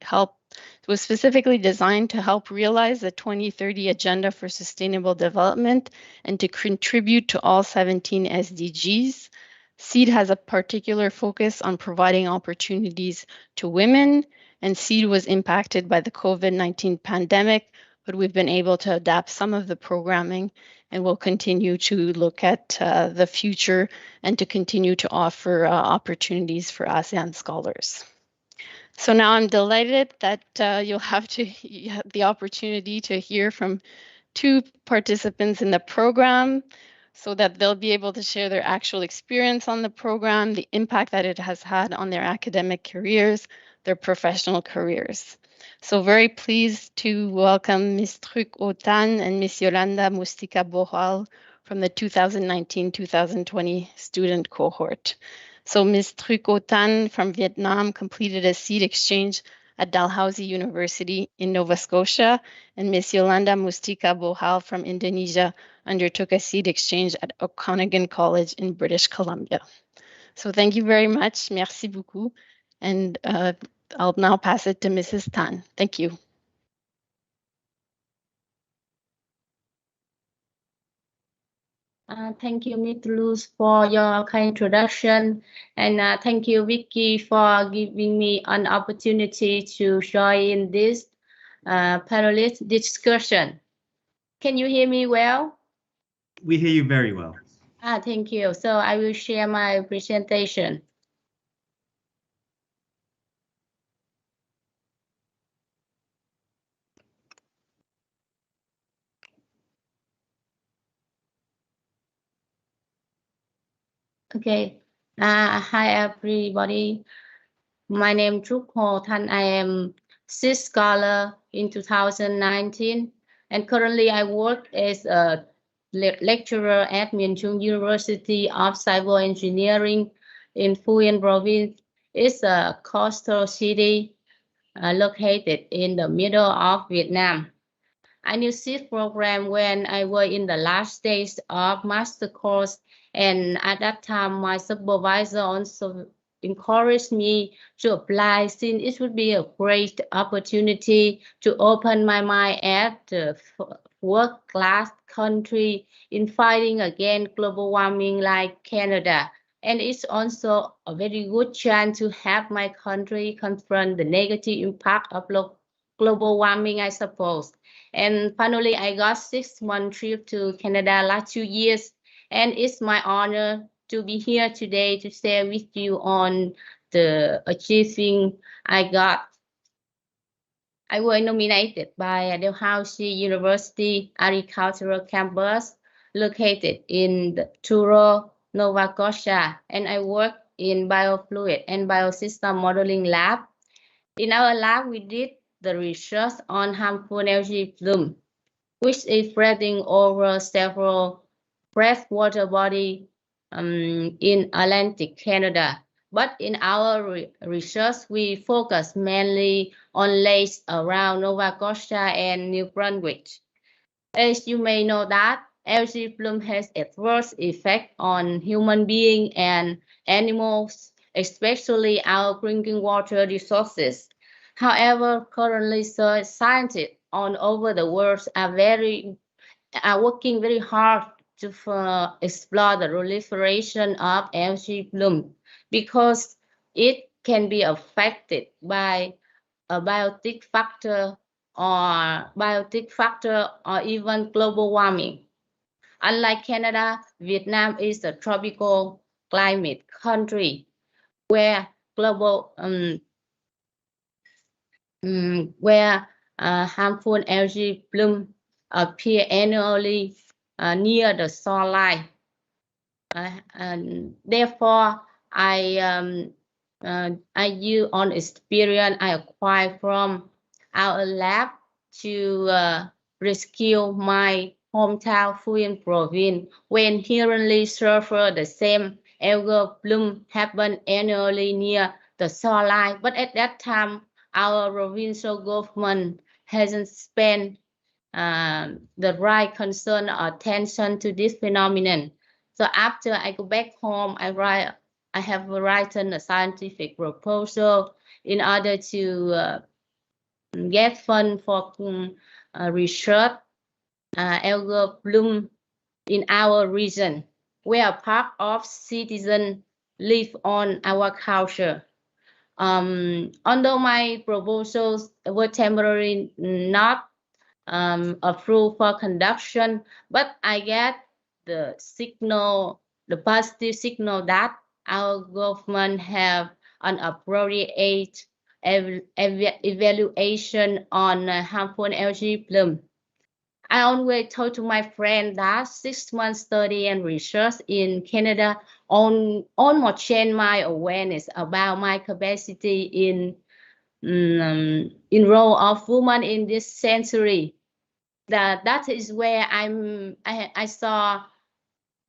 designed to help realize the 2030 Agenda for Sustainable Development and to contribute to all 17 SDGs. SEED has a particular focus on providing opportunities to women, and SEED was impacted by the COVID-19 pandemic, but we've been able to adapt some of the programming, and we'll continue to look at the future and to continue to offer opportunities for ASEAN scholars. So now I'm delighted that you'll have the opportunity to hear from 2 participants in the program, so that they'll be able to share their actual experience on the program, the impact that it has had on their academic careers, their professional careers. So very pleased to welcome Ms. Truc Otan and Ms. Yolanda Mustika Bohal from the 2019-2020 student cohort. So Ms. Truc Otan from Vietnam completed a seed exchange at Dalhousie University in Nova Scotia, and Ms. Yolanda Mustika Bohal from Indonesia undertook a seed exchange at Okanagan College in British Columbia. So thank you very much. Merci beaucoup. And I'll now pass it to Mrs. Tan. Thank you. Thank you, Ms. Luz, for your kind introduction. And thank you, Vicky, for giving me an opportunity to join this panelist discussion. Can you hear me well? We hear you very well. Thank you. So I will share my presentation. Okay. Hi, everybody. My name is Truc Otan. I am SEED scholar in 2019, and currently I work as a lecturer at Miền Trung University of Civil Engineering in Phú Yên province. It's a coastal city located in the middle of Vietnam. I knew SEED program when I was in the last stage of master course, and at that time my supervisor also encouraged me to apply, since it would be a great opportunity to open my mind at the world-class country in fighting against global warming like Canada. And it's also a very good chance to have my country confront the negative impact of global warming, I suppose. And finally, I got 6-month trip to Canada last 2 years, and it's my honor to be here today to share with you on the achieving I got. I was nominated by Dalhousie University Agricultural Campus located in the Truro, Nova Scotia, and I work in biofluid and biosystem modeling lab. In our lab, we did the research on harmful algae bloom, which is spreading over several freshwater bodies in Atlantic Canada. But in our research, we focus mainly on lakes around Nova Scotia and New Brunswick. As you may know that algae bloom has adverse effect on human beings and animals, especially our drinking water resources. However, currently scientists all over the world are working very hard to explore the proliferation of algae bloom because it can be affected by a biotic factor or even global warming. Unlike Canada, Vietnam is a tropical climate country where harmful algae bloom appear annually near the shoreline. And therefore, I use on experience I acquired from our lab to rescue my hometown Phu province when currently suffer the same algal bloom happen annually near the shoreline. But at that time, our provincial government hasn't spent the right concern or attention to this phenomenon. So after I go back home, I have written a scientific proposal in order to get fund for research algal bloom in our region, where part of citizens live on our culture. Although my proposals were temporarily not approved for conduction, but I get the positive signal that our government have an appropriate evaluation on harmful algae bloom. I always told to my friend that 6 months study and research in Canada almost changed my awareness about my capacity in role of woman in this century. That is where I saw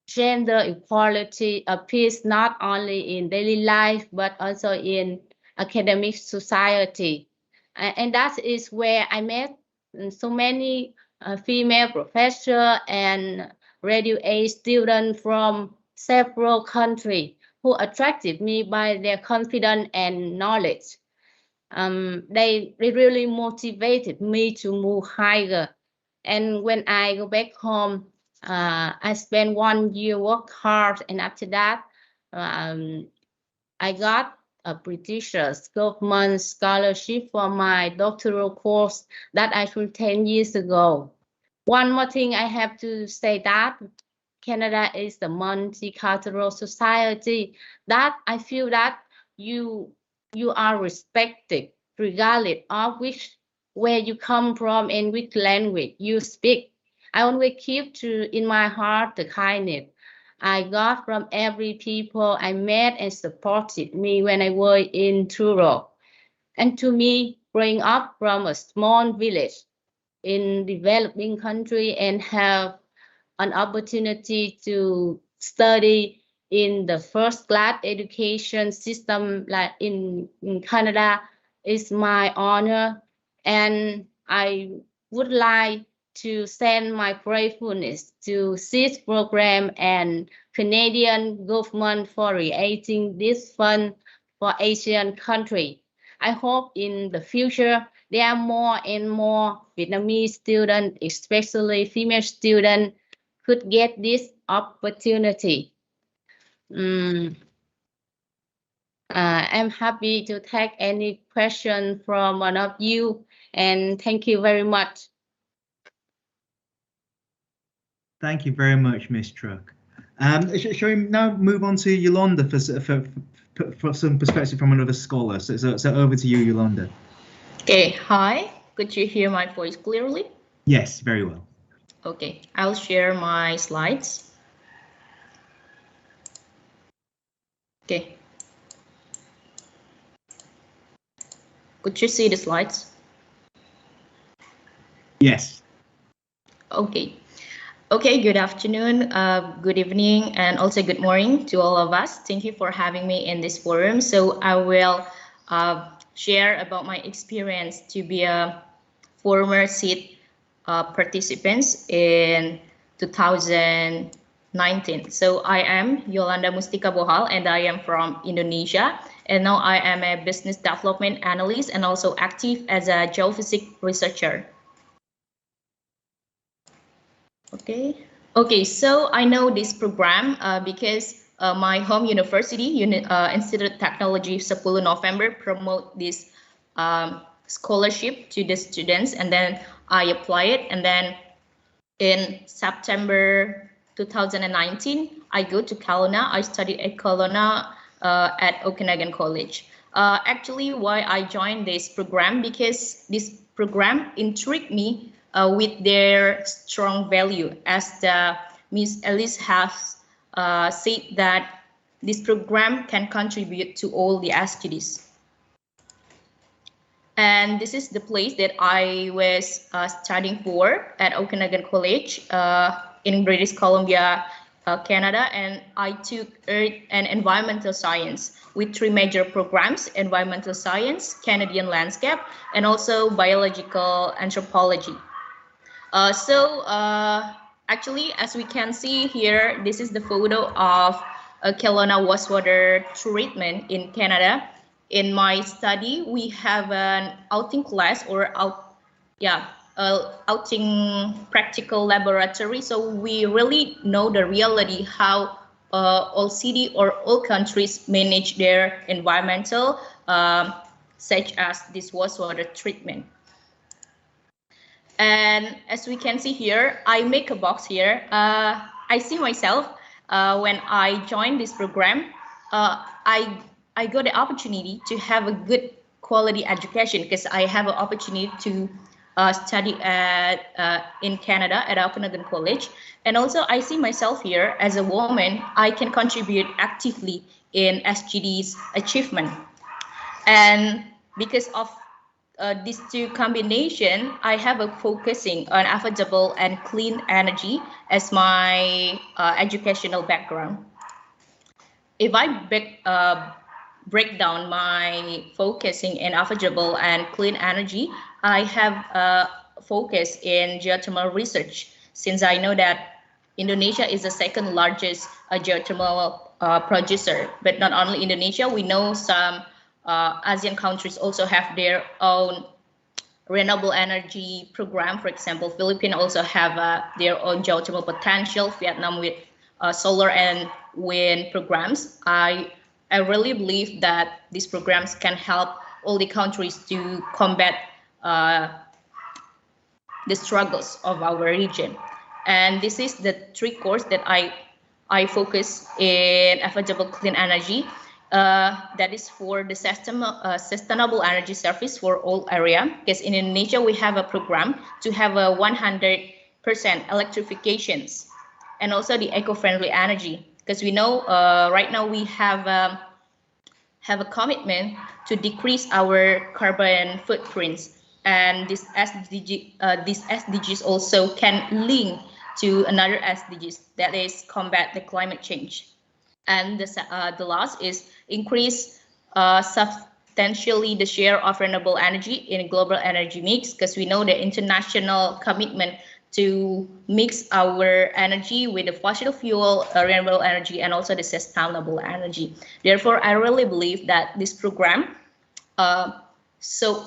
gender equality appears not only in daily life but also in academic society, and that is where I met so many female professors and graduate students from several countries who attracted me by their confidence and knowledge. They really motivated me to move higher. And when I go back home, I spent 1 year work hard, and after that, I got a British government scholarship for my doctoral course that I took 10 years ago. One more thing I have to say that Canada is the multicultural society that I feel that you are respected regardless of where you come from and which language you speak. I always keep in my heart the kindness I got from every people I met and supported me when I was in Truro. And to me, growing up from a small village in developing country and have an opportunity to study in the first class education system like in Canada is my honor, and I would like to send my gratefulness to this program and Canadian government for creating this fund for Asian country. I hope in the future there are more and more Vietnamese students, especially female students, could get this opportunity. I'm happy to take any question from one of you, and thank you very much. Thank you very much, Ms. Truck. Shall we now move on to Yolanda for some perspective from another scholar? So over to you, Yolanda. Okay, hi. Could you hear my voice clearly? Yes, very well. Okay, I'll share my slides. Okay. Could you see the slides? Yes. Okay. Okay, good afternoon, good evening, and also good morning to all of us. Thank you for having me in this forum. So I will share about my experience to be a former seat participants in 2019 2019. So I am Yolanda Mustika Bohal, and I am from Indonesia. And now I am a business development analyst and also active as a geophysics researcher. Okay, so I know this program because my home university, Institute of Technology 10 November, promote this scholarship to the students, and then I apply it, and then in September 2019, I go to Kelowna. I studied at Kelowna at Okanagan College. Actually, why I joined this program, because this program intrigued me with their strong value, as the Ms. Elise has said that this program can contribute to all the SDGs. And this is the place that I was studying for at Okanagan College in British Columbia, Canada. And I took Earth and Environmental Science with 3 major programs: Environmental Science, Canadian Landscape, and also Biological Anthropology. Actually, as we can see here, this is the photo of Kelowna wastewater treatment in Canada. In my study, we have an outing class or outing practical laboratory. So we really know the reality how all city or all countries manage their environmental, such as this wastewater treatment. And as we can see here, I make a box here. I see myself when I joined this program, I got the opportunity to have a good quality education, because I have an opportunity to study in Canada at Okanagan College. And also I see myself here as a woman, I can contribute actively in SDGs achievement. And because of these two combination, I have a focusing on affordable and clean energy as my educational background. If I break down my focusing in affordable and clean energy, I have a focus in geothermal research, since I know that Indonesia is the second largest geothermal producer. But not only Indonesia, we know some ASEAN countries also have their own renewable energy program. For example, Philippines also have their own geothermal potential, Vietnam with solar and wind programs. I really believe that these programs can help all the countries to combat the struggles of our region. And this is the 3 course that I focus in affordable clean energy. That is for the sustainable energy service for all area, because in Indonesia we have a program to have a 100% electrifications, and also the eco-friendly energy, because we know right now we have a commitment to decrease our carbon footprints, and this SDGs also can link to another SDGs, that is combat the climate change. And the last is increase substantially the share of renewable energy in global energy mix, because we know the international commitment to mix our energy with the fossil fuel, renewable energy, and also the sustainable energy. Therefore, I really believe that this program so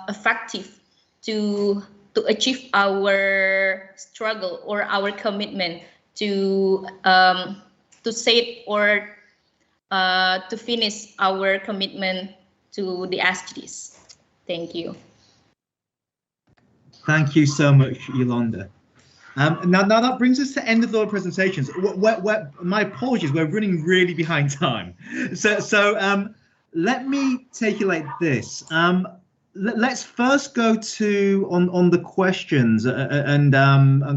effective to achieve our struggle or our commitment to set or to finish our commitment to the SDGs. Thank you. Thank you so much, Yolanda. Now that brings us to the end of the presentations. My apologies, we're running really behind time. So let me take it like this. Let's first go to on the questions and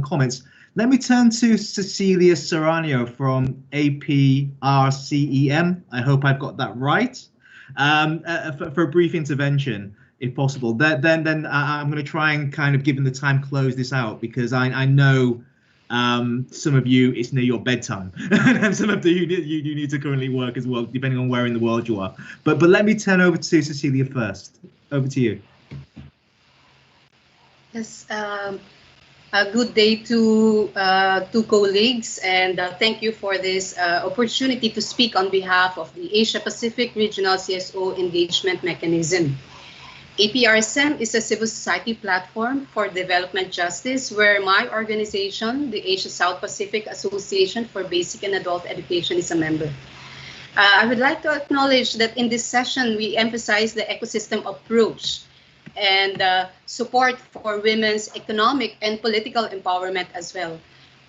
comments. Let me turn to Cecilia Serrano from APRCEM. I hope I've got that right. For a brief intervention, if possible. Then I'm going to try and kind of, given the time, close this out, because I know some of you, it's near your bedtime, and some of you need to currently work as well, depending on where in the world you are. But let me turn over to Cecilia first. Over to you. Yes. Good day to colleagues, and thank you for this opportunity to speak on behalf of the Asia Pacific Regional CSO Engagement Mechanism. APRSM is a civil society platform for development justice where my organization, the Asia South Pacific Association for Basic and Adult Education, is a member. I would like to acknowledge that in this session, we emphasize the ecosystem approach and support for women's economic and political empowerment as well.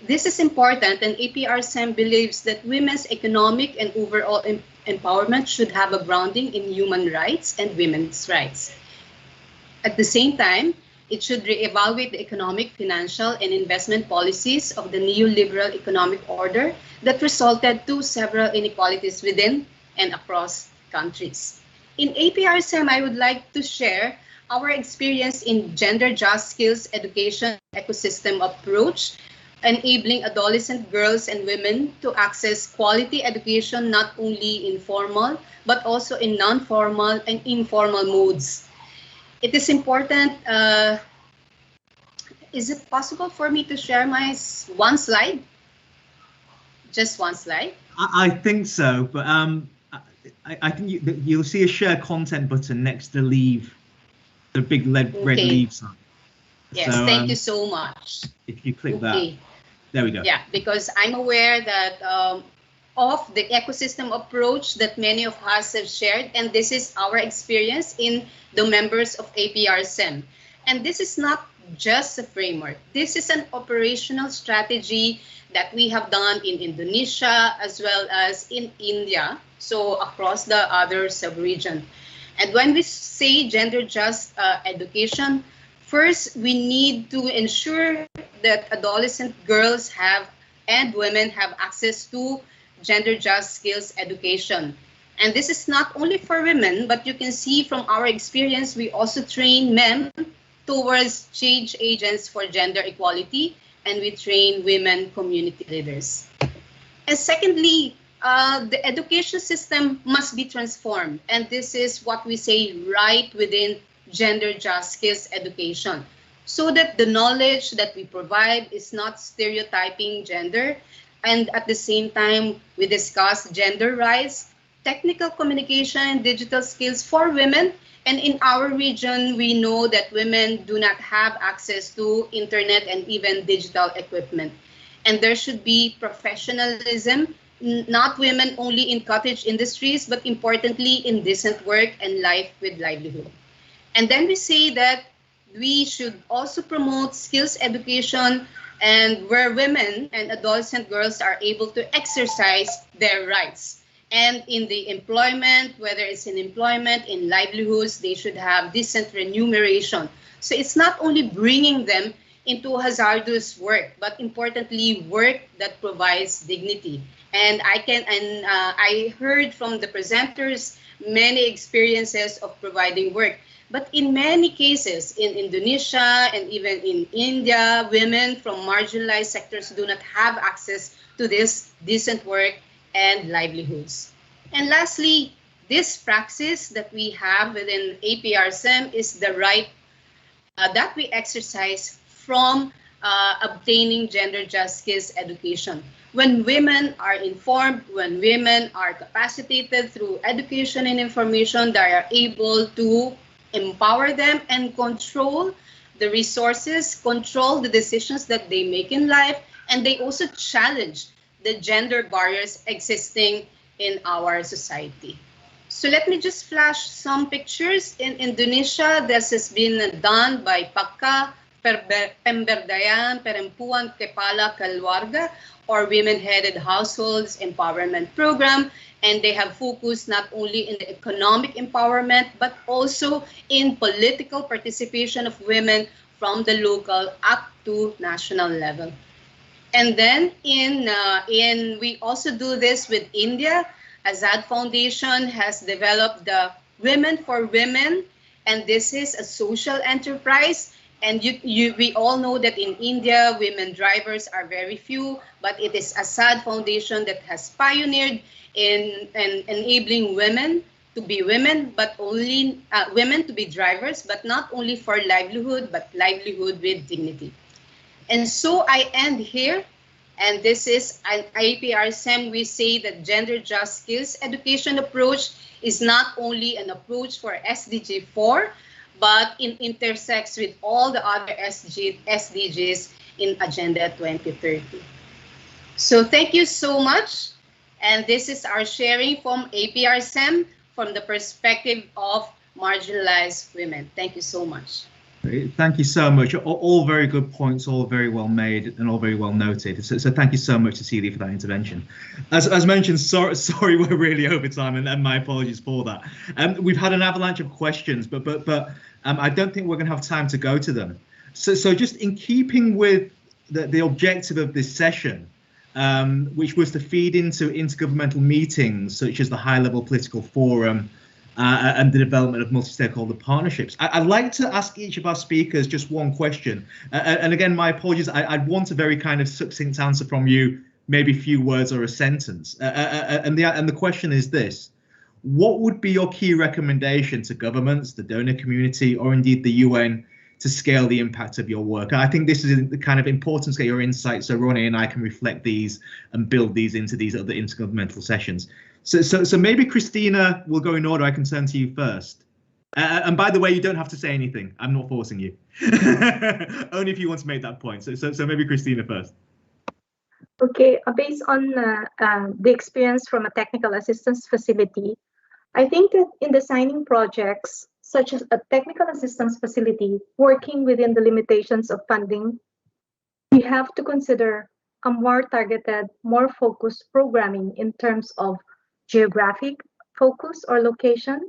This is important, and APRSM believes that women's economic and overall empowerment should have a grounding in human rights and women's rights. At the same time, it should reevaluate the economic, financial, and investment policies of the neoliberal economic order that resulted to several inequalities within and across countries. In APRSM, I would like to share our experience in gender just skills education ecosystem approach, enabling adolescent girls and women to access quality education not only in formal, but also in non-formal and informal modes. It is important. Is it possible for me to share my one slide? Just one slide? I think so, but I think you'll see a share content button next to leave, the big red leave sign. Yes, so, thank you so much. If you click that, there we go. Yeah, because I'm aware that of the ecosystem approach that many of us have shared, and this is our experience in the members of APRSM. And this is not just a framework. This is an operational strategy that we have done in Indonesia as well as in India, so across the other sub-region. And when we say gender just education, first we need to ensure that adolescent girls have and women have access to gender just skills education. And this is not only for women, but you can see from our experience, we also train men towards change agents for gender equality, and we train women community leaders. And secondly, the education system must be transformed. And this is what we say right within gender just skills education, so that the knowledge that we provide is not stereotyping gender. And at the same time, we discuss gender rights, technical communication, and digital skills for women. And in our region, we know that women do not have access to internet and even digital equipment. And there should be professionalism, not women only in cottage industries, but importantly in decent work and life with livelihood. And then we say that we should also promote skills education and where women and adolescent girls are able to exercise their rights. And in the employment, whether it's in employment, in livelihoods, they should have decent remuneration. So it's not only bringing them into hazardous work, but importantly, work that provides dignity. And I heard from the presenters many experiences of providing work. But in many cases, in Indonesia and even in India, women from marginalized sectors do not have access to this decent work and livelihoods. And lastly, this praxis that we have within APRSM is the right that we exercise from obtaining gender just skills education. When women are informed, when women are capacitated through education and information, they are able to empower them and control the resources, control the decisions that they make in life, and they also challenge the gender barriers existing in our society. So let me just flash some pictures. In Indonesia, this has been done by Paka Pemberdayaan Perempuan Kepala Keluarga, or Women-Headed Households Empowerment Program. And they have focused not only in the economic empowerment, but also in political participation of women from the local up to national level. And then we also do this with India. Azad Foundation has developed the Women for Women, and this is a social enterprise. And we all know that in India, women drivers are very few, but it is Azad Foundation that has pioneered in enabling women to be women, but only women to be drivers, but not only for livelihood, but livelihood with dignity. And so I end here. And this is an APRSM. We say that gender just skills education approach is not only an approach for SDG 4, but it intersects with all the other SDGs in Agenda 2030. So thank you so much. And this is our sharing from APRSM from the perspective of marginalized women. Thank you so much. Thank you so much. All very good points, all very well made and all very well noted. So thank you so much, Cecilia, for that intervention. As mentioned, sorry we're really over time, and my apologies for that. We've had an avalanche of questions, but I don't think we're going to have time to go to them. So just in keeping with the objective of this session, which was to feed into intergovernmental meetings such as the high-level political forum, and the development of multi-stakeholder partnerships. I'd like to ask each of our speakers just one question. And again, my apologies, I'd want a very kind of succinct answer from you, maybe a few words or a sentence. And the question is this: what would be your key recommendation to governments, the donor community, or indeed the UN to scale the impact of your work? And I think this is the kind of important to get your insights so Ronnie and I can reflect these and build these into these other intergovernmental sessions. So maybe Christina will go in order. I can turn to you first. And by the way, you don't have to say anything. I'm not forcing you. Only if you want to make that point. So maybe Christina first. Okay, based on the experience from a technical assistance facility, I think that in designing projects such as a technical assistance facility working within the limitations of funding, we have to consider a more targeted, more focused programming in terms of geographic focus or location.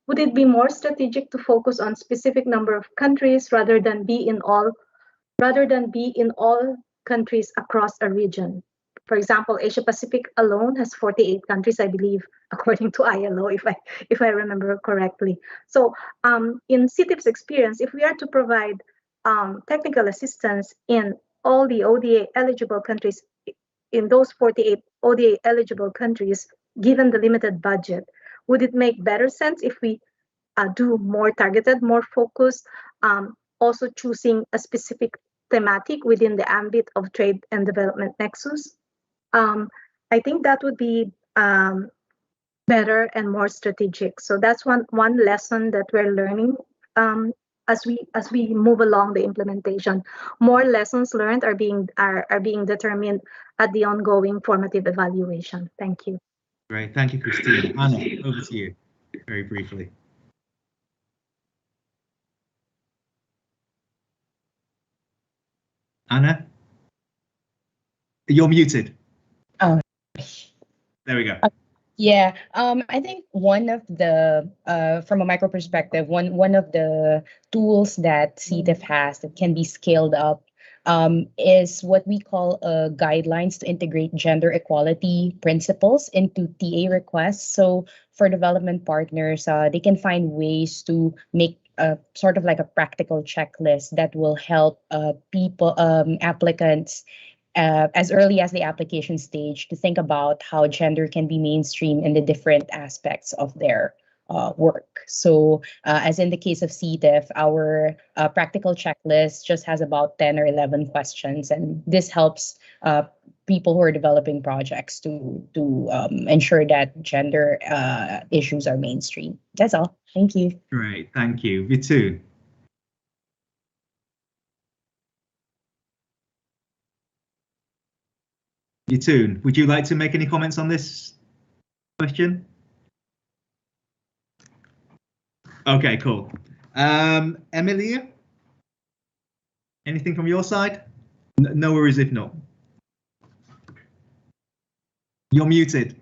Would it be more strategic to focus on specific number of countries rather than be in all countries across a region? For example, Asia Pacific alone has 48 countries, I believe, according to ILO, if I remember correctly. So in CITIF's experience, if we are to provide technical assistance in all the ODA eligible countries, in those 48 ODA eligible countries, given the limited budget, would it make better sense if we do more targeted, more focused, also choosing a specific thematic within the ambit of trade and development nexus? I think that would be better and more strategic. So that's one lesson that we're learning as we move along the implementation. More lessons learned are being determined at the ongoing formative evaluation. Thank you. Great, thank you, Christine. Anna, over to you, very briefly. Anna, you're muted. Oh. There we go. Yeah, I think one of the, from a micro perspective, one of the tools that CITIF has that can be scaled up is what we call guidelines to integrate gender equality principles into TA requests. So for development partners, they can find ways to make sort of like a practical checklist that will help applicants as early as the application stage to think about how gender can be mainstream in the different aspects of their work. So as in the case of CITIF, our practical checklist just has about 10 or 11 questions, and this helps people who are developing projects to ensure that gender issues are mainstream. That's all. Thank you. Great, thank you. Vitu. Yatoon, would you like to make any comments on this question? Okay, cool. Emilia, anything from your side? No worries if not. You're muted.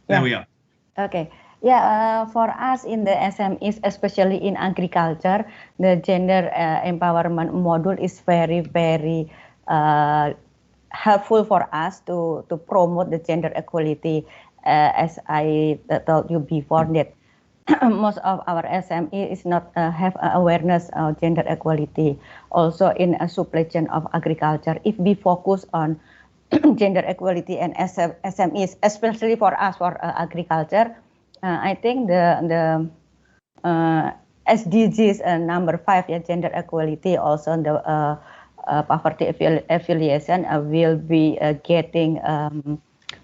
There we are. Okay. Yeah, for us in the SMEs, especially in agriculture, the gender empowerment module is very, very helpful for us to promote the gender equality. As I told you before, that most of our SME is not have awareness of gender equality. Also in a supply chain of agriculture, if we focus on gender equality and SMEs, especially for us for agriculture, I think the SDGs number 5, gender equality, also the poverty affiliation will be getting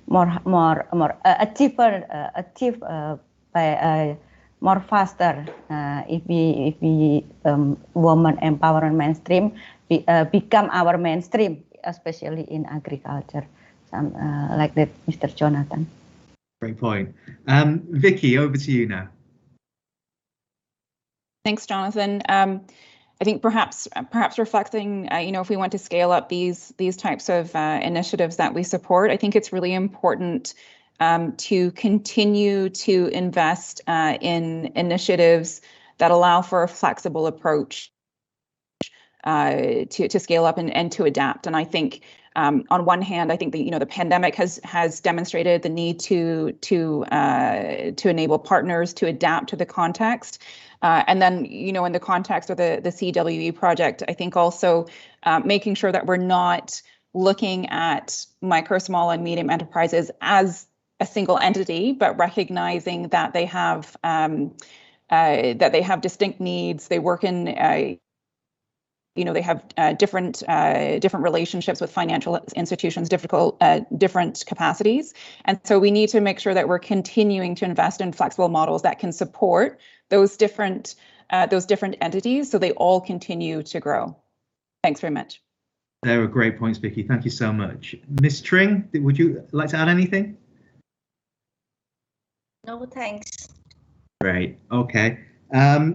more achieve by more faster if we woman empowerment mainstream become our mainstream, especially in agriculture. Like that, Mr. Jonathan. Great point. Vicky, over to you now. Thanks, Jonathan. I think perhaps reflecting, if we want to scale up these types of initiatives that we support, I think it's really important to continue to invest in initiatives that allow for a flexible approach to scale up and to adapt. And I think on one hand, I think the pandemic has demonstrated the need to enable partners to adapt to the context. And then, in the context of the CWE project, I think also making sure that we're not looking at micro, small, and medium enterprises as a single entity, but recognizing that they have distinct needs. They work in they have different relationships with financial institutions, different capacities, and so we need to make sure that we're continuing to invest in flexible models that can support those different entities, so they all continue to grow. Thanks very much. They were great points, Vicky. Thank you so much. Ms. Tring, would you like to add anything? No, thanks. Great. Okay.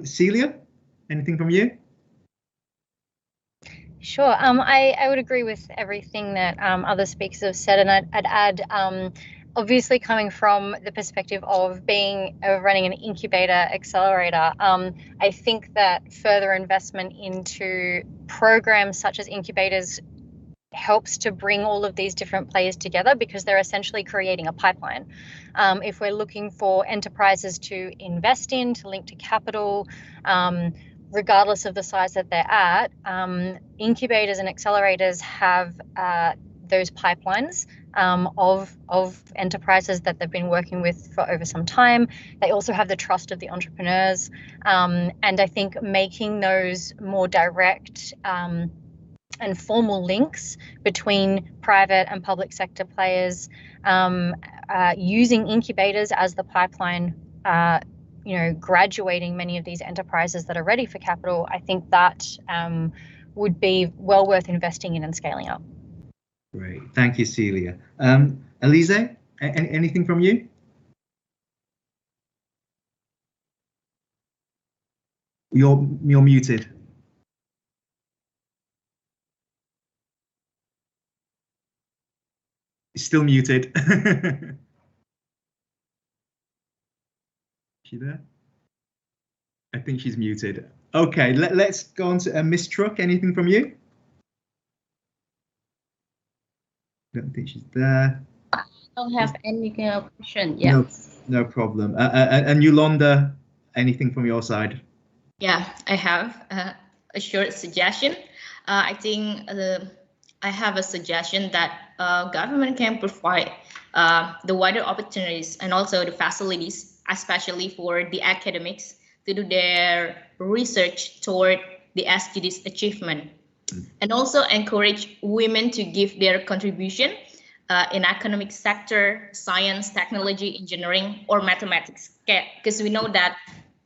Celia, anything from you? Sure. I would agree with everything that other speakers have said, and I'd add, obviously coming from the perspective of running an incubator accelerator, I think that further investment into programs such as incubators helps to bring all of these different players together, because they're essentially creating a pipeline. If we're looking for enterprises to invest in, to link to capital, regardless of the size that they're at, incubators and accelerators have those pipelines of enterprises that they've been working with for over some time. They also have the trust of the entrepreneurs. And I think making those more direct and formal links between private and public sector players, using incubators as the pipeline, graduating many of these enterprises that are ready for capital, I think that would be well worth investing in and scaling up. Great. Thank you, Celia. Elise, anything from you? You're muted. Still muted. She there? I think she's muted. Okay, let's go on to Miss Truck. Anything from you? Don't think she's there. I don't have any question. Yeah. No problem. And Yolanda, anything from your side? Yeah, I have a short suggestion. I think I have a suggestion that government can provide the wider opportunities and also the facilities, especially for the academics, to do their research toward the SDGs achievement, and also encourage women to give their contribution in academic sector, science, technology, engineering, or mathematics, because we know that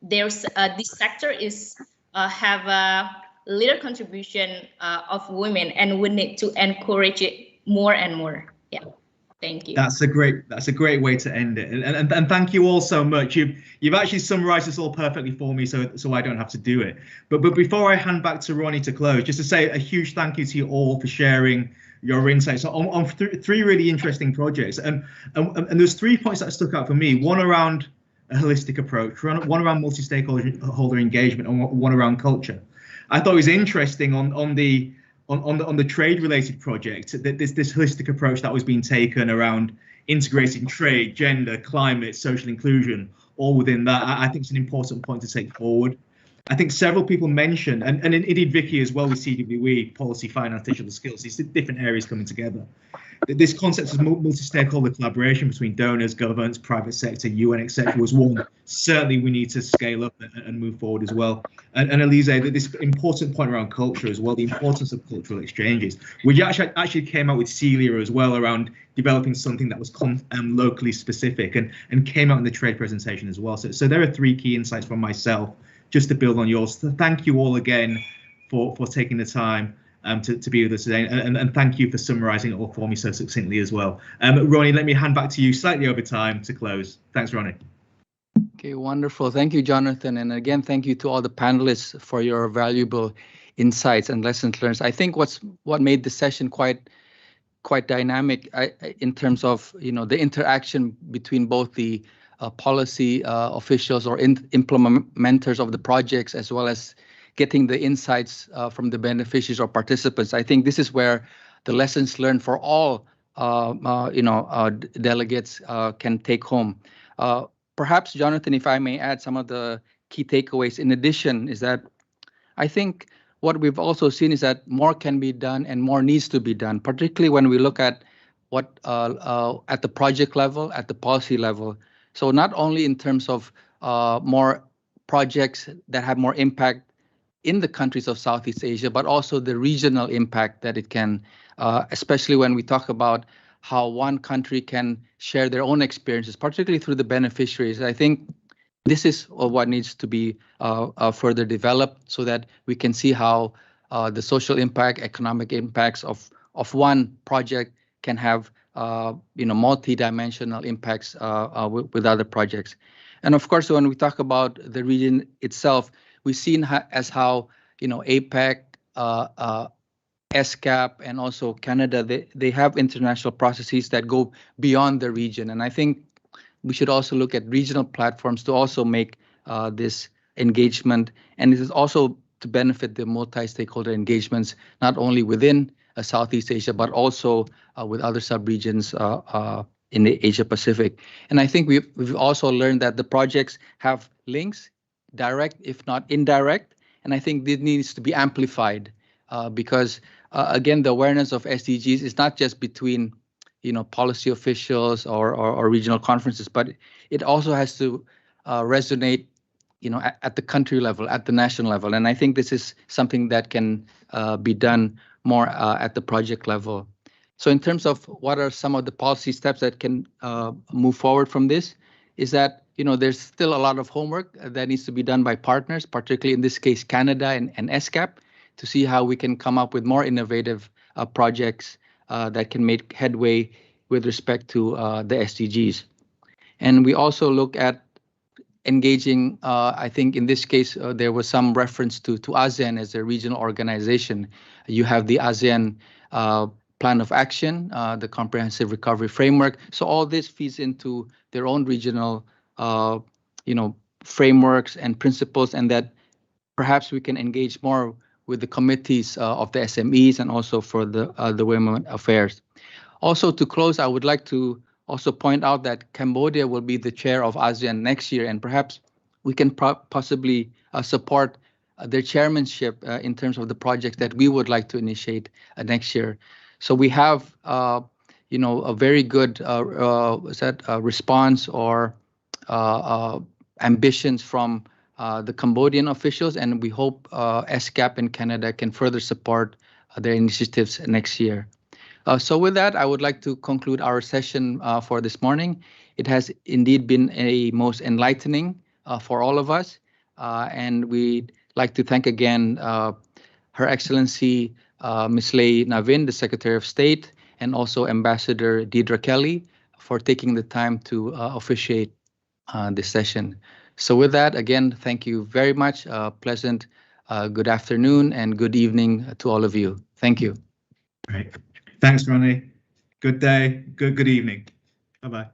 there's this sector is have a little contribution of women, and we need to encourage it more and more. Yeah. Thank you. That's a great way to end it, and thank you all so much. You've actually summarised this all perfectly for me, so I don't have to do it. But before I hand back to Ronnie to close, just to say a huge thank you to you all for sharing your insights on three really interesting projects, and there's 3 points that stuck out for me. One around a holistic approach, one around multi-stakeholder engagement, and one around culture. I thought it was interesting on the trade-related project, that this holistic approach that was being taken around integrating trade, gender, climate, social inclusion, all within that. I think it's an important point to take forward. I think several people mentioned, and indeed Vicky as well, with CWE, policy, finance, digital skills, these different areas coming together. this concept of multi-stakeholder collaboration between donors, governments, private sector, UN, etc. was one. Certainly, we need to scale up and move forward as well. And Elise, this important point around culture as well, the importance of cultural exchanges. We actually came out with Celia as well around developing something that was locally specific and came out in the trade presentation as well. So there are 3 key insights from myself, just to build on yours. So thank you all again for taking the time to be with us today, and thank you for summarising it all for me so succinctly as well. Ronnie, let me hand back to you slightly over time to close. Thanks, Ronnie. Okay, wonderful. Thank you, Jonathan. And again, thank you to all the panelists for your valuable insights and lessons learned. I think what made the session quite dynamic in terms of the interaction between both the policy officials or implementers of the projects, as well as getting the insights from the beneficiaries or participants. I think this is where the lessons learned for all delegates can take home. Perhaps, Jonathan, if I may add some of the key takeaways in addition, is that I think what we've also seen is that more can be done and more needs to be done, particularly when we look at what at the project level, at the policy level. So not only in terms of more projects that have more impact in the countries of Southeast Asia, but also the regional impact that it can, especially when we talk about how one country can share their own experiences, particularly through the beneficiaries. I think this is what needs to be further developed so that we can see how the social impact, economic impacts of one project can have multi-dimensional impacts with other projects. And of course, when we talk about the region itself, we've seen as how APEC, ESCAP, and also Canada, they have international processes that go beyond the region. And I think we should also look at regional platforms to also make this engagement. And this is also to benefit the multi-stakeholder engagements, not only within Southeast Asia, but also with other subregions in the Asia Pacific. And I think we've also learned that the projects have links, direct, if not indirect. And I think this needs to be amplified because, again, the awareness of SDGs is not just between policy officials or regional conferences, but it also has to resonate, at the country level, at the national level. And I think this is something that can be done more at the project level. So in terms of what are some of the policy steps that can move forward from this, is that there's still a lot of homework that needs to be done by partners, particularly in this case Canada and ESCAP, to see how we can come up with more innovative projects that can make headway with respect to the SDGs. And we also look at engaging, I think in this case, there was some reference to ASEAN as a regional organization. You have the ASEAN Plan of Action, the Comprehensive Recovery Framework. So all this feeds into their own regional, frameworks and principles, and that perhaps we can engage more with the committees of the SMEs and also for the Women Affairs. Also, to close, I would like to also point out that Cambodia will be the chair of ASEAN next year, and perhaps we can possibly support their chairmanship in terms of the projects that we would like to initiate next year. So we have, a very good response or ambitions from the Cambodian officials, and we hope ESCAP in Canada can further support their initiatives next year. So with that, I would like to conclude our session for this morning. It has indeed been a most enlightening for all of us, and we'd like to thank again Her Excellency Ms. Lei Navin, the Secretary of State, and also Ambassador Deidre Kelly for taking the time to officiate this session. So with that, again, thank you very much. Pleasant good afternoon and good evening to all of you. Thank you. Great. Thanks, Ronnie. Good day. Good evening. Bye-bye.